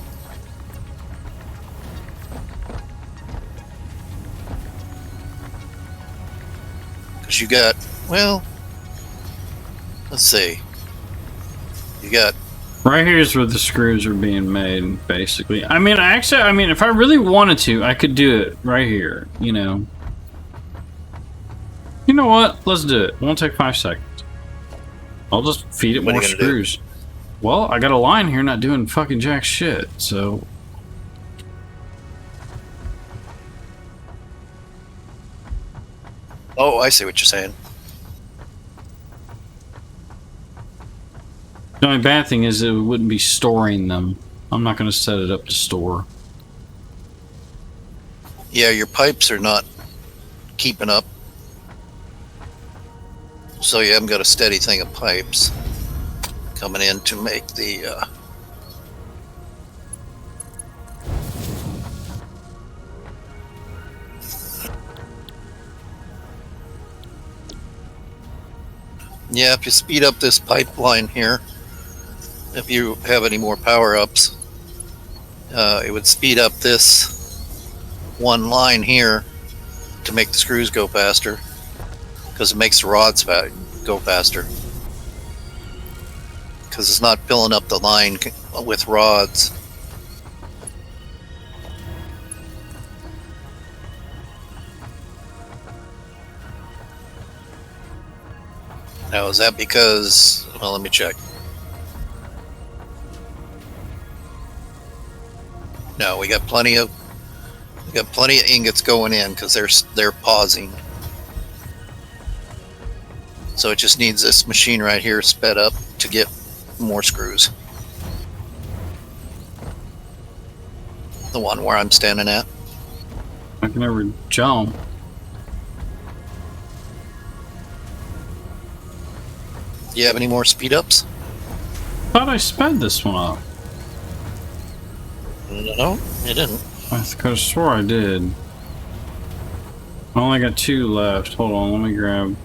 Because you got, well, let's see, you got right here's where the screws are being made, basically. I mean, if I really wanted to, I could do it right here, you know. You know what? Let's do it. It won't take 5 seconds. I'll just feed it What are more you gonna do? screws. Well, I got a line here not doing fucking jack shit, so... Oh, I see what you're saying. The only bad thing is it wouldn't be storing them. I'm not going to set it up to store. Yeah, your pipes are not keeping up. So you haven't got a steady thing of pipes coming in to make the... Yeah, if you speed up this pipeline here, if you have any more power-ups, it would speed up this one line here to make the screws go faster, because it makes the rods go faster. Because it's not filling up the line with rods. Now, is that because... Well, let me check. No, we got plenty of ingots going in because they're pausing. So it just needs this machine right here sped up to get more screws. The one where I'm standing at. I can never jump. Do you have any more speed ups? Thought I sped this one up. No, you didn't. I could have swore I did. I only got 2 left. Hold on, let me grab.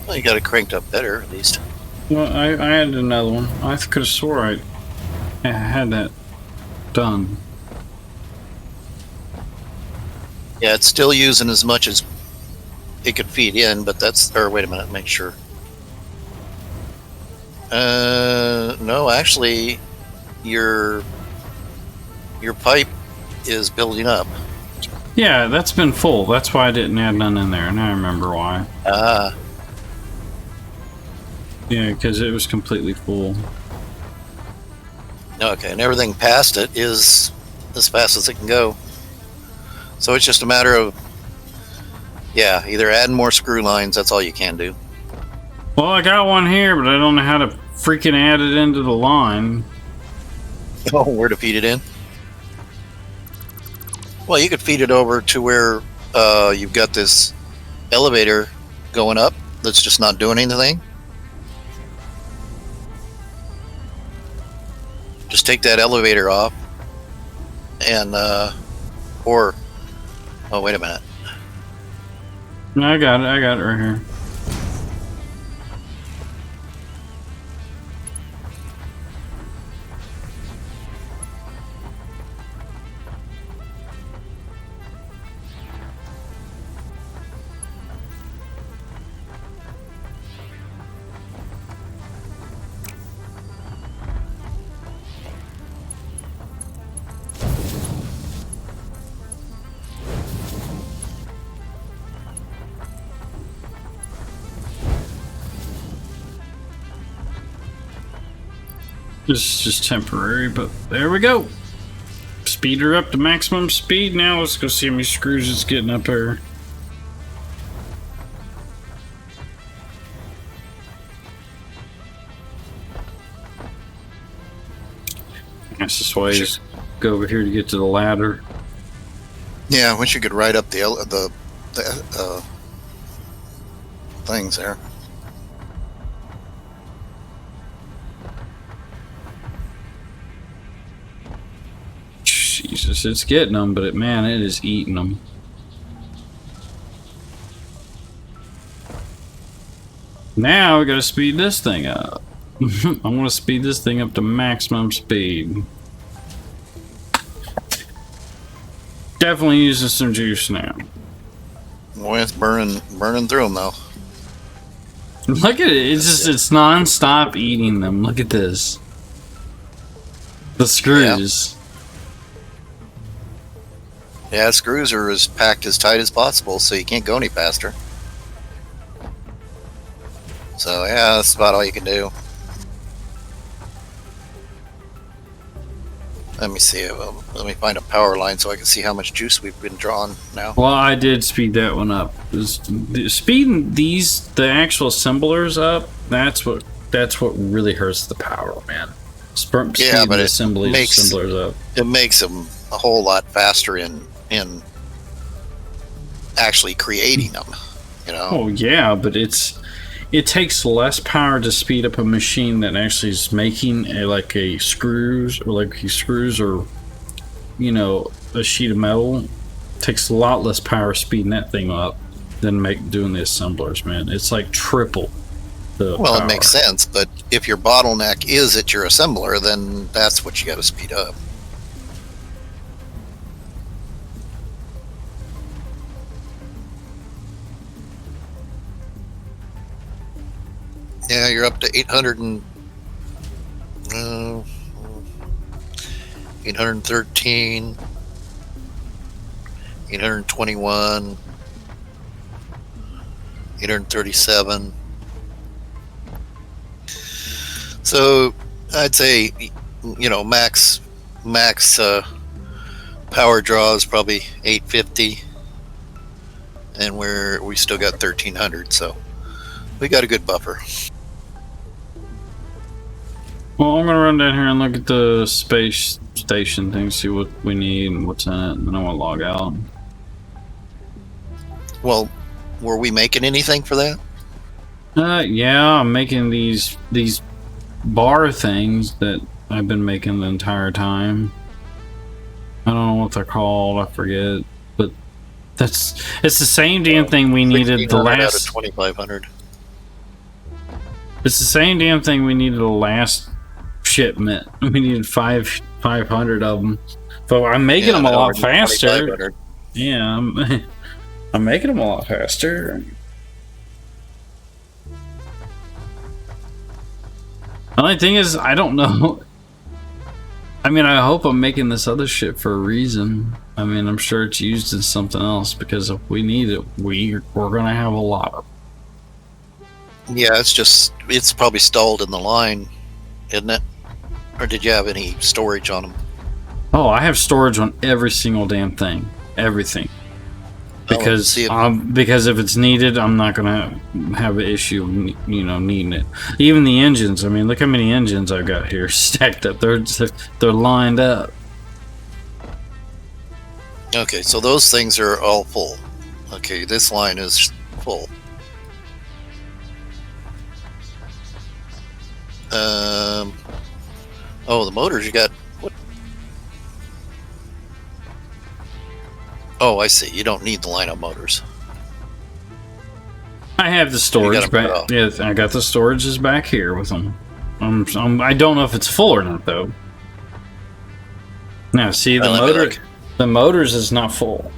Well, you got it cranked up better, at least. Well, I added another one. I could have swore I had that done. Yeah, it's still using as much as it could feed in, but that's... Or wait a minute, make sure. No, actually, your pipe is building up. Yeah, that's been full. That's why I didn't add none in there. Now I remember why. Ah. Yeah, because it was completely full. Okay, and everything past it is as fast as it can go. So it's just a matter of, yeah, either adding more screw lines, that's all you can do. Well, I got one here, but I don't know how to freaking add it into the line. Oh, where to feed it in? Well, you could feed it over to where you've got this elevator going up that's just not doing anything. Just take that elevator off and, or, oh, wait a minute. No, I got it right here. This is just temporary, but there we go. Speed her up to maximum speed. Now let's go see how many screws it's getting up there. That's this way. Just go over here to get to the ladder. Yeah, I wish you could ride up the things there. Jesus, it's getting them, but man, it is eating them. Now we gotta speed this thing up. I want to speed this thing up to maximum speed. Definitely using some juice now. Boy, it's burning through them though. Look at it. It's non-stop eating them. Look at this. The screws. Yeah, screws are as packed as tight as possible, so you can't go any faster. So yeah, that's about all you can do. Let me see. Let me find a power line so I can see how much juice we've been drawing now. Well, I did speed that one up. Speeding the actual assemblers up, that's what really hurts the power, man. Yeah, but assemblers up. It makes them a whole lot faster in actually creating them. You know. Oh yeah, but it takes less power to speed up a machine that actually is making a screws or you know, a sheet of metal. It takes a lot less power speeding that thing up than doing the assemblers, man. It's like triple the power. It makes sense, but if your bottleneck is at your assembler, then that's what you got to speed up. Yeah, you're up to 813, 821, 837. So I'd say, you know, max power draw is probably 850, and we still got 1300, so we got a good buffer. Well, I'm gonna run down here and look at the space station thing, see what we need and what's in it, and then I want to log out. Well, were we making anything for that? Yeah, I'm making these bar things that I've been making the entire time. I don't know what they're called, I forget, but it's the same damn thing we needed the last. Out of 2,500. It's the same damn thing we needed the last shipment. We needed 500 of them. So I'm making them a lot faster. Yeah, I'm making them a lot faster. The only thing is, I don't know. I mean, I hope I'm making this other shit for a reason. I mean, I'm sure it's used in something else, because if we need it, we're gonna have a lot of. Yeah, it's probably stalled in the line, isn't it? Or did you have any storage on them? Oh, I have storage on every single damn thing. Everything. Because if it's needed, I'm not gonna have an issue, you know, needing it. Even the engines. I mean, look how many engines I've got here stacked up. They're lined up. Okay, so those things are all full. Okay, this line is full. Oh, the motors, you got what? Oh, I see. You don't need the lineup motors. I have the storage back. Yeah, I got the storage is back here with them. I don't know if it's full or not though. Now, see the motors is not full.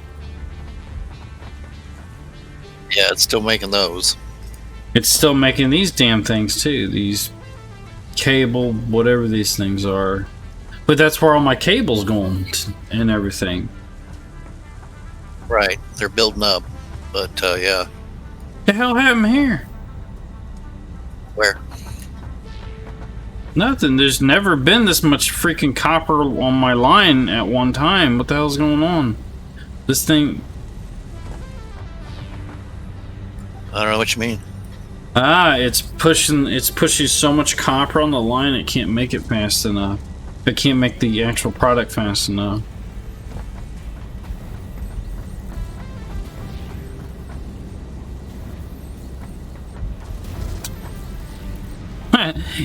Yeah, it's still making those. It's still making these damn things too. These cable, whatever these things are. But that's where all my cable's going and everything. Right, they're building up. But yeah. The hell happened here? Where? Nothing. There's never been this much freaking copper on my line at one time. What the hell's going on? This thing. I don't know what you mean. It's pushing so much copper on the line it can't make it fast enough. It can't make the actual product fast enough.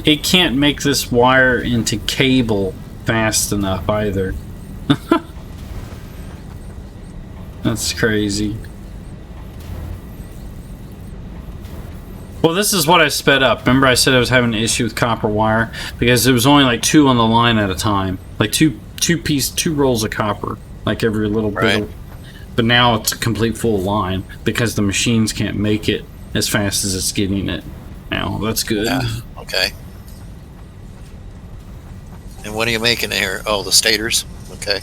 It can't make this wire into cable fast enough either. That's crazy. Well, this is what I sped up. Remember I said I was having an issue with copper wire because there was only like 2 on the line at a time. Like two rolls of copper, like every little bit. But now it's a complete full line because the machines can't make it as fast as it's getting it. now. That's good. Yeah. Okay. And what are you making here? Oh, the stators. Okay.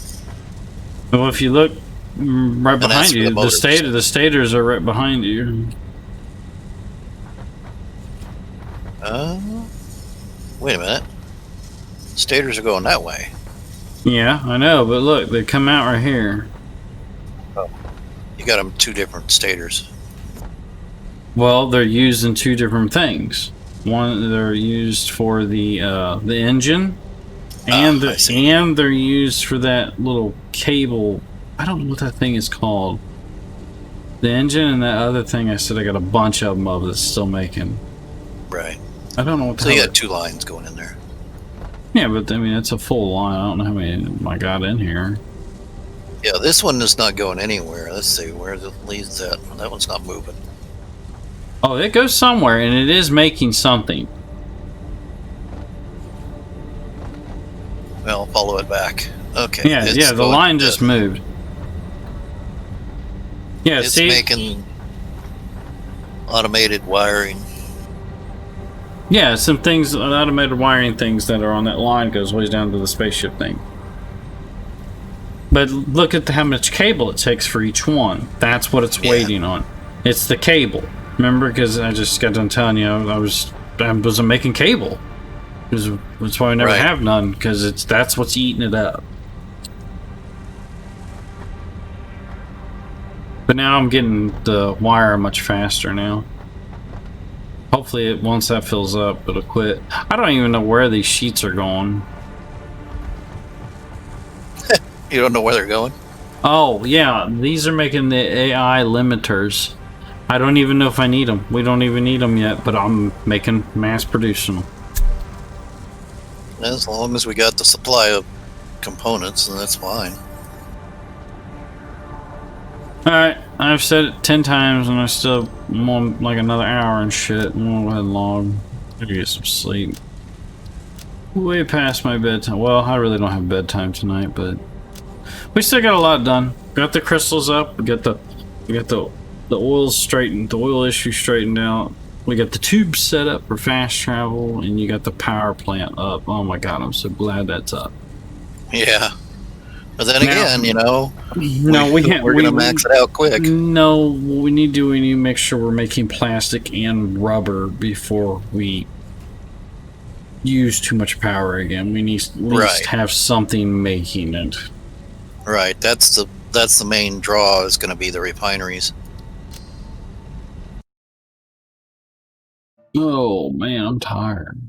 Well, if you look right And that's behind for you, the the motors. stators are right behind you. Wait a minute. Stators are going that way. Yeah, I know, but look, they come out right here. You got them 2 different stators. Well, they're used in 2 different things. One, they're used for the engine, and they're used for that little cable. I don't know what that thing is called. The engine and that other thing I said I got a bunch of them of that's still making. Right. I don't know what the So hell you got 2 lines going in there. Yeah, but I mean, it's a full line. I don't know how many I got in here. Yeah, this one is not going anywhere. Let's see where it leads at. That one's not moving. Oh, it goes somewhere, and it is making something. Well, follow it back. Okay. Yeah, the line just moved. Yeah, it's see? making automated wiring. Yeah, some things, automated wiring things that are on that line goes ways down to the spaceship thing. But look at how much cable it takes for each one. That's what it's waiting on. It's the cable. Remember, because I just got done telling you I wasn't making cable. That's why I never have none, because that's what's eating it up. But now I'm getting the wire much faster now. Hopefully, once that fills up, it'll quit. I don't even know where these sheets are going. You don't know where they're going? Oh, yeah. These are making the AI limiters. I don't even know if I need them. We don't even need them yet, but I'm mass producing them. As long as we got the supply of components, then that's fine. Alright, I've said it 10 times and I still want like another hour and shit. I'm gonna go ahead and log. Gotta get some sleep. Way past my bedtime. Well, I really don't have bedtime tonight, but we still got a lot done. Got the crystals up. We got the oil straightened. The oil issue straightened out. We got the tubes set up for fast travel, and you got the power plant up. Oh my god, I'm so glad that's up. Yeah. But then again, you know, no, we're gonna max it out quick. No, we need to make sure we're making plastic and rubber before we use too much power again. We need to at least have something making it. Right. That's the main draw is going to be the refineries. Oh man, I'm tired.